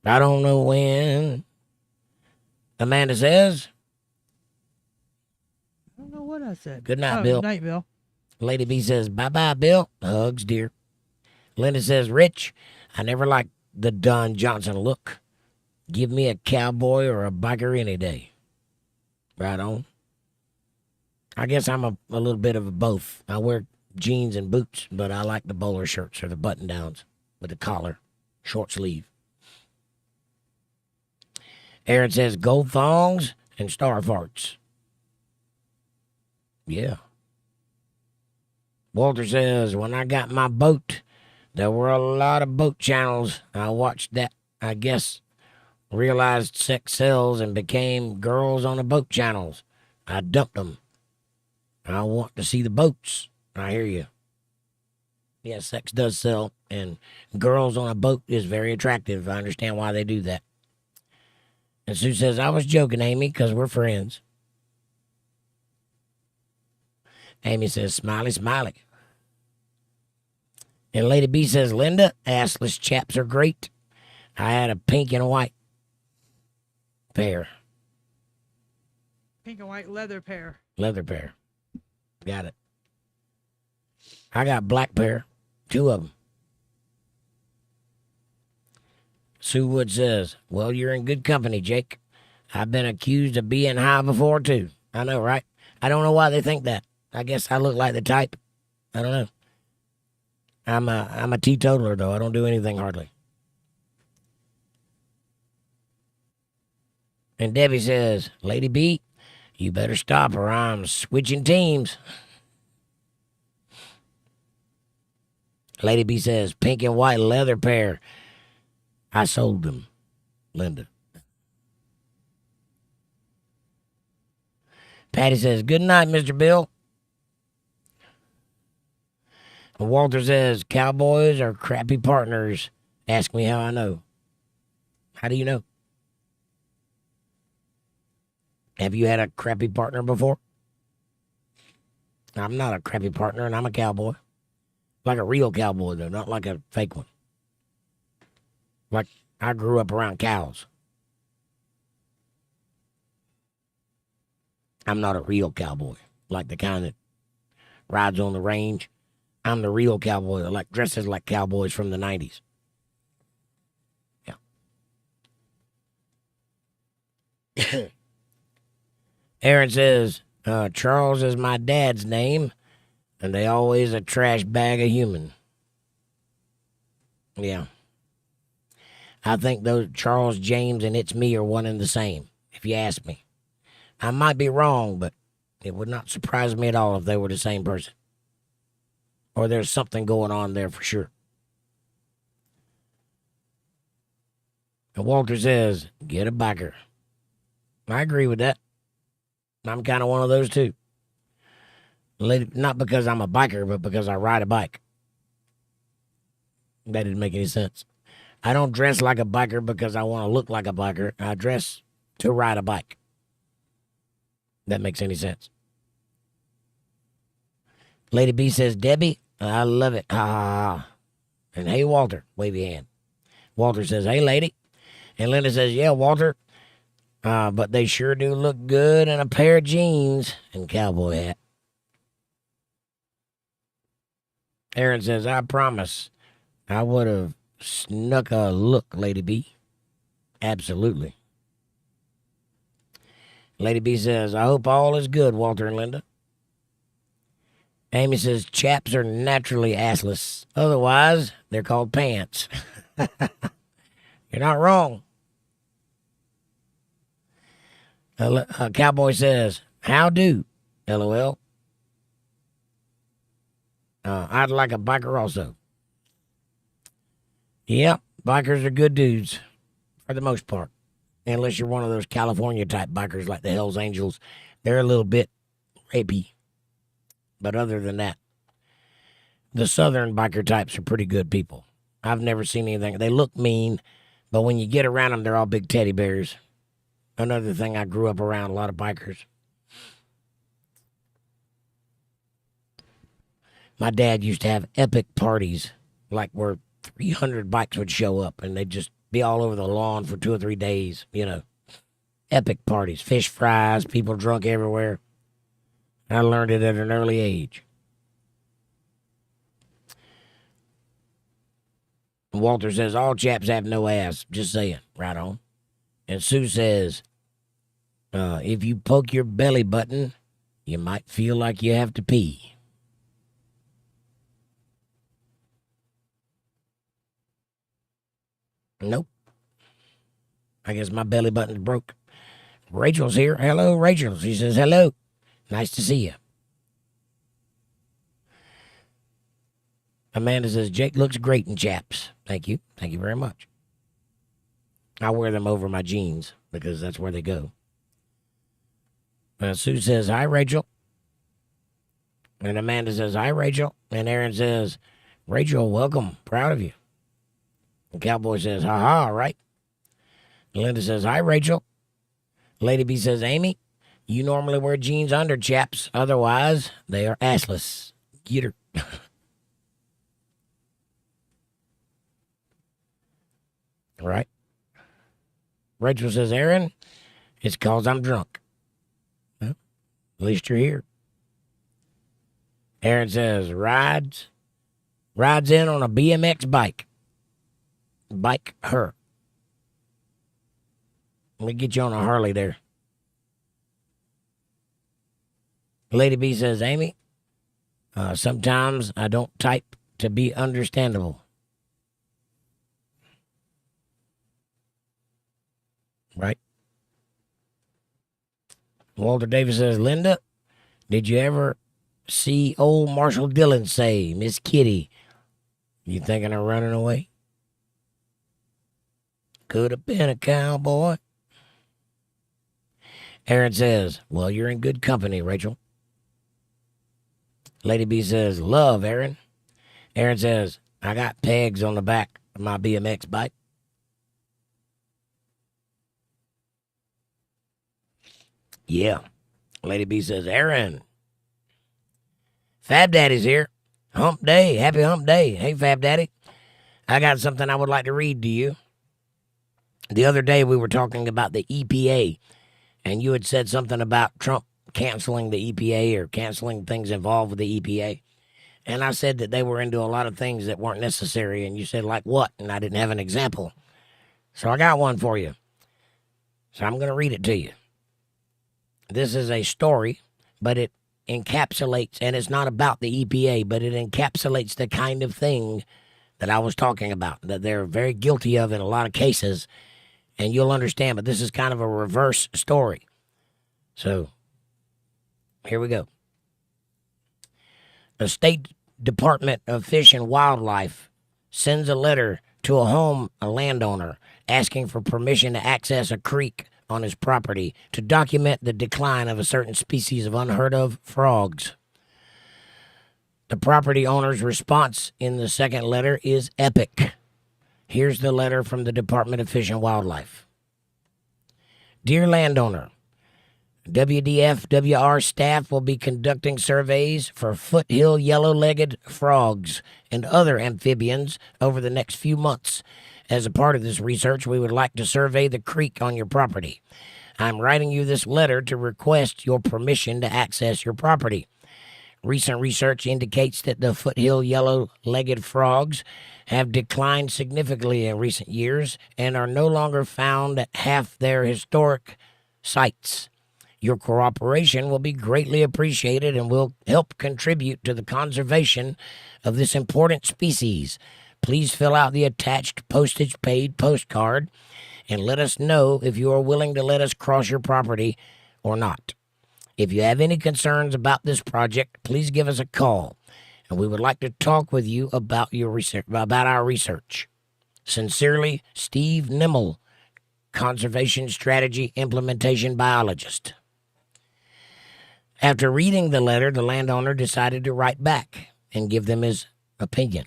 I don't know when. Amanda says, I don't know what I said. good night, Bill. Good night, Bill. Lady B says, bye-bye, Bill. Hugs, dear. Linda says, Rich, I never liked the Don Johnson look. Give me a cowboy or a biker any day. Right on. I guess I'm a little bit of both. I wear jeans and boots, but I like the bowler shirts or the button downs with the collar, short sleeve. Aaron says gold thongs and star farts. Yeah. Walter says, when I got my boat, there were a lot of boat channels. I watched that, I guess, realized sex sells and became girls on the boat channels. I dumped them. I want to see the boats. I hear you. Yeah, sex does sell, and girls on a boat is very attractive. I understand why they do that. And Sue says, I was joking, Amy, because we're friends. Amy says, smiley, smiley. And Lady B says, Linda, assless chaps are great. I had a pink and white pair. Pink and white leather pair. Leather pair. Got it. I got black pair. 2 of them. Sue Wood says, well, you're in good company, Jake. I've been accused of being high before, too. I know, right? I don't know why they think that. I guess I look like the type. I don't know. I'm a teetotaler, though. I don't do anything hardly. And Debbie says, Lady B, you better stop or I'm switching teams. Lady B says, pink and white leather pair. I sold them, Linda. Patty says, good night, Mr. Bill. And Walter says, cowboys are crappy partners. Ask me how I know. How do you know? Have you had a crappy partner before? I'm not a crappy partner, and I'm a cowboy. Like a real cowboy, though, not like a fake one. Like, I grew up around cows. I'm not a real cowboy, like the kind that rides on the range. I'm the real cowboy, like dresses like cowboys from the 90s. Yeah. Aaron says, Charles is my dad's name, and they always a trash bag of human. Yeah. I think those Charles, James, and It's Me are one and the same, if you ask me. I might be wrong, but it would not surprise me at all if they were the same person. Or there's something going on there for sure. And Walter says, get a biker. I agree with that. I'm kind of one of those too. Not because I'm a biker, but because I ride a bike. That didn't make any sense. I don't dress like a biker because I want to look like a biker. I dress to ride a bike. That makes any sense. Lady B says, Debbie, I love it. Ah. And hey, Walter, wave your hand. Walter says, hey, lady. And Linda says, yeah, Walter. But they sure do look good in a pair of jeans and cowboy hat. Aaron says, I promise I would have snuck a look, Lady B. Absolutely. Lady B says, I hope all is good, Walter and Linda. Amy says, chaps are naturally assless. Otherwise, they're called pants. You're not wrong. A cowboy says, how do? LOL. I'd like a biker also. Yeah, bikers are good dudes for the most part. Unless you're one of those California type bikers like the Hells Angels. They're a little bit rapey. But other than that, the southern biker types are pretty good people. I've never seen anything. They look mean, but when you get around them, they're all big teddy bears. Another thing, I grew up around a lot of bikers. My dad used to have epic parties, like where 300 bikes would show up, and they'd just be all over the lawn for 2 or 3 days, you know. Epic parties, fish fries, people drunk everywhere. I learned it at an early age. Walter says, all chaps have no ass. Just saying. Right on. And Sue says, if you poke your belly button, you might feel like you have to pee. Nope. I guess my belly button's broke. Rachel's here. Hello, Rachel. She says, hello. Nice to see you. Amanda says, Jake looks great in chaps. Thank you. Thank you very much. I wear them over my jeans because that's where they go. Sue says, hi, Rachel. And Amanda says, hi, Rachel. And Aaron says, Rachel, welcome. Proud of you. And Cowboy says, ha-ha, right? Linda says, hi, Rachel. Lady B says, Amy, you normally wear jeans under chaps. Otherwise, they are assless. Get her. Right? Rachel says, Aaron, it's because I'm drunk. Well, at least you're here. Aaron says, rides in on a BMX bike. Bike her. Let me get you on a Harley there. Lady B says, Amy, sometimes I don't type to be understandable. Right? Walter Davis says, Linda, did you ever see old Marshall Dillon say, Miss Kitty, you thinking of running away? Could have been a cowboy. Aaron says, well, you're in good company, Rachel. Lady B says, love, Aaron. Aaron says, I got pegs on the back of my BMX bike. Yeah. Lady B says, Aaron. Fab Daddy's here. Hump day. Happy hump day. Hey, Fab Daddy. I got something I would like to read to you. The other day we were talking about the EPA, and you had said something about Trump canceling the EPA or canceling things involved with the EPA. And I said that they were into a lot of things that weren't necessary, and you said, like what? And I didn't have an example. So I got one for you. So I'm going to read it to you. This is a story, but it encapsulates, and it's not about the EPA, but it encapsulates the kind of thing that I was talking about, that they're very guilty of in a lot of cases, and you'll understand, but this is kind of a reverse story. So, here we go. The State Department of Fish and Wildlife sends a letter to a landowner, asking for permission to access a creek on his property to document the decline of a certain species of unheard of frogs. The property owner's response in the second letter is epic. Here's the letter from the Department of Fish and Wildlife. Dear landowner, WDF-WR staff will be conducting surveys for foothill yellow-legged frogs and other amphibians over the next few months. As a part of this research, we would like to survey the creek on your property. I'm writing you this letter to request your permission to access your property. Recent research indicates that the foothill yellow-legged frogs have declined significantly in recent years and are no longer found at half their historic sites. Your cooperation will be greatly appreciated and will help contribute to the conservation of this important species. Please fill out the attached postage-paid postcard and let us know if you are willing to let us cross your property or not. If you have any concerns about this project, please give us a call, and we would like to talk with you about our research. Sincerely, Steve Nimmel, Conservation Strategy Implementation Biologist. After reading the letter, the landowner decided to write back and give them his opinion.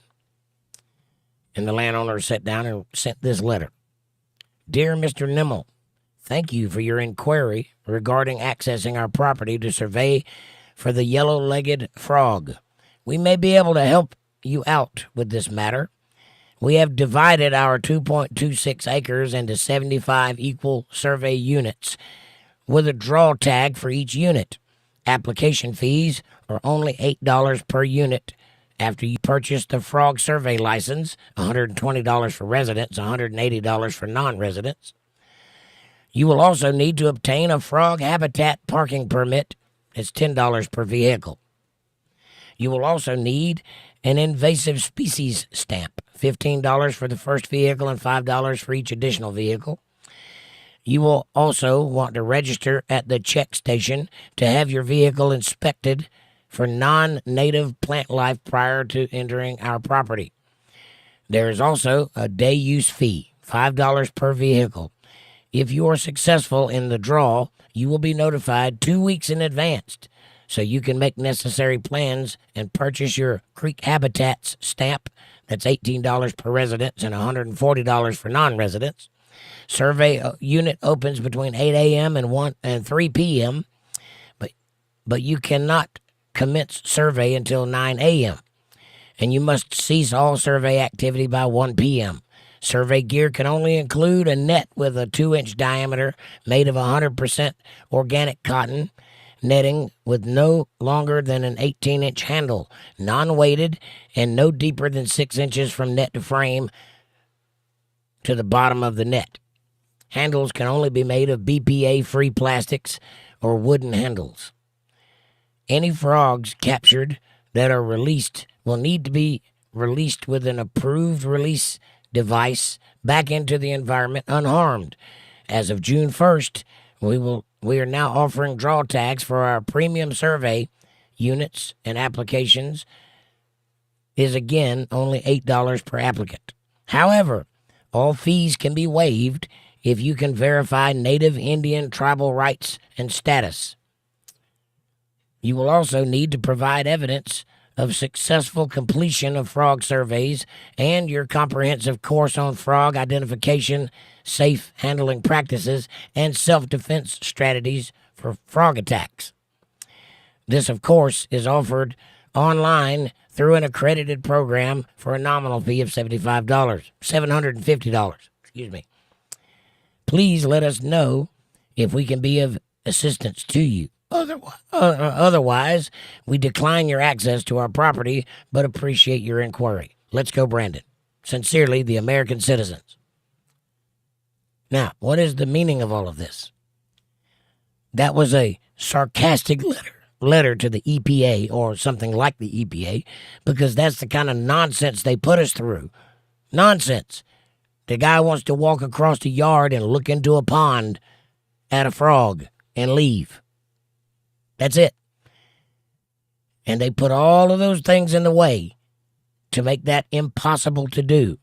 And the landowner sat down and sent this letter. Dear Mr. Nimmel, thank you for your inquiry regarding accessing our property to survey for the yellow-legged frog. We may be able to help you out with this matter. We have divided our 2.26 acres into 75 equal survey units with a draw tag for each unit. Application fees are only $8 per unit. After you purchase the frog survey license, $120 for residents, $180 for non-residents. You will also need to obtain a frog habitat parking permit. It's $10 per vehicle. You will also need an invasive species stamp, $15 for the first vehicle and $5 for each additional vehicle. You will also want to register at the check station to have your vehicle inspected for non-native plant life prior to entering our property. There is also a day use fee, $5 per vehicle. If you are successful in the draw, you will be notified 2 weeks in advance so you can make necessary plans and purchase your Creek Habitats stamp. That's $18 per residence and $140 for non-residents. Survey unit opens between 8 a.m. and 3 p.m., but you cannot commence survey until 9 a.m., and you must cease all survey activity by 1 p.m. Survey gear can only include a net with a 2-inch diameter made of 100% organic cotton netting with no longer than an 18-inch handle, non-weighted, and no deeper than 6 inches from net to frame to the bottom of the net. Handles can only be made of BPA-free plastics or wooden handles. Any frogs captured that are released will need to be released with an approved release device back into the environment unharmed. As of June 1st, we are now offering draw tags for our premium survey units and applications is again only $8 per applicant. However, all fees can be waived if you can verify Native Indian tribal rights and status. You will also need to provide evidence of successful completion of frog surveys and your comprehensive course on frog identification, safe handling practices, and self-defense strategies for frog attacks. This, of course, is offered online through an accredited program for a nominal fee of $750. Excuse me. Please let us know if we can be of assistance to you. Otherwise, we decline your access to our property, but appreciate your inquiry. Let's go, Brandon. Sincerely, the American citizens. Now, what is the meaning of all of this? That was a sarcastic letter to the EPA or something like the EPA, because that's the kind of nonsense they put us through. Nonsense. The guy wants to walk across the yard and look into a pond at a frog and leave. That's it. And they put all of those things in the way to make that impossible to do,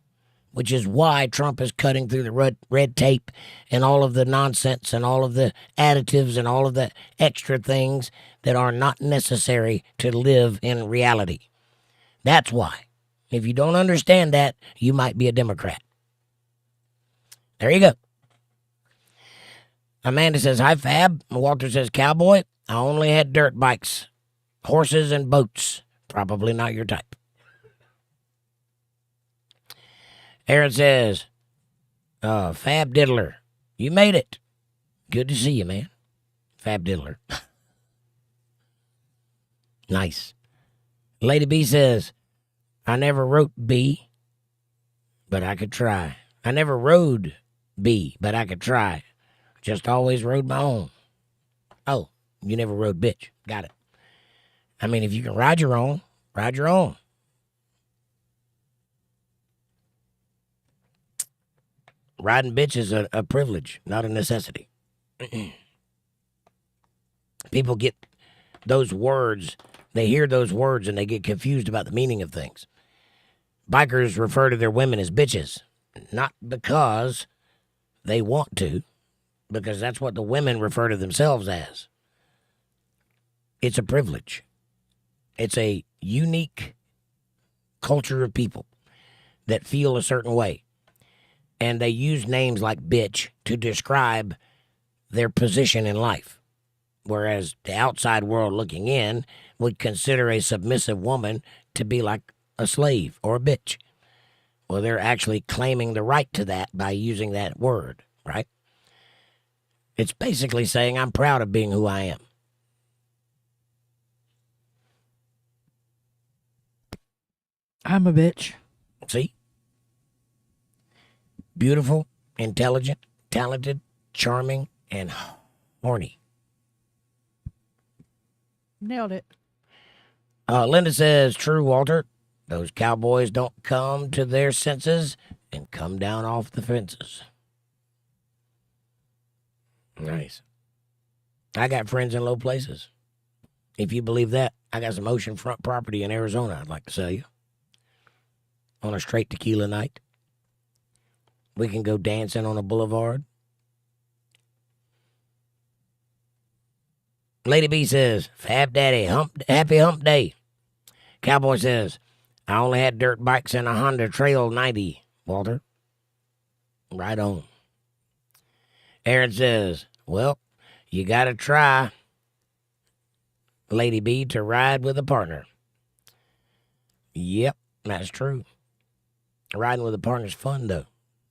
which is why Trump is cutting through the red tape and all of the nonsense and all of the additives and all of the extra things that are not necessary to live in reality. That's why. If you don't understand that, you might be a Democrat. There you go. Amanda says, hi, Fab. Walter says, cowboy. I only had dirt bikes, horses, and boats. Probably not your type. Aaron says, Fab Diddler, you made it. Good to see you, man. Fab Diddler. Nice. Lady B says, I never wrote B, but I could try. I never rode B, but I could try. Just always rode my own. Oh, you never rode bitch. Got it. I mean, if you can ride your own, ride your own. Riding bitch is a privilege, not a necessity. People get those words, they hear those words and they get confused about the meaning of things. Bikers refer to their women as bitches, not because they want to, because that's what the women refer to themselves as. It's a privilege. It's a unique culture of people that feel a certain way. And they use names like bitch to describe their position in life. Whereas the outside world looking in would consider a submissive woman to be like a slave or a bitch. Well, they're actually claiming the right to that by using that word, right? It's basically saying, I'm proud of being who I am. I'm a bitch. See? Beautiful, intelligent, talented, charming, and horny. Nailed it. Linda says, true, Walter. Those cowboys don't come to their senses and come down off the fences. Nice. I got friends in low places. If you believe that, I got some oceanfront property in Arizona I'd like to sell you. On a straight tequila night. We can go dancing on a boulevard. Lady B says, Fab Daddy, happy hump day. Cowboy says, I only had dirt bikes and a Honda Trail 90, Walter. Right on. Aaron says, well, you got to try, Lady B, to ride with a partner. Yep, that's true. Riding with a partner's fun, though.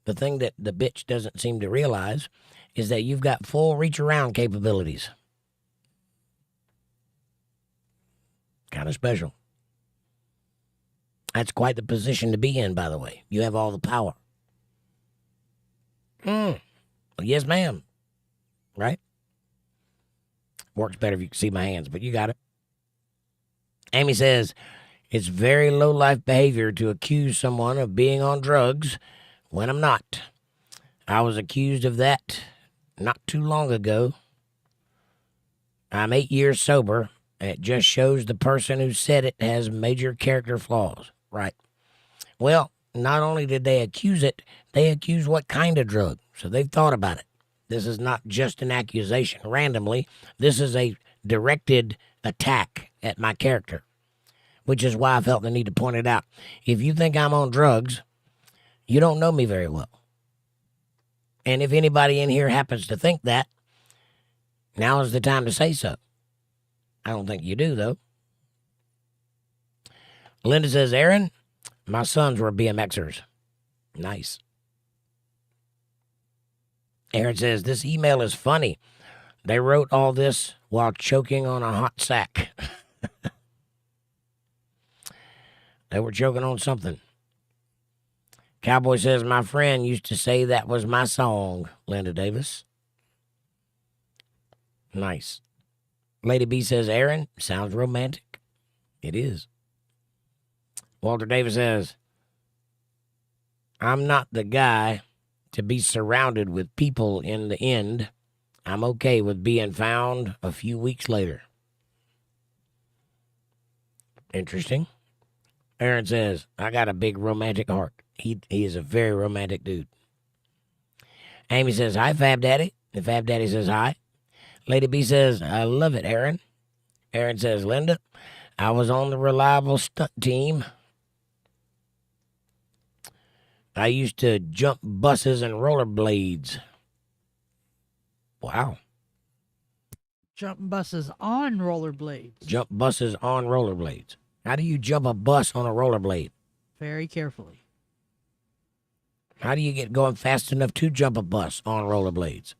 The thing that the bitch doesn't seem to realize is that you've got full reach-around capabilities. Kind of special. That's quite the position to be in, by the way. You have all the power. Yes, ma'am. Right? Works better if you can see my hands, but you got it. Amy says, it's very low-life behavior to accuse someone of being on drugs when I'm not. I was accused of that not too long ago. I'm 8 years sober. It just shows the person who said it has major character flaws. Right. Well, not only did they accuse it, they accused what kind of drug. So they've thought about it. This is not just an accusation randomly. This is a directed attack at my character, which is why I felt the need to point it out. If you think I'm on drugs, you don't know me very well. And if anybody in here happens to think that, now is the time to say so. I don't think you do, though. Linda says, Aaron, my sons were BMXers. Nice. Aaron says, this email is funny. They wrote all this while choking on a hot sack. They were choking on something. Cowboy says, my friend used to say that was my song, Linda Davis. Nice. Lady B says, Aaron, sounds romantic. It is. Walter Davis says, I'm not the guy to be surrounded with people in the end. I'm okay with being found a few weeks later. Interesting. Aaron says, I got a big romantic heart. He is a very romantic dude. Amy says, hi, Fab Daddy. And Fab Daddy says, hi. Lady B says, I love it, Aaron. Aaron says, Linda, I was on the reliable stunt team. I used to jump buses and rollerblades. Wow. Jump buses on rollerblades. Jump buses on rollerblades. How do you jump a bus on a rollerblade? Very carefully. How do you get going fast enough to jump a bus on rollerblades?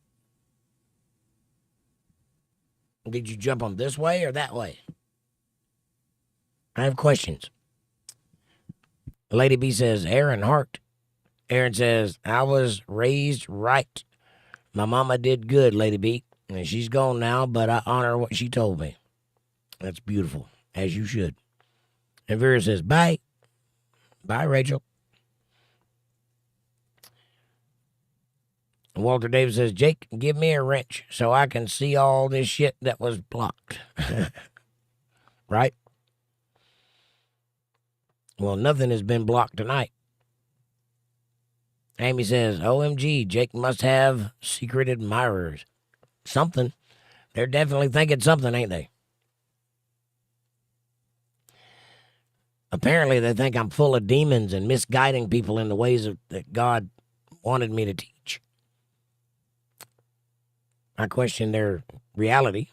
Did you jump them this way or that way? I have questions. Lady B says, Aaron Hart. Aaron says, I was raised right. My mama did good, Lady B. And she's gone now, but I honor what she told me. That's beautiful, as you should. And Vera says, bye. Bye, Rachel. And Walter Davis says, Jake, give me a wrench so I can see all this shit that was blocked. Right? Well, nothing has been blocked tonight. Amy says, OMG, Jake must have secret admirers. Something. They're definitely thinking something, ain't they? Apparently, they think I'm full of demons and misguiding people in the ways that God wanted me to teach. I question their reality.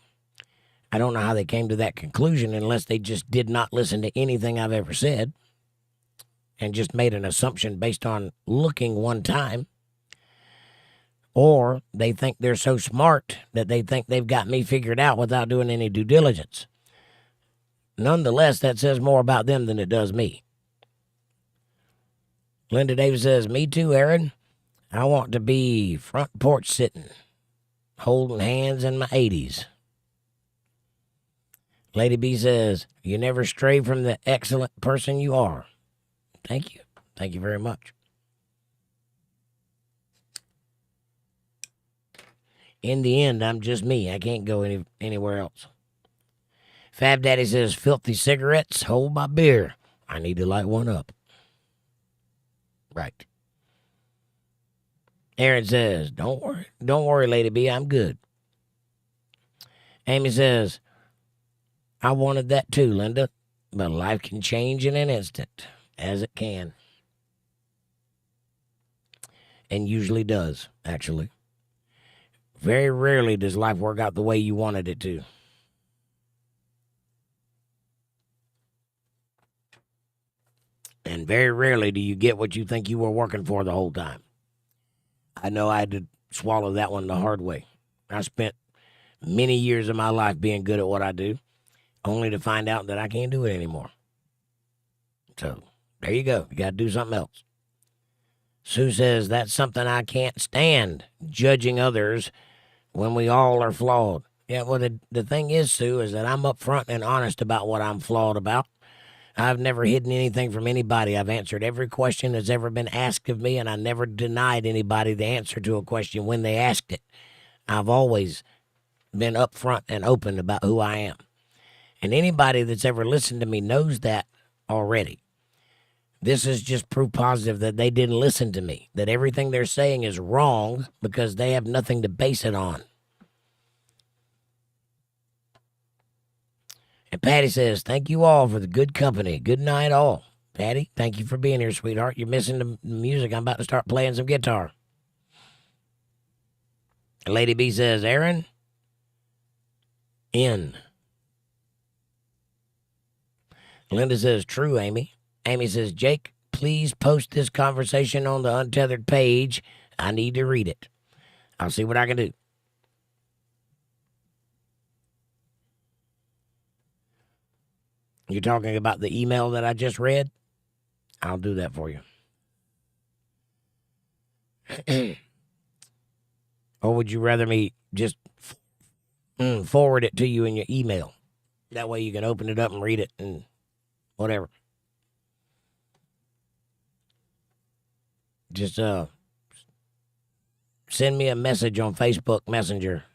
I don't know how they came to that conclusion unless they just did not listen to anything I've ever said and just made an assumption based on looking one time. Or they think they're so smart that they think they've got me figured out without doing any due diligence. Nonetheless, that says more about them than it does me. Linda Davis says, me too, Aaron. I want to be front porch sitting, holding hands in my 80s. Lady B says, you never stray from the excellent person you are. Thank you. Thank you very much. In the end, I'm just me. I can't go anywhere else. Fab Daddy says, filthy cigarettes, hold my beer. I need to light one up. Right. Aaron says, don't worry, Lady B, I'm good. Amy says, I wanted that too, Linda, but life can change in an instant, as it can. And usually does, actually. Very rarely does life work out the way you wanted it to. And very rarely do you get what you think you were working for the whole time. I know I had to swallow that one the hard way. I spent many years of my life being good at what I do, only to find out that I can't do it anymore. So, there you go. You got to do something else. Sue says, that's something I can't stand, judging others when we all are flawed. Yeah, well, the thing is, Sue, is that I'm upfront and honest about what I'm flawed about. I've never hidden anything from anybody. I've answered every question that's ever been asked of me, and I never denied anybody the answer to a question when they asked it. I've always been upfront and open about who I am. And anybody that's ever listened to me knows that already. This is just proof positive that they didn't listen to me, that everything they're saying is wrong because they have nothing to base it on. And Patty says, thank you all for the good company. Good night, all. Patty, thank you for being here, sweetheart. You're missing the music. I'm about to start playing some guitar. And Lady B says, Aaron, in. Linda says, true, Amy. Amy says, Jake, please post this conversation on the Untethered page. I need to read it. I'll see what I can do. You're talking about the email that I just read? I'll do that for you. Or would you rather me just forward it to you in your email? That way you can open it up and read it and whatever. Just send me a message on Facebook Messenger.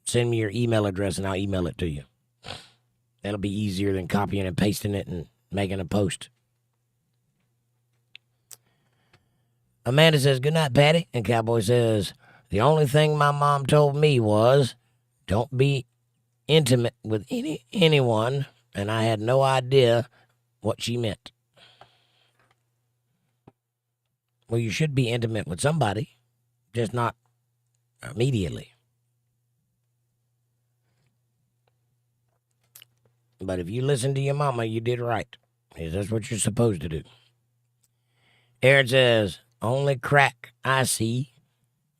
Send me your email address and I'll email it to you. That'll be easier than copying and pasting it and making a post. Amanda says, good night, Patty. And Cowboy says, the only thing my mom told me was, don't be intimate with anyone. And I had no idea what she meant. Well, you should be intimate with somebody, just not immediately. But if you listen to your mama, you did right. That's what you're supposed to do. Aaron says, only crack I see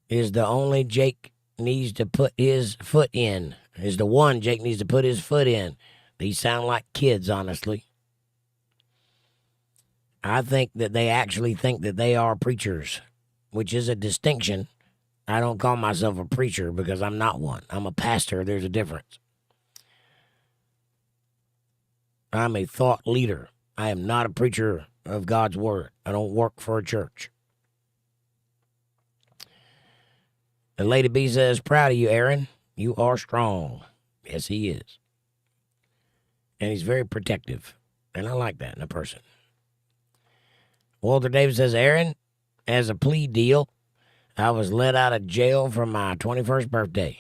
is the only Jake needs to put his foot in. Is the one Jake needs to put his foot in. These sound like kids, honestly. I think that they actually think that they are preachers, which is a distinction. I don't call myself a preacher because I'm not one. I'm a pastor. There's a difference. I'm a thought leader. I am not a preacher of God's word. I don't work for a church. And Lady B says, proud of you, Aaron. You are strong. Yes, he is. And he's very protective. And I like that in a person. Walter Davis says, Aaron, as a plea deal, I was let out of jail for my 21st birthday.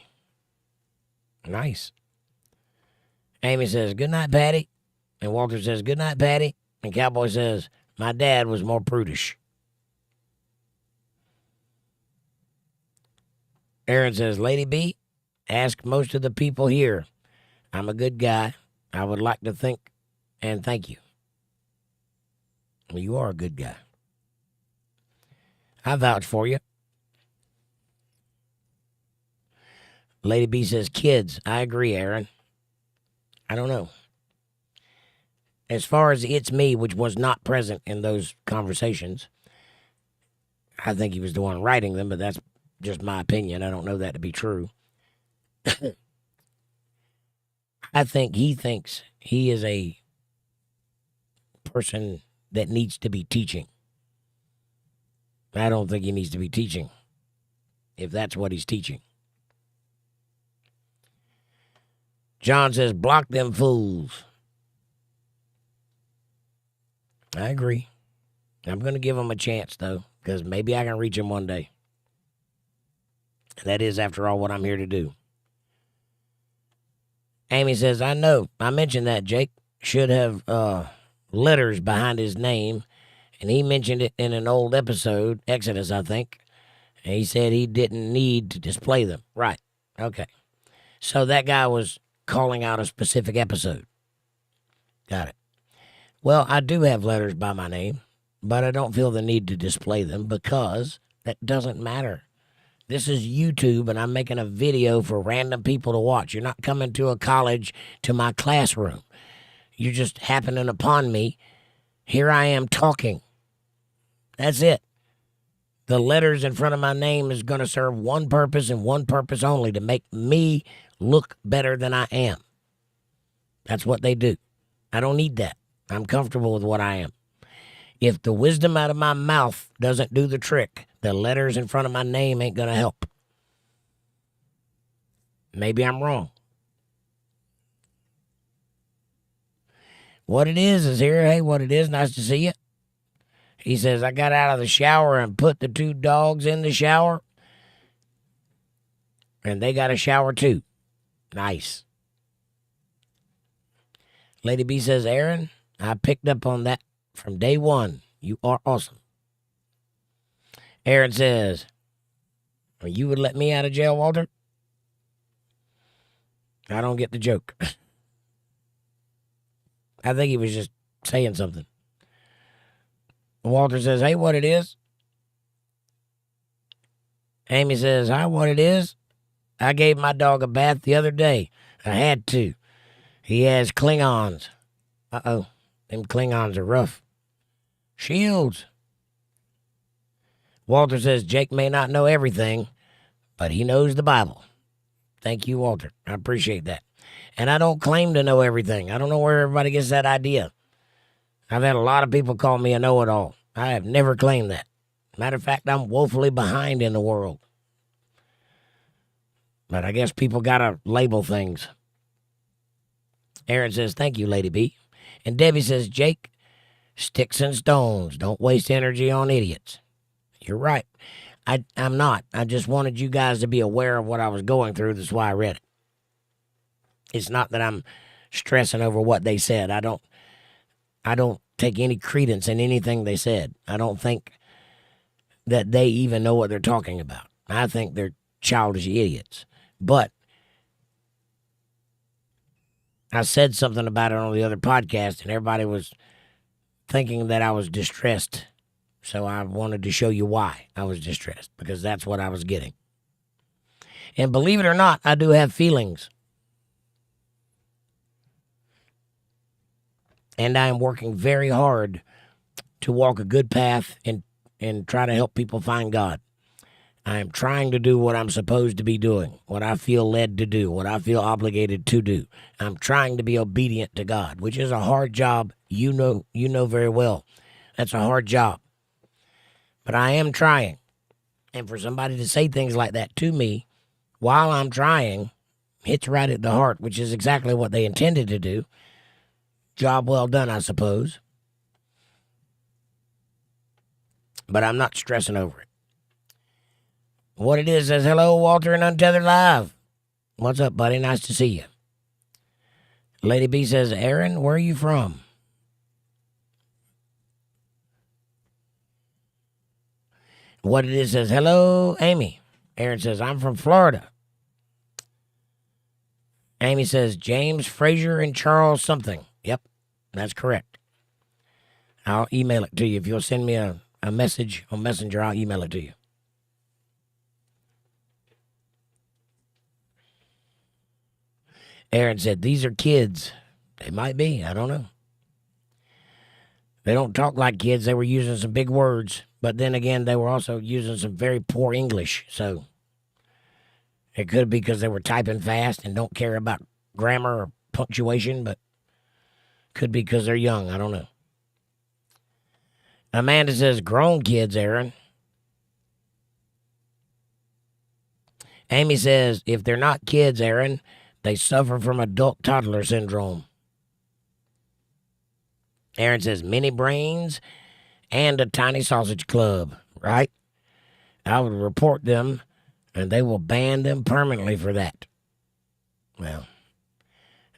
Nice. Amy says, good night, Patty. And Walter says, good night, Patty. And Cowboy says, my dad was more prudish. Aaron says, Lady B, ask most of the people here. I'm a good guy. I would like to think and thank you. Well, you are a good guy. I vouch for you. Lady B says, kids. I agree, Aaron. I don't know. As far as it's me, which was not present in those conversations, I think he was the one writing them, but that's just my opinion. I don't know that to be true. I think he thinks he is a person that needs to be teaching. I don't think he needs to be teaching, if that's what he's teaching. John says, block them fools. I agree. I'm going to give him a chance, though, because maybe I can reach him one day. That is, after all, what I'm here to do. Amy says, I know. I mentioned that Jake should have letters behind his name, and he mentioned it in an old episode, Exodus, I think. And he said he didn't need to display them. Right. Okay. So that guy was calling out a specific episode. Got it. Well, I do have letters by my name, but I don't feel the need to display them because that doesn't matter. This is YouTube, and I'm making a video for random people to watch. You're not coming to a college, to my classroom. You're just happening upon me. Here I am talking. That's it. The letters in front of my name is going to serve one purpose and one purpose only, to make me look better than I am. That's what they do. I don't need that. I'm comfortable with what I am. If the wisdom out of my mouth doesn't do the trick, the letters in front of my name ain't going to help. Maybe I'm wrong. What it is here. Hey, what it is, nice to see you. He says, I got out of the shower and put the 2 dogs in the shower. And they got a shower too. Nice. Lady B says, Aaron, I picked up on that from day one. You are awesome. Aaron says, you would let me out of jail, Walter? I don't get the joke. I think he was just saying something. Walter says, hey, what it is? Amy says, hi, what it is? I gave my dog a bath the other day. I had to. He has Klingons. Uh-oh. Them Klingons are rough. Shields. Walter says, Jake may not know everything, but he knows the Bible. Thank you, Walter. I appreciate that. And I don't claim to know everything. I don't know where everybody gets that idea. I've had a lot of people call me a know-it-all. I have never claimed that. Matter of fact, I'm woefully behind in the world. But I guess people got to label things. Aaron says, thank you, Lady B. And Debbie says, Jake, sticks and stones. Don't waste energy on idiots. You're right. I'm not. I just wanted you guys to be aware of what I was going through. That's why I read it. It's not that I'm stressing over what they said. I don't take any credence in anything they said. I don't think that they even know what they're talking about. I think they're childish idiots. But I said something about it on the other podcast, and everybody was thinking that I was distressed. So I wanted to show you why I was distressed, because that's what I was getting. And believe it or not, I do have feelings. And I am working very hard to walk a good path and try to help people find God. I am trying to do what I'm supposed to be doing, what I feel led to do, what I feel obligated to do. I'm trying to be obedient to God, which is a hard job. You know very well. That's a hard job. But I am trying. And for somebody to say things like that to me while I'm trying hits right at the heart, which is exactly what they intended to do. Job well done, I suppose. But I'm not stressing over it. What it is says, hello, Walter and Untethered Live. What's up, buddy? Nice to see you. Lady B says, Aaron, where are you from? What it is says, hello, Amy. Aaron says, I'm from Florida. Amy says, James, Frazier, and Charles something. Yep, that's correct. I'll email it to you. If you'll send me a message on Messenger, I'll email it to you. Aaron said, these are kids. They might be. I don't know. They don't talk like kids. They were using some big words. But then again, they were also using some very poor English. So it could be because they were typing fast and don't care about grammar or punctuation. But could be because they're young. I don't know. Amanda says, grown kids, Aaron. Amy says, if they're not kids, Aaron, they suffer from adult toddler syndrome. Aaron says, mini brains and a tiny sausage club, right? I would report them, and they will ban them permanently for that. Well,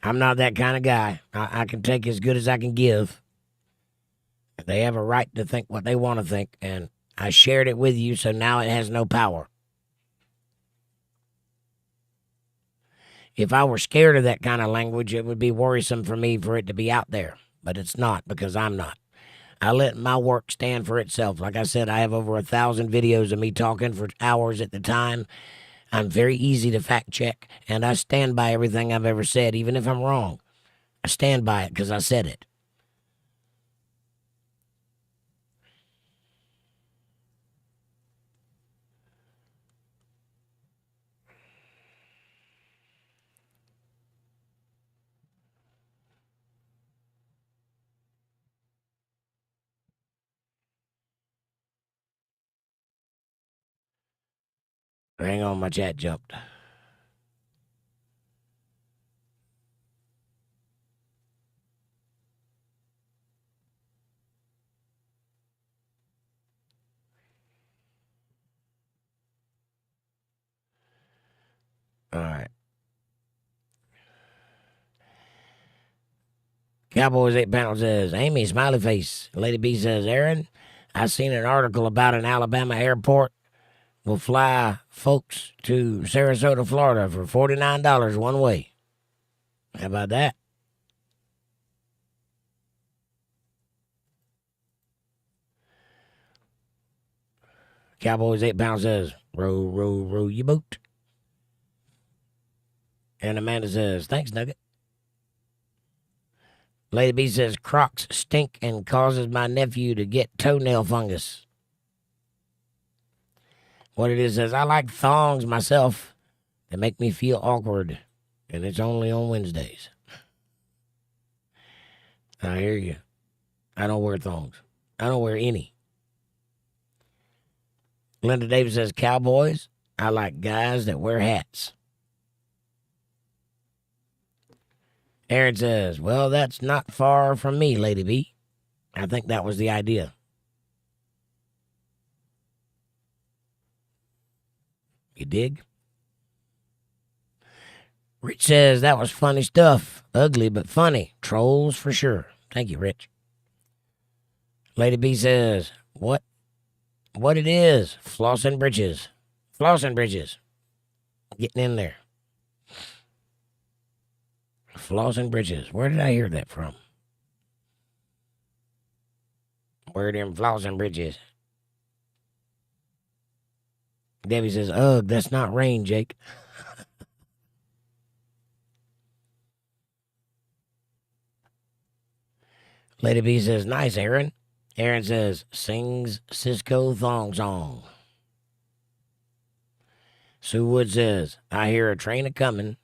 I'm not that kind of guy. I can take as good as I can give. They have a right to think what they want to think, and I shared it with you, so now it has no power. If I were scared of that kind of language, it would be worrisome for me for it to be out there, but it's not because I'm not. I let my work stand for itself. Like I said, I have over 1,000 videos of me talking for hours at the time. I'm very easy to fact check, and I stand by everything I've ever said, even if I'm wrong. I stand by it because I said it. Hang on, my chat jumped. All right. Cowboys 8 Panel says, Amy, smiley face. Lady B says, Aaron, I seen an article about an Alabama airport will fly folks to Sarasota, Florida for $49 one way. How about that? Cowboys 8 Pound says, row, row, row your boat. And Amanda says, thanks, Nugget. Lady B says, Crocs stink and causes my nephew to get toenail fungus. What it is says, I like thongs myself. They make me feel awkward, and it's only on Wednesdays. I hear you. I don't wear thongs. I don't wear any. Linda Davis says, Cowboys, I like guys that wear hats. Aaron says, well, that's not far from me, Lady B. I think that was the idea. You dig? Rich says, that was funny stuff. Ugly, but funny. Trolls for sure. Thank you, Rich. Lady B says, what it is? Flossing bridges. Flossing bridges. Getting in there. Flossing bridges. Where did I hear that from? Where them flossing bridges? Debbie says, ugh, that's not rain, Jake. Lady B says, nice, Aaron. Aaron says, sings Cisco thong song. Sue Wood says, I hear a train a coming.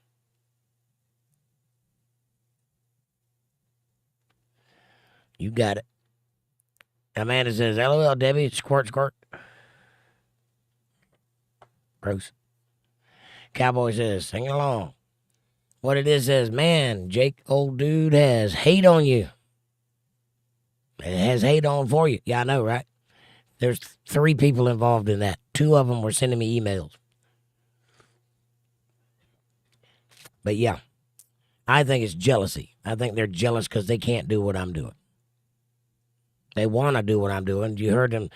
You got it. Amanda says, LOL, Debbie, squirt, squirt. Gross. Cowboy says, sing along. What it is says, man, Jake, old dude, has hate on you. It has hate on for you. Yeah, I know, right? There's 3 people involved in that. 2 of them were sending me emails. But yeah, I think it's jealousy. I think they're jealous because they can't do what I'm doing. They want to do what I'm doing. You heard them.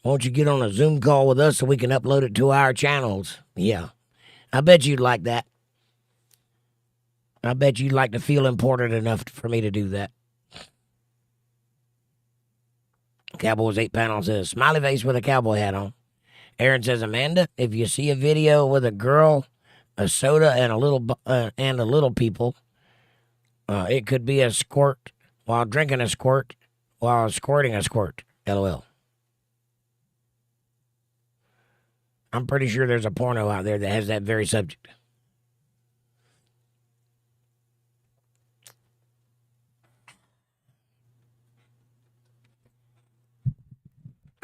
Won't you get on a Zoom call with us so we can upload it to our channels? Yeah. I bet you'd like that. I bet you'd like to feel important enough for me to do that. Cowboys 8 Panel says, smiley face with a cowboy hat on. Aaron says, Amanda, if you see a video with a girl, a soda, and a little people, it could be a squirt while drinking a squirt while squirting a squirt. LOL. I'm pretty sure there's a porno out there that has that very subject.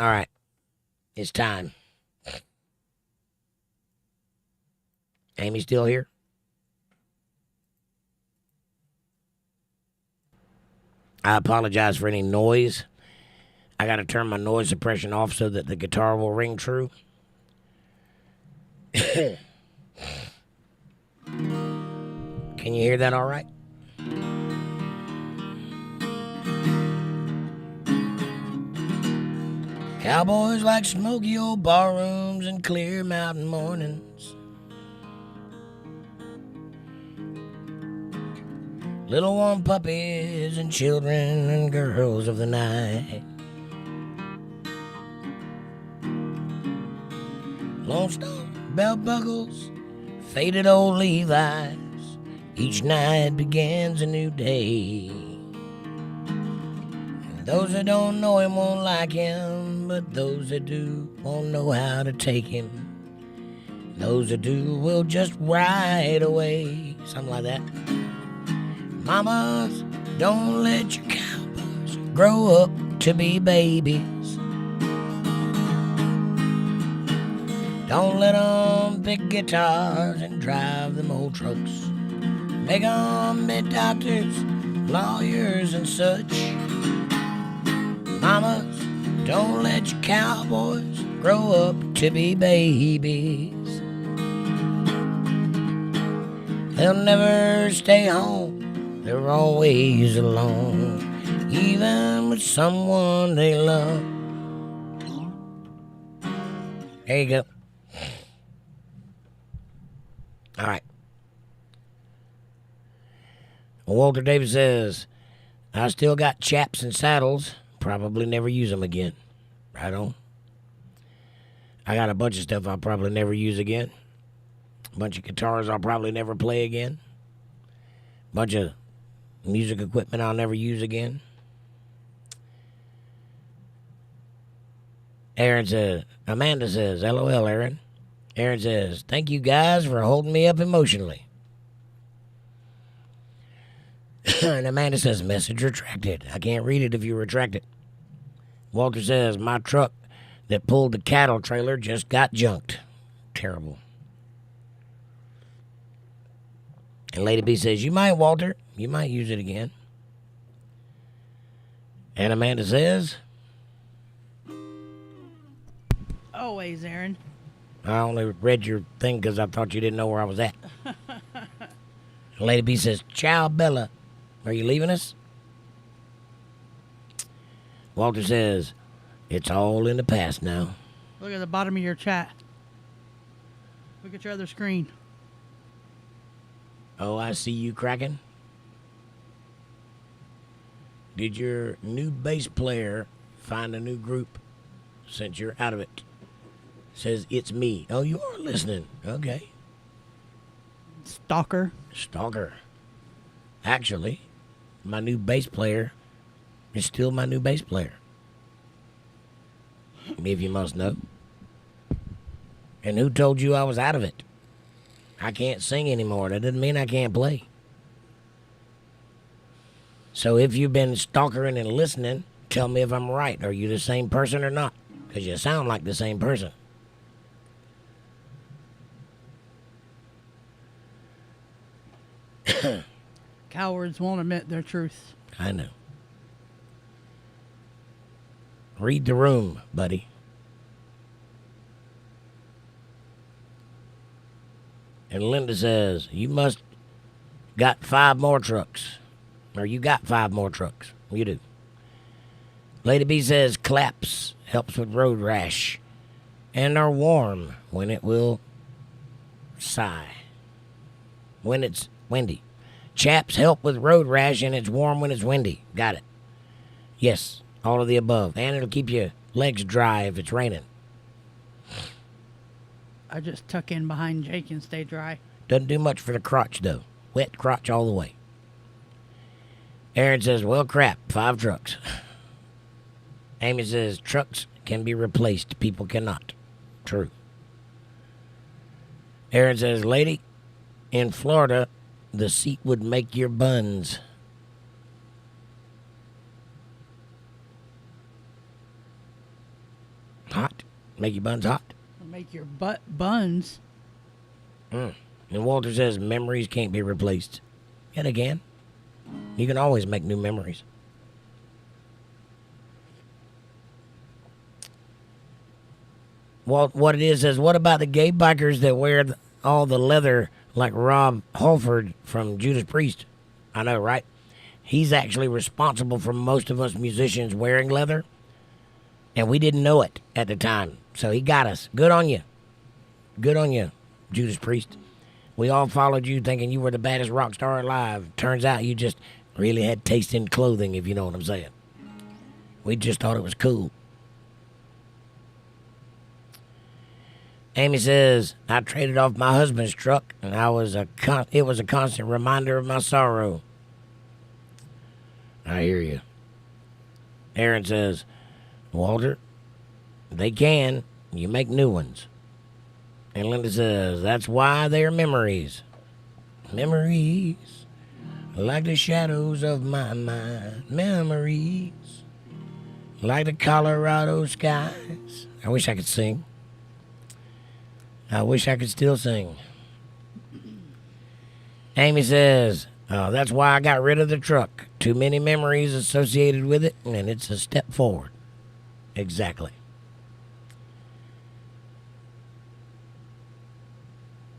All right. It's time. Amy still here? I apologize for any noise. I got to turn my noise suppression off so that the guitar will ring true. Can you hear that all right? Cowboys like smoky old barrooms and clear mountain mornings. Little warm puppies and children and girls of the night. Lone Star belt buckles, faded old Levi's. Each night begins a new day. And those that don't know him won't like him, but those that do won't know how to take him. Those that do will just ride away. Something like that. Mamas, don't let your cowboys grow up to be babies. Don't let them pick guitars and drive them old trucks. Make them be doctors, lawyers, and such. Mamas, don't let your cowboys grow up to be babies. They'll never stay home, they're always alone, even with someone they love. There you go. All right. Walter Davis says, I still got chaps and saddles. Probably never use them again. Right on. I got a bunch of stuff I'll probably never use again. A bunch of guitars I'll probably never play again. A bunch of music equipment I'll never use again. Aaron says, Amanda says, LOL, Aaron. Aaron says, thank you guys for holding me up emotionally. And Amanda says, message retracted. I can't read it if you retract it. Walter says, my truck that pulled the cattle trailer just got junked. Terrible. And Lady B says, you might, Walter. You might use it again. And Amanda says, Always, Aaron. I only read your thing because I thought you didn't know where I was at. Lady B says, ciao, Bella. Are you leaving us? Walter says, it's all in the past now. Look at the bottom of your chat. Look at your other screen. Oh, I see you cracking. Did your new bass player find a new group since you're out of it? Says, it's me. Oh, you are listening. Okay. Stalker. Stalker. Actually, my new bass player is still my new bass player. If you must know. And who told you I was out of it? I can't sing anymore. That doesn't mean I can't play. So if you've been stalkering and listening, tell me if I'm right. Are you the same person or not? Because you sound like the same person. Cowards won't admit their truth. I know. Read the room, buddy. And Linda says, you must got 5 more trucks. Or you got 5 more trucks. You do. Lady B says, claps helps with road rash and are warm when it will sigh. When it's windy. Chaps help with road rash and it's warm when it's windy. Got it. Yes, all of the above. And it'll keep your legs dry if it's raining. I just tuck in behind Jake and stay dry. Doesn't do much for the crotch, though. Wet crotch all the way. Aaron says, well, crap, 5 trucks. Amy says, trucks can be replaced. People cannot. True. Aaron says, lady, in Florida, the seat would make your buns. Hot. Make your buns hot. Make your butt buns. And Walter says memories can't be replaced. Yet again, you can always make new memories. Well, what it is what about the gay bikers that wear all the leather like Rob Halford from Judas Priest? I know, right? He's actually responsible for most of us musicians wearing leather, and we didn't know it at the time. So he got us. Good on you. Good on you, Judas Priest. We all followed you thinking you were the baddest rock star alive. Turns out you just really had taste in clothing, if you know what I'm saying. We just thought it was cool. Amy says, I traded off my husband's truck, and it was a constant reminder of my sorrow. I hear you. Aaron says, Walter, they can. You make new ones. And Linda says, that's why they're memories. Memories, like the shadows of my mind. Memories, like the Colorado skies. I wish I could sing. I wish I could still sing. Amy says, that's why I got rid of the truck. Too many memories associated with it, and it's a step forward. Exactly.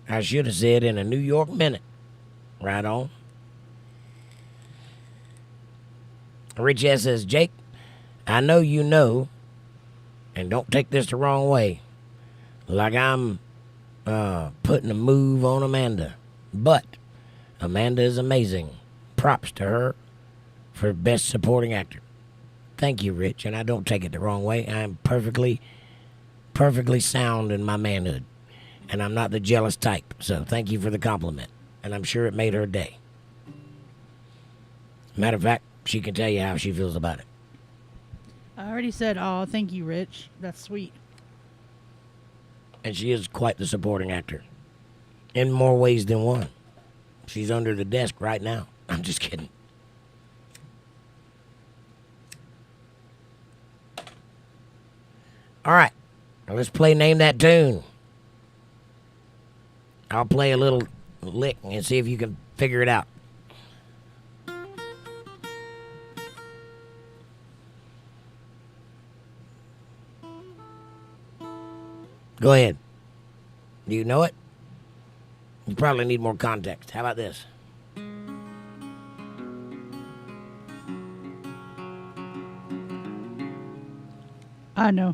I should have said in a New York minute. Right on. Rich S says, Jake, I know you know, and don't take this the wrong way, like I'm putting a move on Amanda. But Amanda is amazing. Props to her for Best Supporting Actor. Thank you, Rich, and I don't take it the wrong way. I am perfectly sound in my manhood, and I'm not the jealous type, so thank you for the compliment, and I'm sure it made her day. Matter of fact, she can tell you how she feels about it. I already said, oh, thank you, Rich. That's sweet. And she is quite the supporting actor, in more ways than one. She's under the desk right now. I'm just kidding. All right, now let's play Name That Tune. I'll play a little lick and see if you can figure it out. Go ahead. Do you know it? You probably need more context. How about this? I know.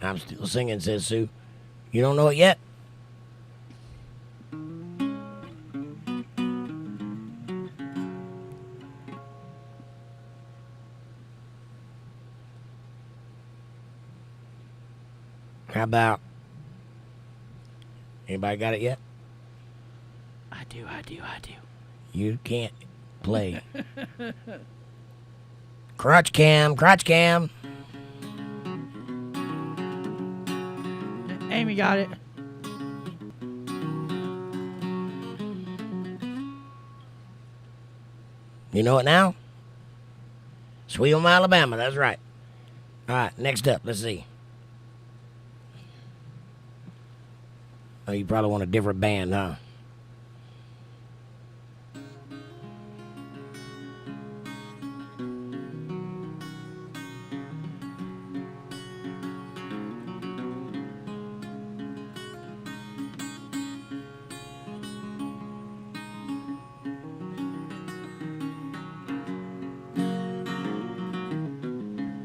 I'm still singing, says Sue. You don't know it yet? How about, anybody got it yet? I do. You can't play. Crotch cam. Amy got it. You know it now? Sweet Home Alabama, that's right. All right, next up, let's see. Oh, you probably want a different band, huh?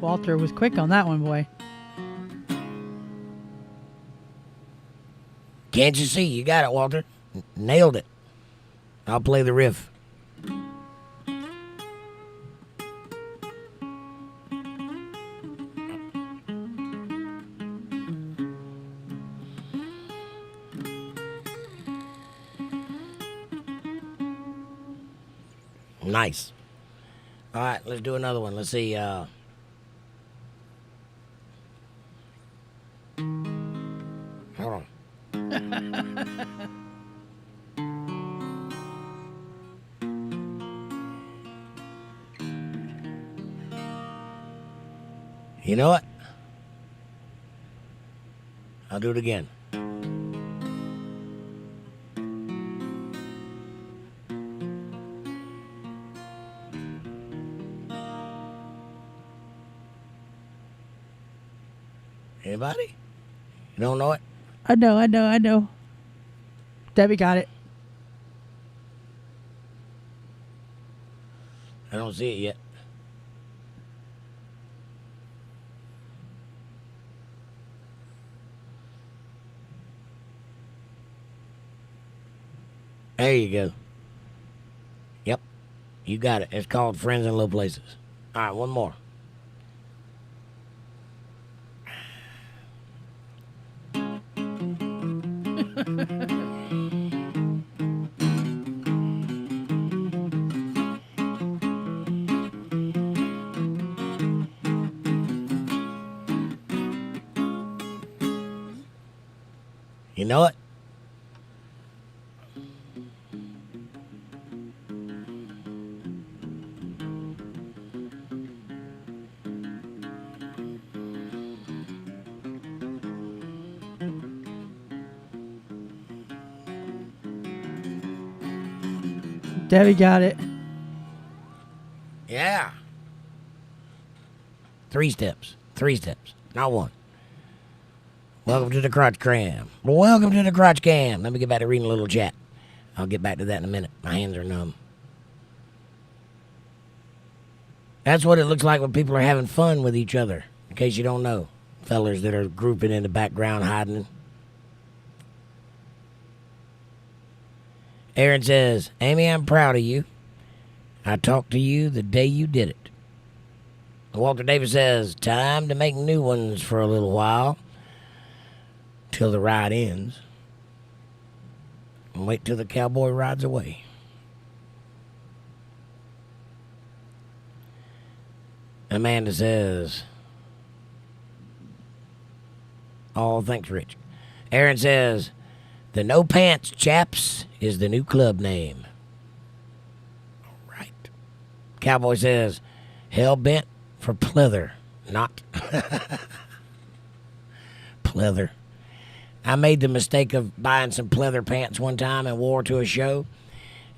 Walter was quick on that one, boy. Can't you see? You got it, Walter. Nailed it. I'll play the riff. Nice. All right, let's do another one. Let's see. Hold on. You know what? I'll do it again. Anybody? You don't know it? I know. Debbie got it. I don't see it yet. There you go. Yep. You got it. It's called Friends in Low Places. All right, one more. You know it? Debbie got it. Yeah. 3 steps. 3 steps. Not one. Welcome to the Crotch Cram. Welcome to the Crotch Cam. Let me get back to reading a little chat. I'll get back to that in a minute. My hands are numb. That's what it looks like when people are having fun with each other. In case you don't know. Fellers that are grouping in the background hiding. Aaron says, Amy, I'm proud of you. I talked to you the day you did it. Walter Davis says, time to make new ones for a little while. Till the ride ends. And wait till the cowboy rides away. Amanda says, oh, thanks, Rich. Aaron says, the No Pants Chaps is the new club name. All right. Cowboy says, hell bent for pleather, not pleather. I made the mistake of buying some pleather pants one time and wore to a show.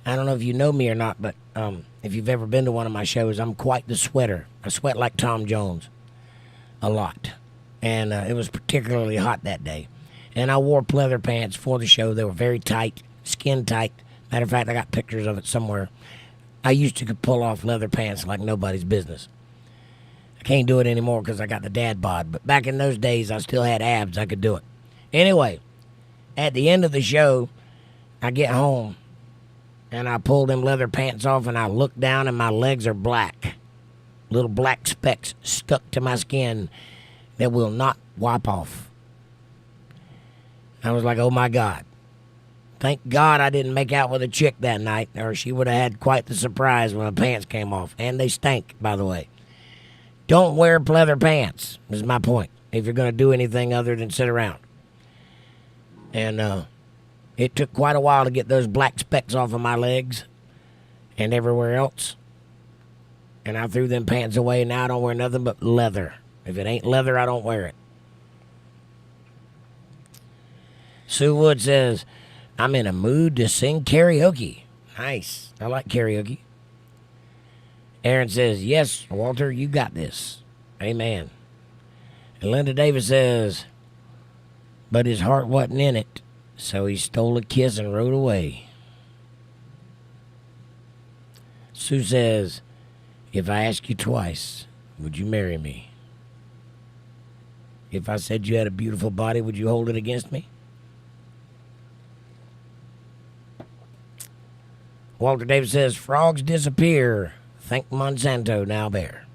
I don't know if you know me or not, but if you've ever been to one of my shows, I'm quite the sweater. I sweat like Tom Jones a lot. And it was particularly hot that day. And I wore pleather pants for the show. They were very tight, skin tight. Matter of fact, I got pictures of it somewhere. I used to could pull off leather pants like nobody's business. I can't do it anymore because I got the dad bod. But back in those days, I still had abs. I could do it. Anyway, at the end of the show, I get home, and I pull them leather pants off, and I look down, and my legs are black. Little black specks stuck to my skin that will not wipe off. I was like, oh, my God. Thank God I didn't make out with a chick that night, or she would have had quite the surprise when the pants came off. And they stank, by the way. Don't wear pleather pants, is my point, if you're going to do anything other than sit around. And it took quite a while to get those black specks off of my legs and everywhere else. And I threw them pants away, and now I don't wear nothing but leather. If it ain't leather, I don't wear it. Sue Wood says, I'm in a mood to sing karaoke. Nice. I like karaoke. Aaron says, yes, Walter, you got this. Amen. And Linda Davis says, but his heart wasn't in it, so he stole a kiss and rode away. Sue says, if I ask you twice, would you marry me? If I said you had a beautiful body, would you hold it against me? Walter Davis says, frogs disappear. Thank Monsanto, now bear.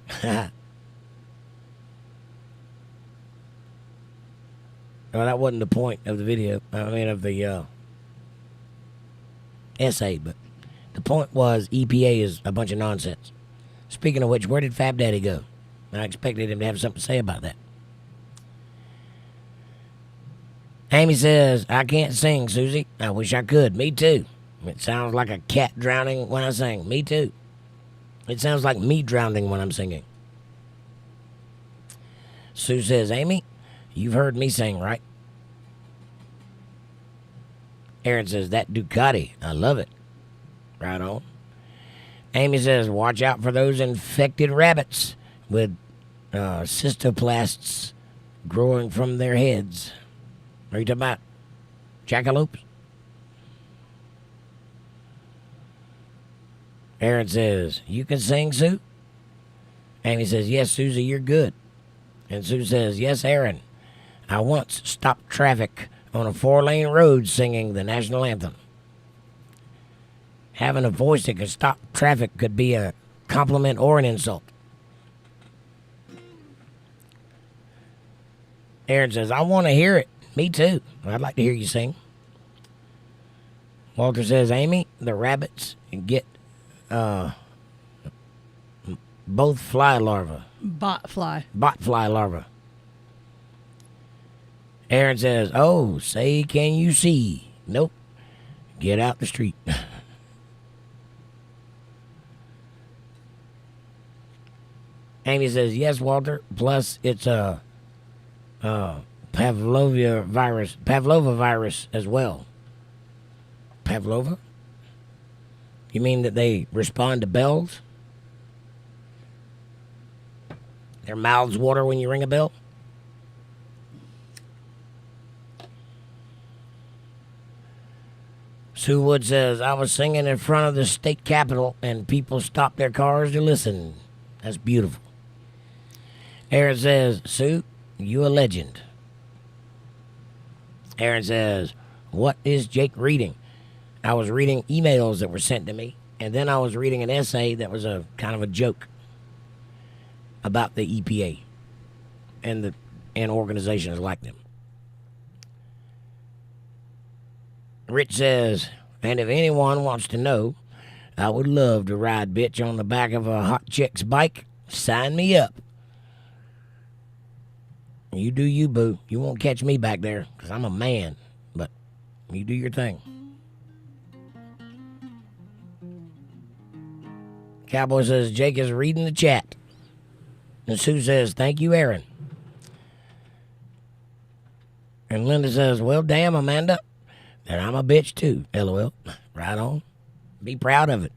Well, that wasn't the point of the video. Of the essay, but the point was EPA is a bunch of nonsense. Speaking of which, where did Fab Daddy go? I expected him to have something to say about that. Amy says, I can't sing, Susie. I wish I could. Me too. It sounds like a cat drowning when I sing. Me too. It sounds like me drowning when I'm singing. Sue says, Amy, you've heard me sing, right? Aaron says, that Ducati, I love it. Right on. Amy says, watch out for those infected rabbits with cystoplasts growing from their heads. Are you talking about jackalopes? Aaron says, you can sing, Sue? Amy says, yes, Susie, you're good. And Sue says, yes, Aaron. I once stopped traffic on a 4-lane road singing the national anthem. Having a voice that could stop traffic could be a compliment or an insult. Aaron says, I want to hear it. Me too. I'd like to hear you sing. Walter says, Amy, the rabbits get both fly larvae. Bot fly larvae. Aaron says, oh, say, can you see? Nope. Get out the street. Amy says, yes, Walter. Plus, it's a Pavlova virus as well. Pavlova? You mean that they respond to bells? Their mouths water when you ring a bell? Sue Wood says, I was singing in front of the state capitol and people stopped their cars to listen. That's beautiful. Aaron says, Sue, you a legend. Aaron says, what is Jake reading? I was reading emails that were sent to me, and then I was reading an essay that was a kind of a joke about the EPA and organizations like them. Rich says, and if anyone wants to know, I would love to ride bitch on the back of a hot chick's bike. Sign me up. You do you, boo. You won't catch me back there because I'm a man, but you do your thing. Cowboy says, Jake is reading the chat. And Sue says, thank you, Aaron. And Linda says, well, damn, Amanda. And I'm a bitch too, LOL. Right on. Be proud of it.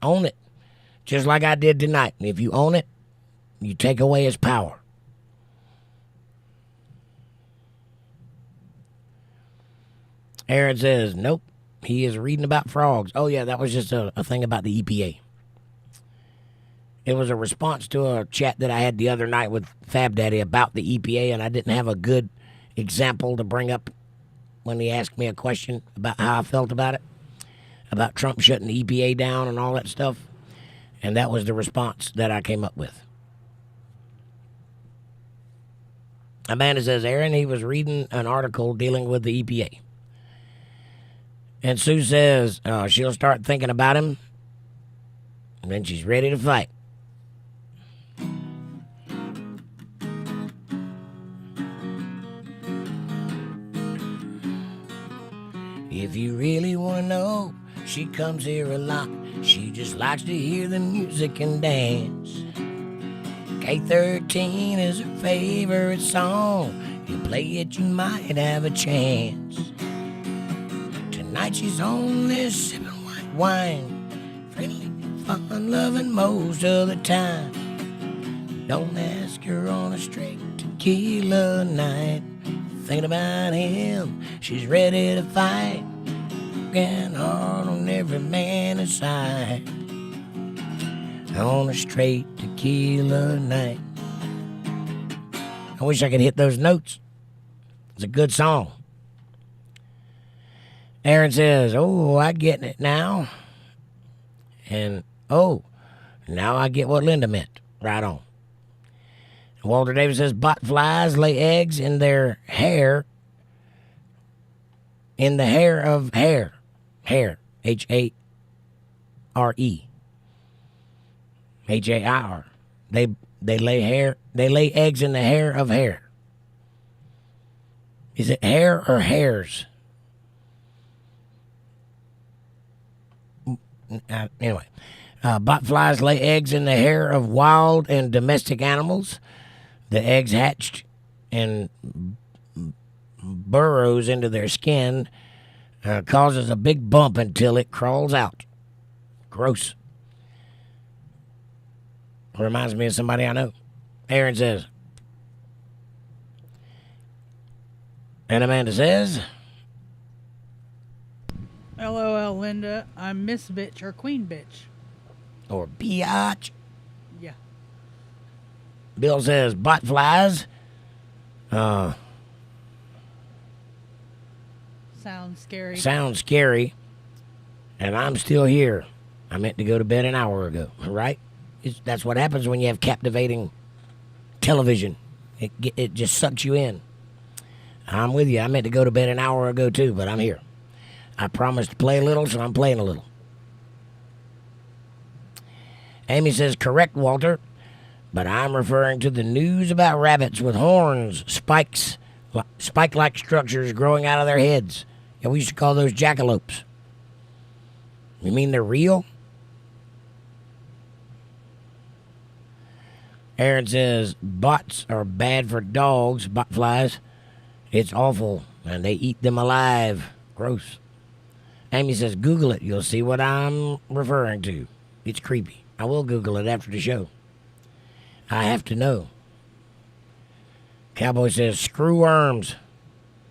Own it. Just like I did tonight. And if you own it, you take away its power. Aaron says, nope. He is reading about frogs. Oh, yeah, that was just a thing about the EPA. It was a response to a chat that I had the other night with Fab Daddy about the EPA, and I didn't have a good example to bring up when he asked me a question about how I felt about it, about Trump shutting the EPA down and all that stuff. And that was the response that I came up with. Amanda says, Aaron, he was reading an article dealing with the EPA. And Sue says she'll start thinking about him, and then she's ready to fight. If you really want to know, she comes here a lot. She just likes to hear the music and dance. K13 is her favorite song. You play it, you might have a chance. Tonight she's only sipping white wine. Friendly, fun, loving most of the time. Don't ask her on a straight tequila night. Thinking about him, she's ready to fight. Working hard on every man inside. On a straight tequila night. I wish I could hit those notes. It's a good song. Aaron says, oh, I get it now. And, oh, now I get what Linda meant. Right on. Walter Davis says, bot flies lay eggs in their hair. In the hair of hair. Hair. H-A-R-E. H-A-I-R. They lay hair. They lay eggs in the hair of hair. Is it hair or hairs? Anyway, bot flies lay eggs in the hair of wild and domestic animals. The eggs hatched and burrows into their skin, causes a big bump until it crawls out. Gross. Reminds me of somebody I know. Aaron says. And Amanda says, LOL, Linda. I'm Miss Bitch or Queen Bitch. or biatch. Yeah. Bill says, bot flies. Sounds scary. Sounds scary. And I'm still here. I meant to go to bed an hour ago, right? That's what happens when you have captivating television. It just sucks you in. I'm with you. I meant to go to bed an hour ago too, but I'm here. I promised to play a little, so I'm playing a little. Amy says, correct, Walter, but I'm referring to the news about rabbits with horns, spike-like structures growing out of their heads. Yeah, we used to call those jackalopes. You mean they're real? Aaron says, bots are bad for dogs, bot flies. It's awful, and they eat them alive. Gross. Amy says, Google it. You'll see what I'm referring to. It's creepy. I will Google it after the show. I have to know. Cowboy says, screw worms.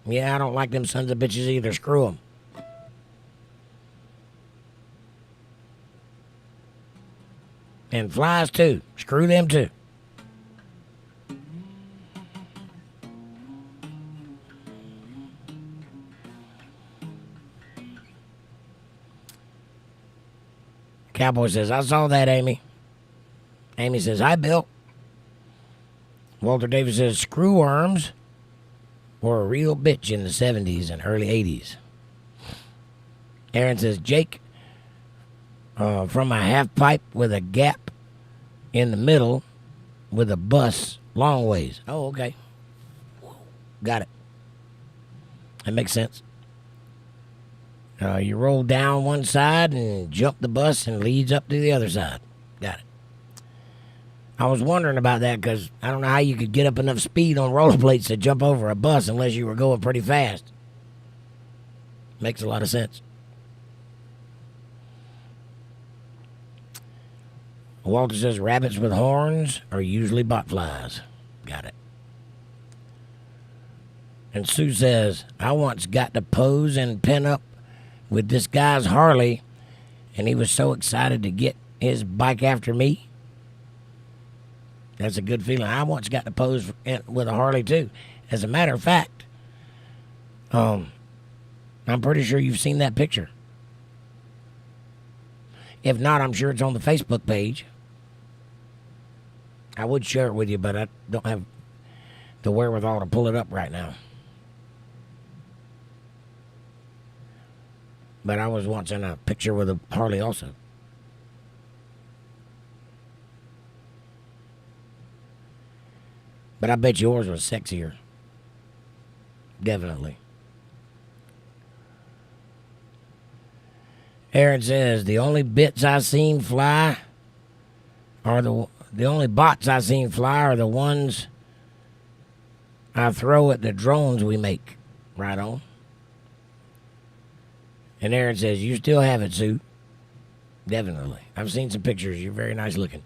Yeah, I don't like them sons of bitches either. Screw them. And flies, too. Screw them, too. Cowboy says, I saw that, Amy. Amy says, hi, Bill. Walter Davis says, screw worms were a real bitch in the 70s and early 80s. Aaron says, Jake, from a half pipe with a gap in the middle with a bus long ways. Oh, okay. Got it. That makes sense. You roll down one side and jump the bus and leads up to the other side. Got it. I was wondering about that because I don't know how you could get up enough speed on rollerblades to jump over a bus unless you were going pretty fast. Makes a lot of sense. Walter says rabbits with horns are usually botflies. Got it. And Sue says, I once got to pose and pin up with this guy's Harley, and he was so excited to get his bike after me. That's a good feeling. I once got to pose with a Harley, too. As a matter of fact, I'm pretty sure you've seen that picture. If not, I'm sure it's on the Facebook page. I would share it with you, but I don't have the wherewithal to pull it up right now. But I was once in a picture with a Harley also. But I bet yours was sexier. Definitely. Aaron says, the only bits I seen fly are the only bots I seen fly are the ones I throw at the drones we make. Right on. And Aaron says, you still have it, Sue. Definitely. I've seen some pictures. You're very nice looking.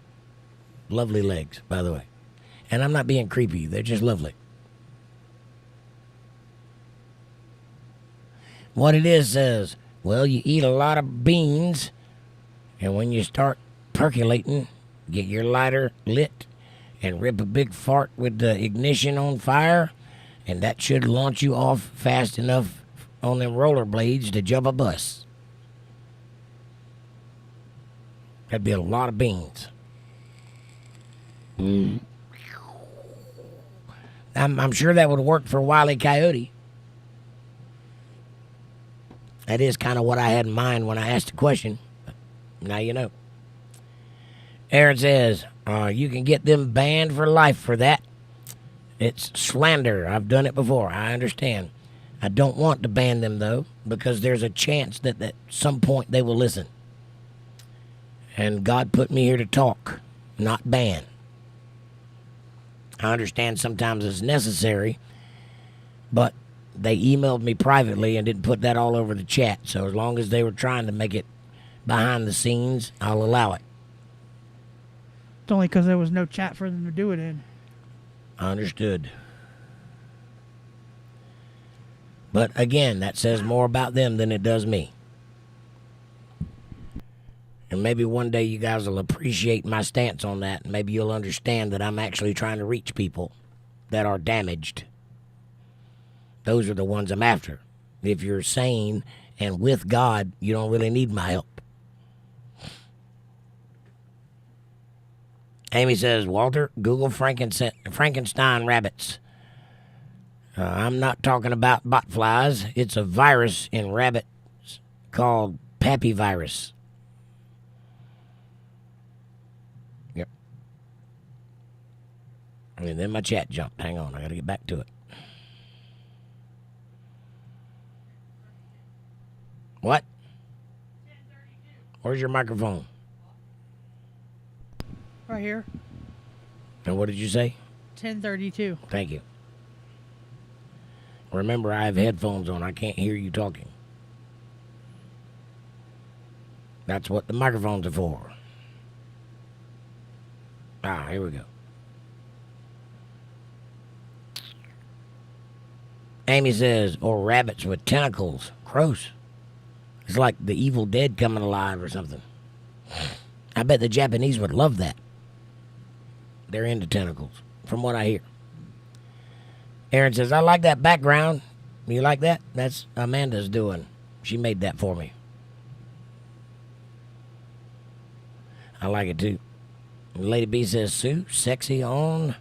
Lovely legs, by the way. And I'm not being creepy. They're just lovely. What it is says, well, you eat a lot of beans, and when you start percolating, get your lighter lit and rip a big fart with the ignition on fire, and that should launch you off fast enough on them rollerblades to jump a bus. That'd be a lot of beans. I'm sure that would work for Wile E. Coyote. That is kind of what I had in mind when I asked the question. Now you know. Aaron says, you can get them banned for life for that. It's slander. I've done it before. I understand. I don't want to ban them, though, because there's a chance that at some point they will listen. And God put me here to talk, not ban. I understand sometimes it's necessary, but they emailed me privately and didn't put that all over the chat. So as long as they were trying to make it behind the scenes, I'll allow it. It's only because there was no chat for them to do it in. Understood. But again, that says more about them than it does me. And maybe one day you guys will appreciate my stance on that. And maybe you'll understand that I'm actually trying to reach people that are damaged. Those are the ones I'm after. If you're sane and with God, you don't really need my help. Amy says, Walter, Google Frankenstein rabbits. I'm not talking about botflies. It's a virus in rabbits called papivirus. Yep. And then my chat jumped. Hang on, I gotta get back to it. What? Where's your microphone? Right here. And what did you say? 1032. Thank you. Remember, I have headphones on. I can't hear you talking. That's what the microphones are for. Ah, here we go. Amy says, or rabbits with tentacles. Gross. It's like the Evil Dead coming alive or something. I bet the Japanese would love that. They're into tentacles, from what I hear. Aaron says, I like that background. You like that? That's Amanda's doing. She made that for me. I like it too. Lady B says, Sue, sexy on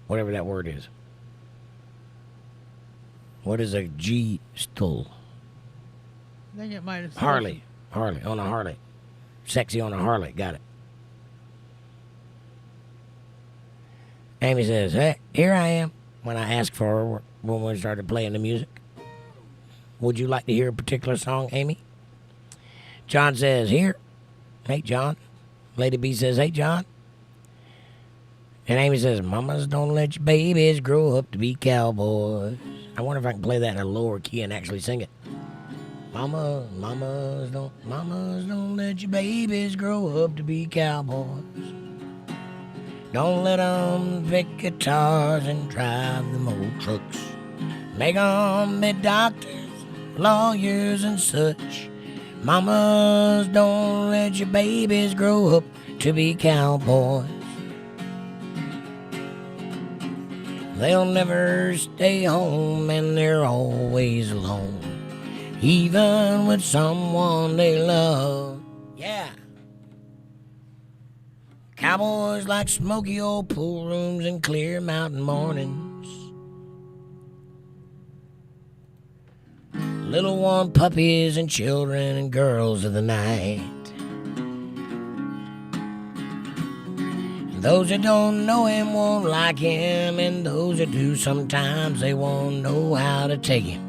whatever that word is. What is a G-stool? I think it might have. Harley, on a Harley. Sexy on a Harley, got it. Amy says, hey, here I am. When I asked for her when we started playing the music. Would you like to hear a particular song, Amy? John says, here. Hey, John. Lady B says, hey, John. And Amy says, mamas, don't let your babies grow up to be cowboys. I wonder if I can play that in a lower key and actually sing it. Mamas don't let your babies grow up to be cowboys. Don't let them pick guitars and drive them old trucks. Make them be doctors, lawyers, and such. Mamas, don't let your babies grow up to be cowboys. They'll never stay home and they're always alone, even with someone they love. Yeah. Cowboys like smoky old pool rooms and clear mountain mornings. Little warm puppies and children and girls of the night. And those that don't know him won't like him, and those that do sometimes they won't know how to take him.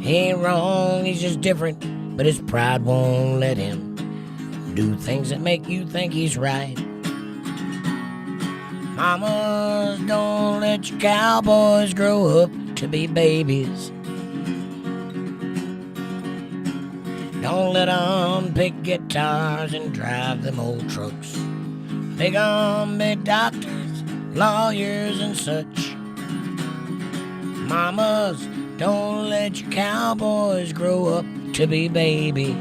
He ain't wrong, he's just different, but his pride won't let him do things that make you think he's right. Mamas, don't let your cowboys grow up to be babies. Don't let them pick guitars and drive them old trucks. Make them be doctors, lawyers, and such. Mamas, don't let your cowboys grow up to be babies.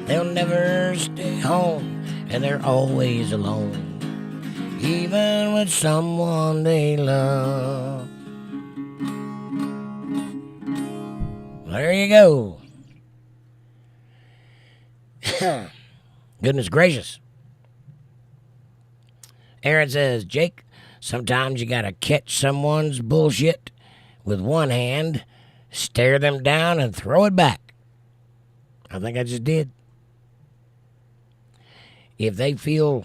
They'll never stay home, and they're always alone, even with someone they love. There you go. Goodness gracious. Aaron says, Jake, sometimes you gotta catch someone's bullshit with one hand, stare them down, and throw it back. I think I just did. If they feel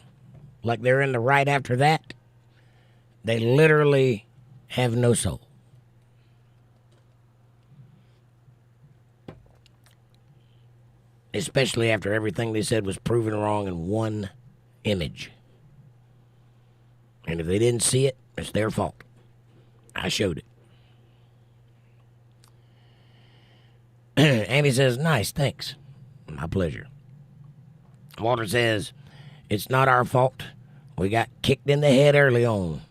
like they're in the right after that, they literally have no soul. Especially after everything they said was proven wrong in one image. And if they didn't see it, it's their fault. I showed it. Amy says, nice, thanks. My pleasure. Walter says, it's not our fault. We got kicked in the head early on.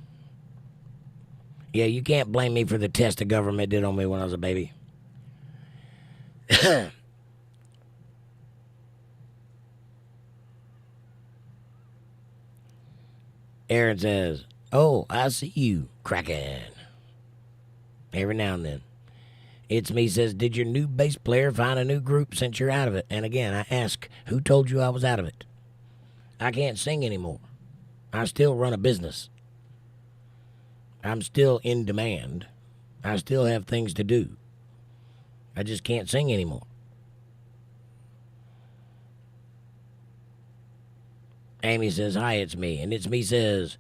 Yeah, you can't blame me for the test the government did on me when I was a baby. Aaron says, oh, I see you, Kraken. Every now and then. It's me says, did your new bass player find a new group since you're out of it? And again, I ask, who told you I was out of it? I can't sing anymore. I still run a business. I'm still in demand. I still have things to do. I just can't sing anymore. Amy says, hi, it's me. And it's me says,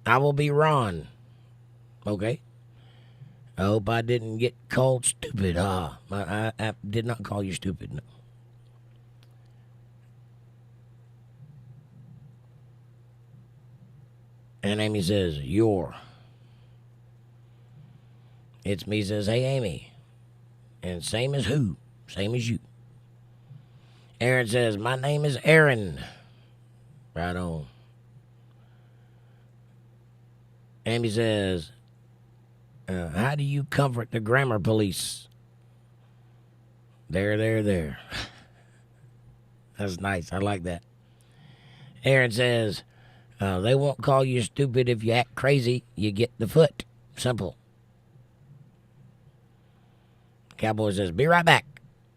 I will be Ron. Okay. I hope I didn't get called stupid. I did not call you stupid. No. And Amy says, you're. It's me says, hey, Amy. And same as who? Same as you. Aaron says, my name is Aaron. Right on. Amy says, how do you comfort the grammar police? There. That's nice. I like that. Aaron says, they won't call you stupid if you act crazy. You get the foot. Simple. Cowboy says, be right back.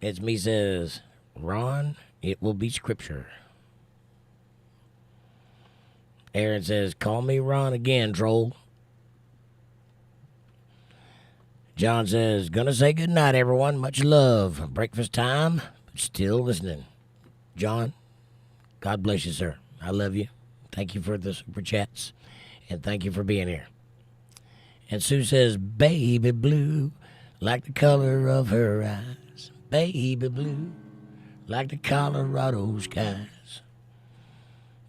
It's me says, Ron, it will be scripture. Aaron says, call me Ron again, troll. John says, gonna say good night, everyone. Much love. Breakfast time, but still listening. John, God bless you, sir. I love you. Thank you for the super chats, and thank you for being here. And Sue says, baby blue, like the color of her eyes. Baby blue, like the Colorado skies.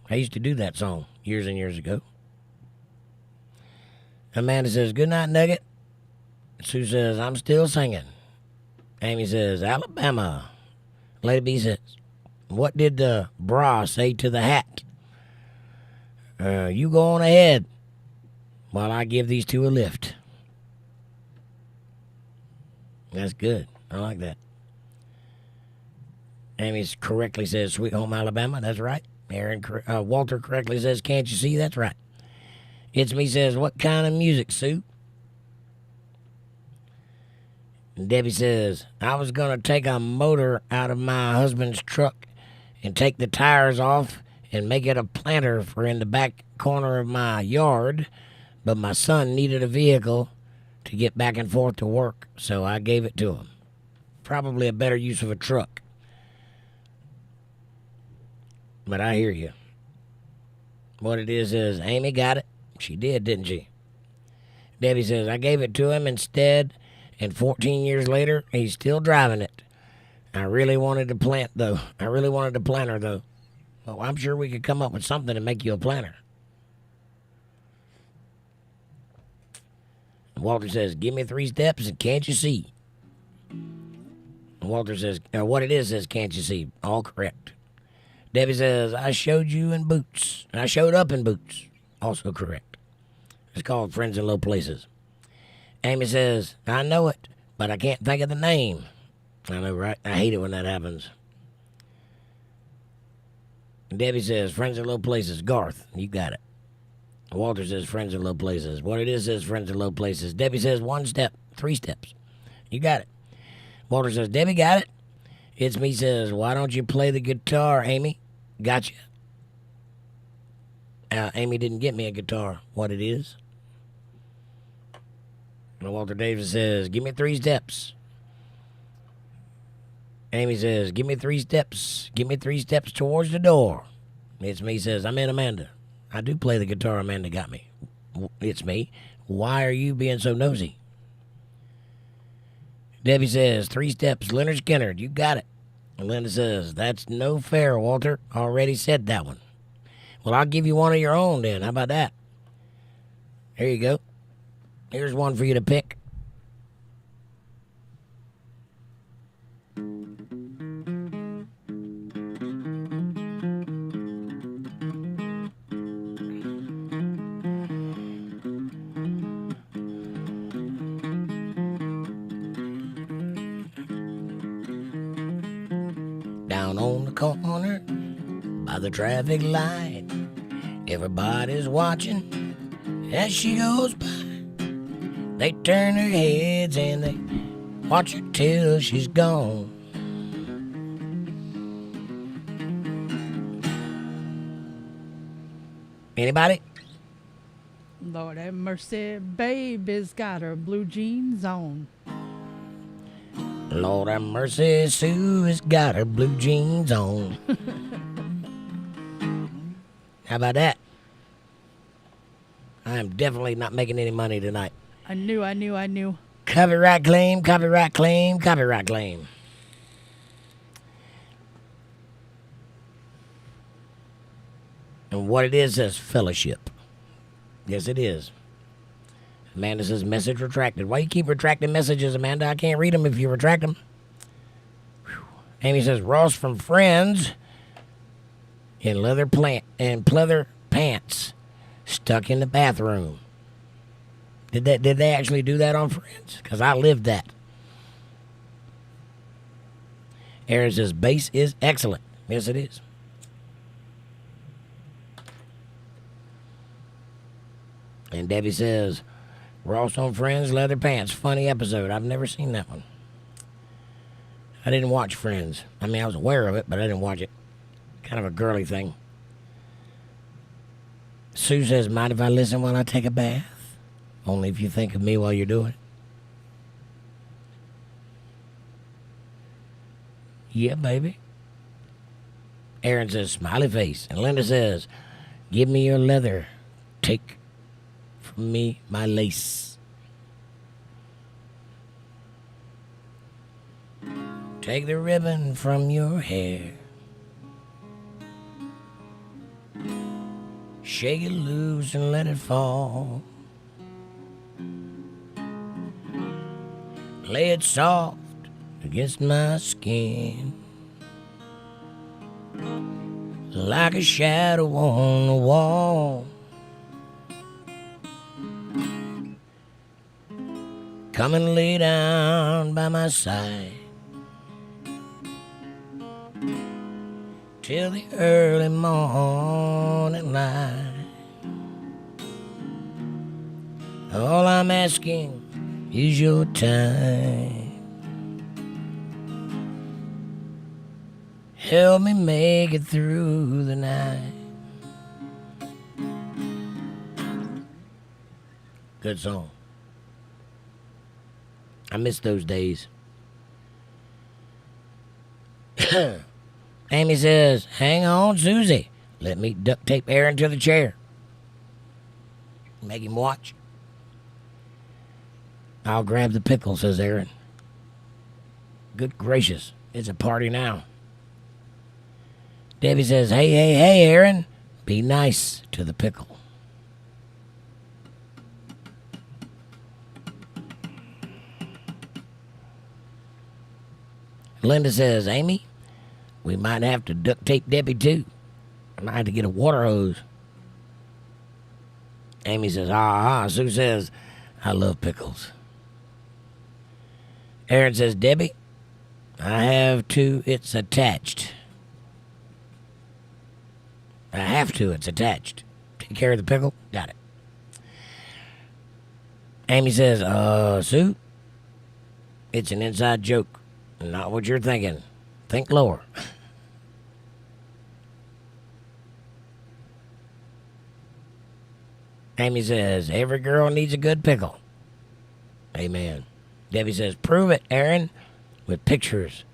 I used to do that song years and years ago. Amanda says, good night, Nugget. Sue says, I'm still singing. Amy says, Alabama. Lady B says, what did the bra say to the hat? You go on ahead while I give these two a lift. That's good. I like that. Amy correctly says, Sweet Home Alabama. That's right. Walter correctly says, can't you see? That's right. It's me says, what kind of music, Sue? And Debbie says, I was going to take a motor out of my husband's truck and take the tires off and make it a planter for in the back corner of my yard, but my son needed a vehicle to get back and forth to work, so I gave it to him. Probably a better use of a truck. But I hear you. What it is Amy got it. She did, didn't she? Debbie says, I gave it to him instead, and 14 years later, he's still driving it. I really wanted to plant, though. I really wanted to plant her, though. Well, I'm sure we could come up with something to make you a planter. Walter says, give me 3 steps and can't you see? Walter says, what it is says, can't you see? All correct. Debbie says, I showed you in boots. I showed up in boots. Also correct. It's called Friends in Low Places. Amy says, I know it, but I can't think of the name. I know, right? I hate it when that happens. Debbie says, Friends in Low Places. Garth, you got it. Walter says, Friends in Low Places. What it is says, Friends in Low Places. Debbie says, 1 step, 3 steps. You got it. Walter says, Debbie got it. It's me says, why don't you play the guitar, Amy? Gotcha. Amy didn't get me a guitar. What it is? And Walter Davis says, give me 3 steps. Amy says, give me 3 steps. Give me 3 steps towards the door. It's me says, I'm in Amanda. I do play the guitar Amanda got me. It's me. Why are you being so nosy? Debbie says, 3 steps. Leonard Skinner. You got it. And Linda says, that's no fair, Walter. Already said that one. Well, I'll give you one of your own then. How about that? There you go. Here's one for you to pick. Down on the corner by the traffic light, everybody's watching as she goes by. They turn their heads and they watch her till she's gone. Anybody? Lord have mercy, baby's got her blue jeans on. Lord have mercy, Sue has got her blue jeans on. How about that? I am definitely not making any money tonight. I knew. Copyright claim, copyright claim, copyright claim. And what it is fellowship. Yes, it is. Amanda says, message retracted. Why you keep retracting messages, Amanda? I can't read them if you retract them. Whew. Amy says, Ross from Friends in pleather pants stuck in the bathroom. Did they actually do that on Friends? Because I lived that. Aaron says, bass is excellent. Yes, it is. And Debbie says, Ross on Friends, leather pants. Funny episode. I've never seen that one. I didn't watch Friends. I mean, I was aware of it, but I didn't watch it. Kind of a girly thing. Sue says, mind if I listen while I take a bath? Only if you think of me while you're doing it. Yeah, baby. Aaron says, smiley face. And Linda says, give me your leather. Take from me my lace. Take the ribbon from your hair. Shake it loose and let it fall. Lay it soft against my skin, like a shadow on the wall. Come and lay down by my side till the early morning light. All I'm asking is your time. Help me make it through the night. Good song. I miss those days. Amy says, hang on, Susie. Let me duct tape Aaron to the chair. Make him watch. I'll grab the pickle, says Aaron. Good gracious, it's a party now. Debbie says, hey, Aaron. Be nice to the pickle. Linda says, Amy, we might have to duct tape Debbie too. I might have to get a water hose. Amy says, Sue says, I love pickles. Aaron says, Debbie, I have to, it's attached. I have to, it's attached. Take care of the pickle? Got it. Amy says, Sue, it's an inside joke. Not what you're thinking. Think lower. Amy says, every girl needs a good pickle. Amen. Debbie says, prove it, Aaron, with pictures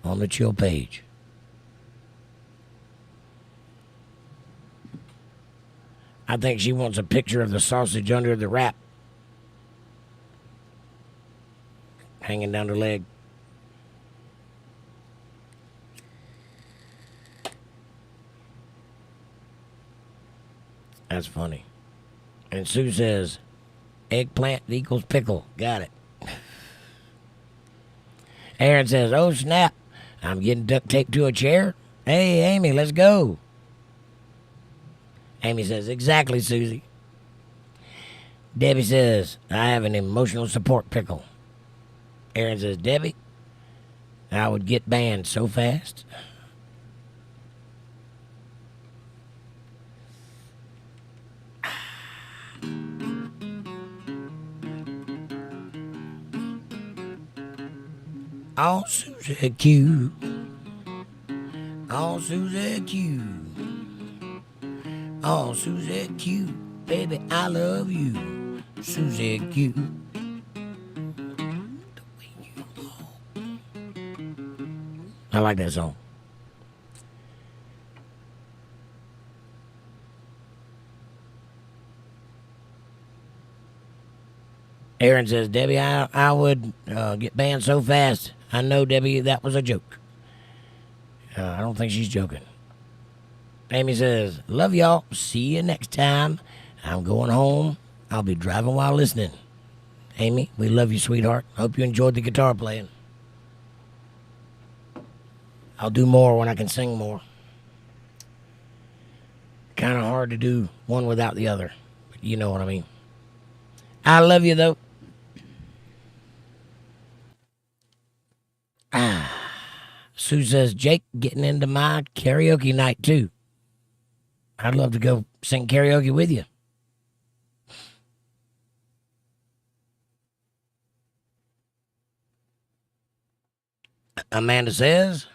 on the chill page. I think she wants a picture of the sausage under the wrap. Hanging down her leg. That's funny. And Sue says, eggplant equals pickle. Got it. Aaron says, oh, snap. I'm getting duct taped to a chair. Hey, Amy, let's go. Amy says, exactly, Susie. Debbie says, I have an emotional support pickle. Aaron says, Debbie, I would get banned so fast. Oh, Susie Q. Oh, Susie Q. Oh, Susie Q. Baby, I love you. Susie Q. I like that song. Aaron says, Debbie, I would get banned so fast. I know, Debbie, that was a joke. I don't think she's joking. Amy says, love y'all. See you next time. I'm going home. I'll be driving while listening. Amy, we love you, sweetheart. Hope you enjoyed the guitar playing. I'll do more when I can sing more. Kind of hard to do one without the other. But you know what I mean. I love you, though. Sue says, Jake, getting into my karaoke night, too. I'd love to go sing karaoke with you. Amanda says,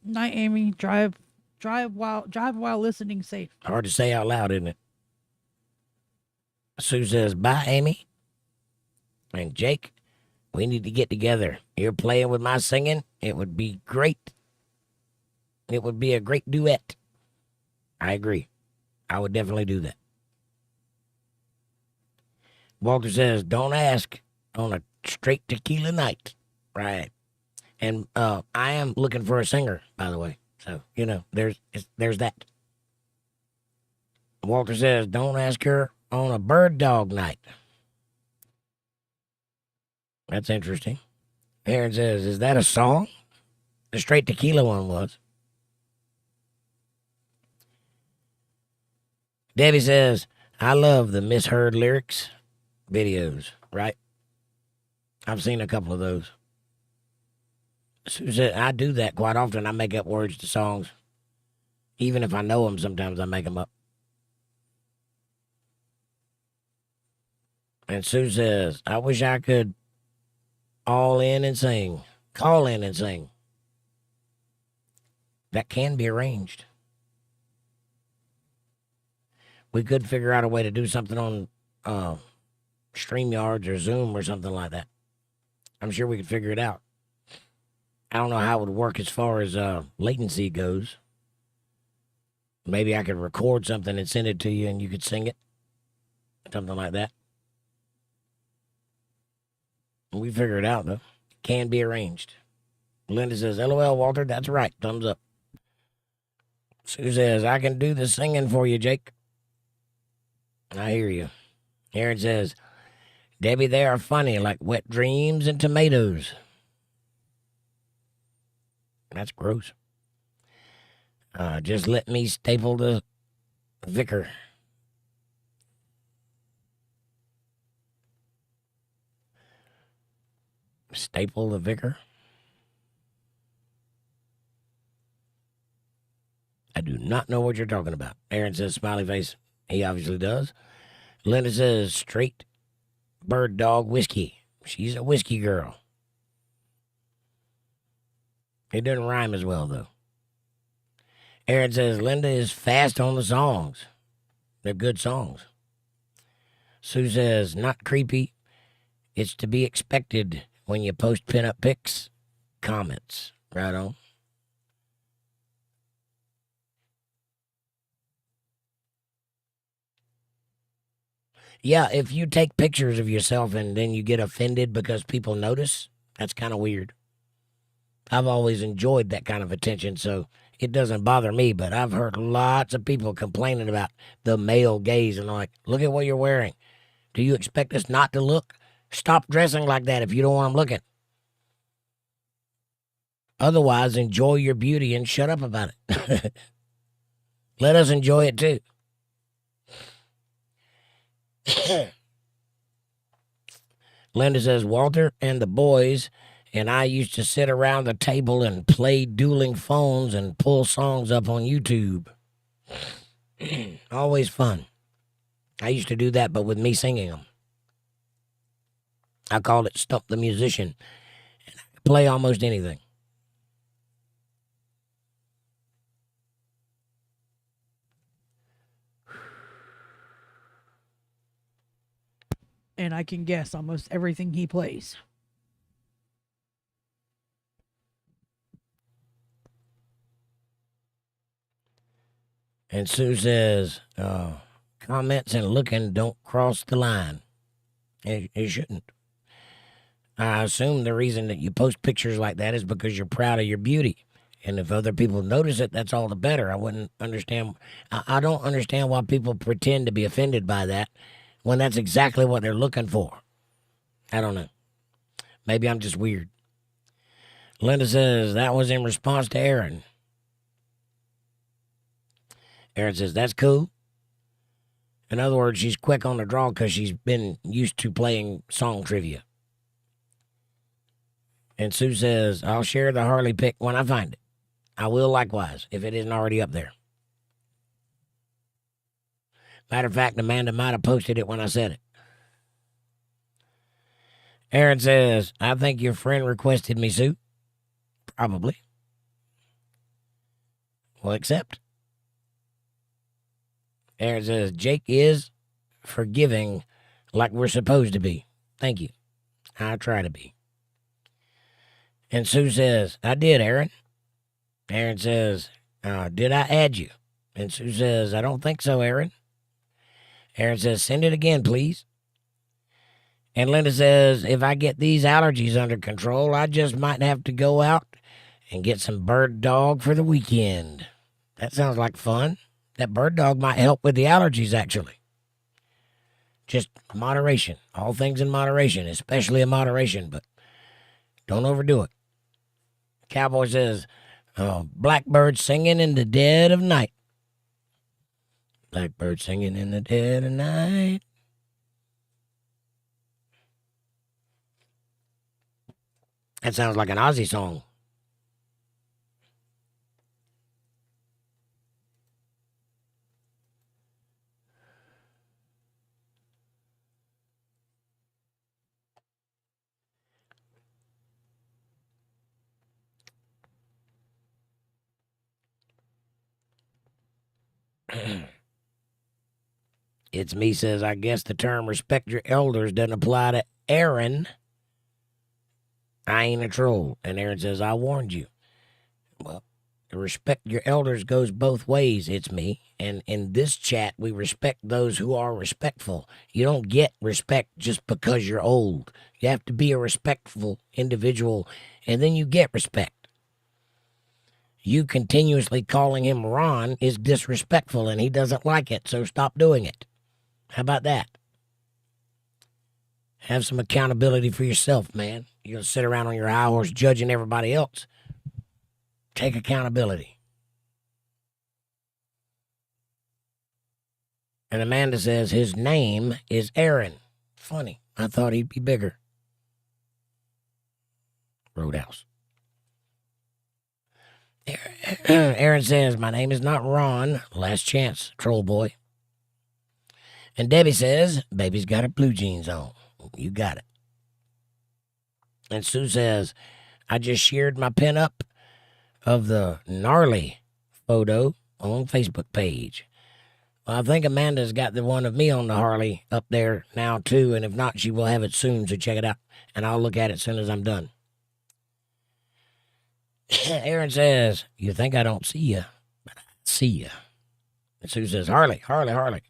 Night, Amy. Drive while listening safe. hard to say out loud, isn't it? Sue says, bye, Amy. And Jake, we need to get together. You're playing with my singing. It would be great. It would be a great duet. I agree. I would definitely do that. Walter says, don't ask on a straight tequila night. Right. And I am looking for a singer, by the way. So, you know, there's that. Walter says, don't ask her on a bird dog night. That's interesting. Aaron says, is that a song? The straight tequila one was. Debbie says, I love the misheard lyrics videos, right? I've seen a couple of those. Sue said, I do that quite often. I make up words to songs. Even if I know them, sometimes I make them up. And Sue says, I wish I could call in and sing. That can be arranged. We could figure out a way to do something on StreamYards or Zoom or something like that. I'm sure we could figure it out. I don't know how it would work as far as latency goes. Maybe I could record something and send it to you and you could sing it. Something like that. We figure it out, though. Can be arranged. Linda says, LOL, Walter, that's right. Thumbs up. Sue says, I can do the singing for you, Jake. I hear you. Aaron says, Debbie, they are funny like wet dreams and tomatoes. That's gross. Just let me staple the vicar. Staple the vicar? I do not know what you're talking about. Aaron says, smiley face. He obviously does. Linda says, straight bird dog whiskey. She's a whiskey girl. It doesn't rhyme as well, though. Aaron says, Linda is fast on the songs. They're good songs. Sue says, not creepy. It's to be expected when you post pinup pics. Comments. Right on. Yeah, if you take pictures of yourself and then you get offended because people notice, that's kind of weird. I've always enjoyed that kind of attention, so it doesn't bother me, but I've heard lots of people complaining about the male gaze and like, look at what you're wearing. Do you expect us not to look? Stop dressing like that if you don't want them looking. Otherwise, enjoy your beauty and shut up about it. Let us enjoy it too. Linda says, Walter and the boys and I used to sit around the table and play dueling phones and pull songs up on YouTube. Always fun. I used to do that, but with me singing them. I called it Stump the Musician. And I could play almost anything. And I can guess almost everything he plays. And Sue says, comments and looking don't cross the line. It shouldn't. I assume the reason that you post pictures like that is because you're proud of your beauty. And if other people notice it, that's all the better. I wouldn't understand. I don't understand why people pretend to be offended by that when that's exactly what they're looking for. I don't know. Maybe I'm just weird. Linda says that was in response to Aaron. Aaron says, that's cool. In other words, she's quick on the draw because she's been used to playing song trivia. And Sue says, I'll share the Harley pic when I find it. I will likewise, if it isn't already up there. Matter of fact, Amanda might have posted it when I said it. Aaron says, I think your friend requested me, Sue. Probably. Well, accept. Aaron says, Jake is forgiving like we're supposed to be. Thank you. I try to be. And Sue says, I did, Aaron. Aaron says, did I add you? And Sue says, I don't think so, Aaron. Aaron says, send it again, please. And Linda says, if I get these allergies under control, I just might have to go out and get some bird dog for the weekend. That sounds like fun. That bird dog might help with the allergies, actually. Just moderation. All things in moderation, especially in moderation, but don't overdo it. Cowboy says, blackbird singing in the dead of night. Blackbird singing in the dead of night. That sounds like an Aussie song. It's me says, I guess the term respect your elders doesn't apply to Aaron. I ain't a troll. And Aaron says, I warned you. Well, respect your elders goes both ways, it's me. And in this chat, we respect those who are respectful. You don't get respect just because you're old. You have to be a respectful individual, and then you get respect. You continuously calling him Ron is disrespectful, and he doesn't like it, so stop doing it. How about that? Have some accountability for yourself, man. You're going to sit around on your high horse judging everybody else. Take accountability. And Amanda says his name is Aaron. Funny. I thought he'd be bigger. Roadhouse. Aaron says, my name is not Ron. Last chance, troll boy. And Debbie says, baby's got her blue jeans on. You got it. And Sue says, I just shared my pinup of the gnarly photo on Facebook page. Well, I think Amanda's got the one of me on the Harley up there now, too. And if not, she will have it soon, so check it out. And I'll look at it as soon as I'm done. Aaron says, you think I don't see you, but I see you. And Sue says, Harley, Harley, Harley.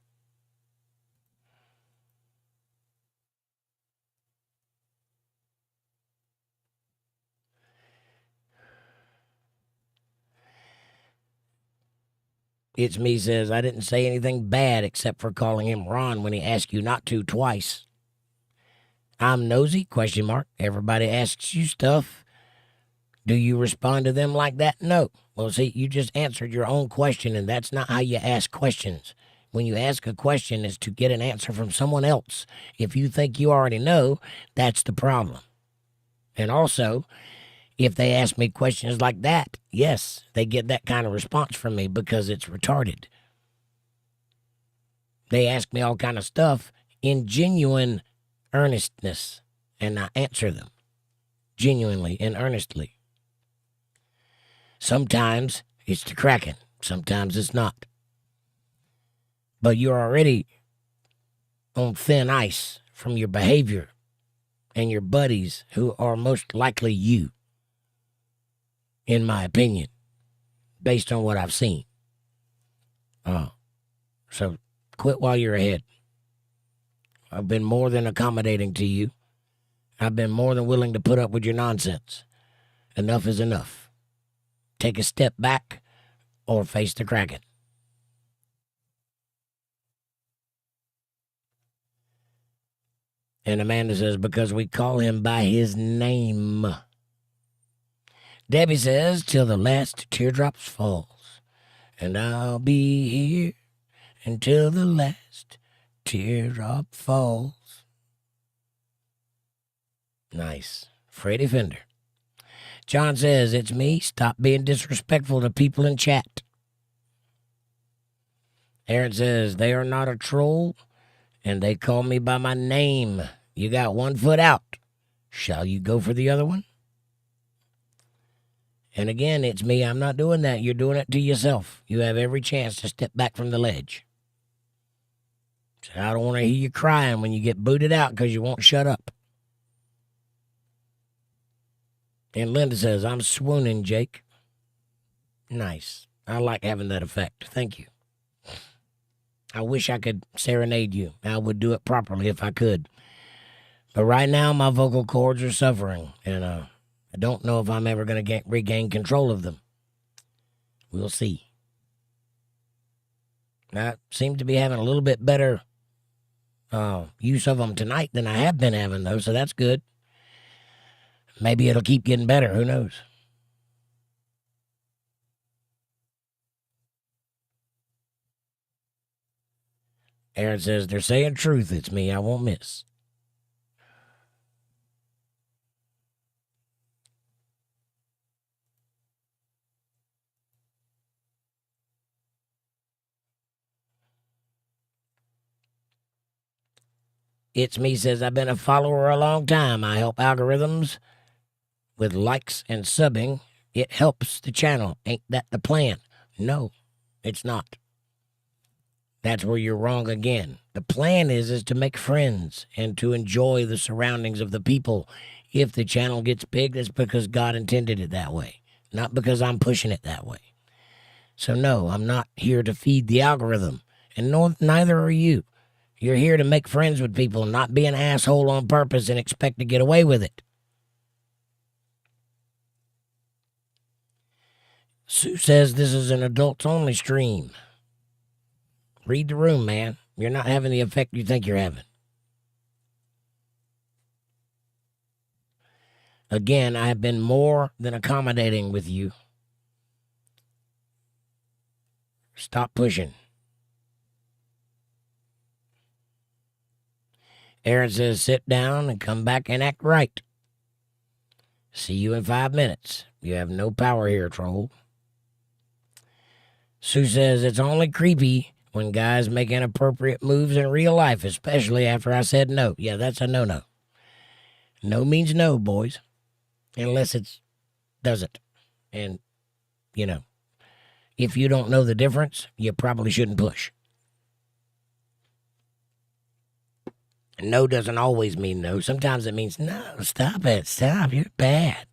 It's Me says, I didn't say anything bad except for calling him Ron when he asked you not to twice. I'm nosy, ? Everybody asks you stuff. Do you respond to them like that? No. Well, see, you just answered your own question, and that's not how you ask questions. When you ask a question, it's to get an answer from someone else. If you think you already know, that's the problem. And also, if they ask me questions like that, yes, they get that kind of response from me because it's retarded. They ask me all kind of stuff in genuine earnestness, and I answer them genuinely and earnestly. Sometimes it's the Kraken, sometimes it's not. But you're already on thin ice from your behavior and your buddies who are most likely you, in my opinion, based on what I've seen. So quit while you're ahead. I've been more than accommodating to you. I've been more than willing to put up with your nonsense. Enough is enough. Take a step back or face the Kraken. And Amanda says, because we call him by his name. Debbie says, till the last teardrops falls. And I'll be here until the last teardrop falls. Nice. Freddie Fender. John says, it's me. Stop being disrespectful to people in chat. Aaron says, they are not a troll, and they call me by my name. You got one foot out. Shall you go for the other one? And again, it's me. I'm not doing that. You're doing it to yourself. You have every chance to step back from the ledge. So I don't want to hear you crying when you get booted out because you won't shut up. And Linda says, I'm swooning, Jake. Nice. I like having that effect. Thank you. I wish I could serenade you. I would do it properly if I could. But right now, my vocal cords are suffering, and I don't know if I'm ever going to regain control of them. We'll see. I seem to be having a little bit better use of them tonight than I have been having, though, so that's good. Maybe it'll keep getting better. Who knows? Aaron says, they're saying truth. It's me. I won't miss. It's Me says, I've been a follower a long time. I help algorithms with likes and subbing. It helps the channel. Ain't that the plan? No, it's not. That's where you're wrong again. The plan is to make friends and to enjoy the surroundings of the people. If the channel gets big, that's because God intended it that way, not because I'm pushing it that way. So no, I'm not here to feed the algorithm, and neither are you. You're here to make friends with people, not be an asshole on purpose and expect to get away with it. Sue says this is an adults-only stream. Read the room, man. You're not having the effect you think you're having. Again, I have been more than accommodating with you. Stop pushing. Aaron says, sit down and come back and act right. See you in 5 minutes. You have no power here, troll. Sue says, it's only creepy when guys make inappropriate moves in real life, especially after I said no. Yeah, that's a no-no. No means no, boys. Unless it doesn't. And, if you don't know the difference, you probably shouldn't push. No doesn't always mean no. Sometimes it means, no, stop it. Stop. You're bad.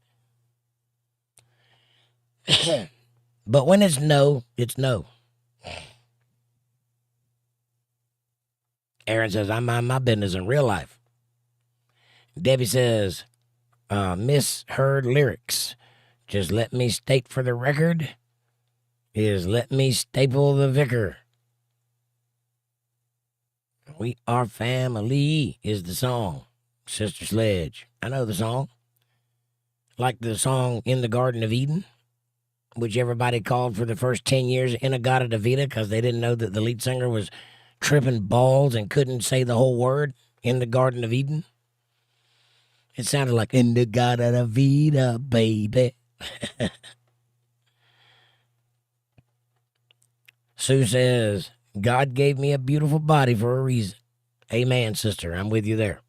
But when it's no, it's no. Aaron says, I mind my business in real life. Debbie says, misheard lyrics. Just let me state for the record, is Let Me Staple the Vicar. We Are Family is the song. Sister Sledge. I know the song. Like the song In the Garden of Eden, which everybody called for the first 10 years In-A-Gadda-Da-Vida because they didn't know that the lead singer was tripping balls and couldn't say the whole word, In the Garden of Eden. It sounded like In-A-Gadda-Da-Vida, baby. Sue says, God gave me a beautiful body for a reason. Amen, sister. I'm with you there.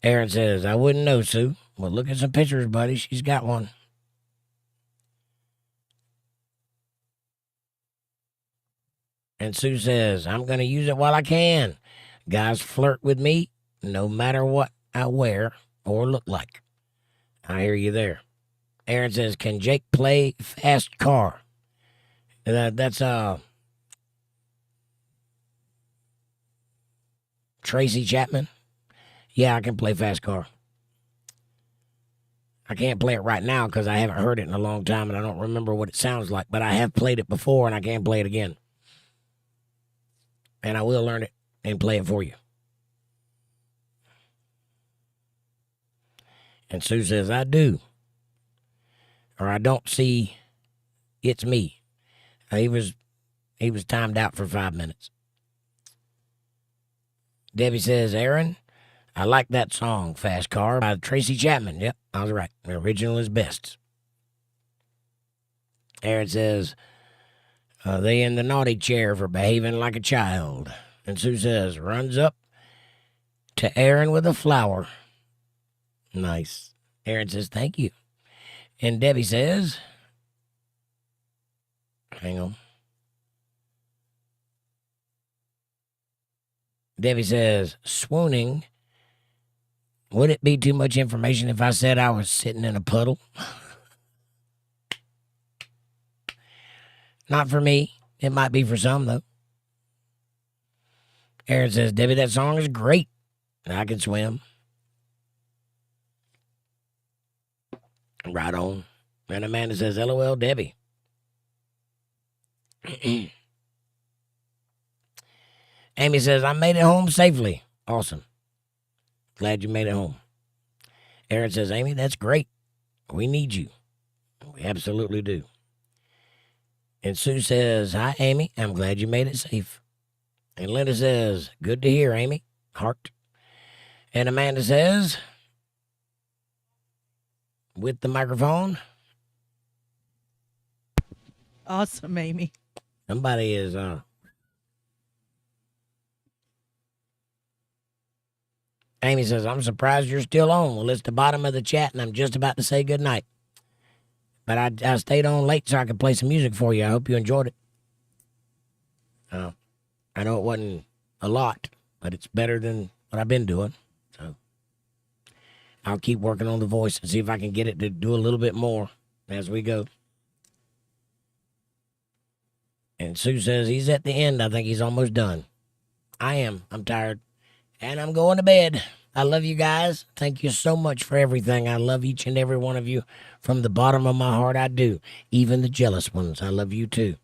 Aaron says, I wouldn't know, Sue. Well, look at some pictures, buddy. She's got one. And Sue says, I'm going to use it while I can. Guys flirt with me no matter what I wear or look like. I hear you there. Aaron says, can Jake play Fast Car? That's Tracy Chapman. Yeah, I can play Fast Car. I can't play it right now because I haven't heard it in a long time and I don't remember what it sounds like, but I have played it before and I can play it again. And I will learn it and play it for you. And Sue says, I do. Or I don't see It's Me. He was timed out for 5 minutes. Debbie says, Aaron, I like that song, Fast Car, by Tracy Chapman. Yep, I was right. The original is best. Aaron says, they in the naughty chair for behaving like a child. And Sue says, runs up to Aaron with a flower. Nice. Aaron says, thank you. And Debbie says, hang on. Debbie says, swooning. Would it be too much information if I said I was sitting in a puddle? Not for me. It might be for some, though. Aaron says, Debbie, that song is great. I can swim. Right on. And Amanda says, LOL, Debbie. Amy says, I made it home safely. Awesome. Glad you made it home. Aaron says, Amy, that's great. We need you. We absolutely do. And Sue says, hi, Amy. I'm glad you made it safe. And Linda says, good to hear, Amy. Heart. And Amanda says, with the microphone. Awesome, Amy. Somebody is, Amy says, I'm surprised you're still on. Well, it's the bottom of the chat, and I'm just about to say goodnight. But I stayed on late so I could play some music for you. I hope you enjoyed it. I know it wasn't a lot, but it's better than what I've been doing. So I'll keep working on the voice and see if I can get it to do a little bit more as we go. And Sue says, he's at the end. I think he's almost done. I am. I'm tired. And I'm going to bed. I love you guys. Thank you so much for everything. I love each and every one of you from the bottom of my heart. I do. Even the jealous ones. I love you too.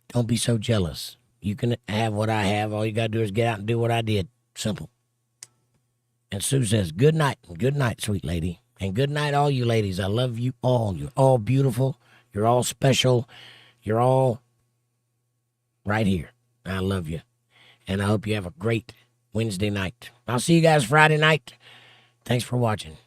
Don't be so jealous. You can have what I have. All you got to do is get out and do what I did. Simple. And Sue says, good night. Good night, sweet lady. And good night, all you ladies. I love you all. You're all beautiful. You're all special. You're all right here. I love you. And I hope you have a great Wednesday night. I'll see you guys Friday night. Thanks for watching.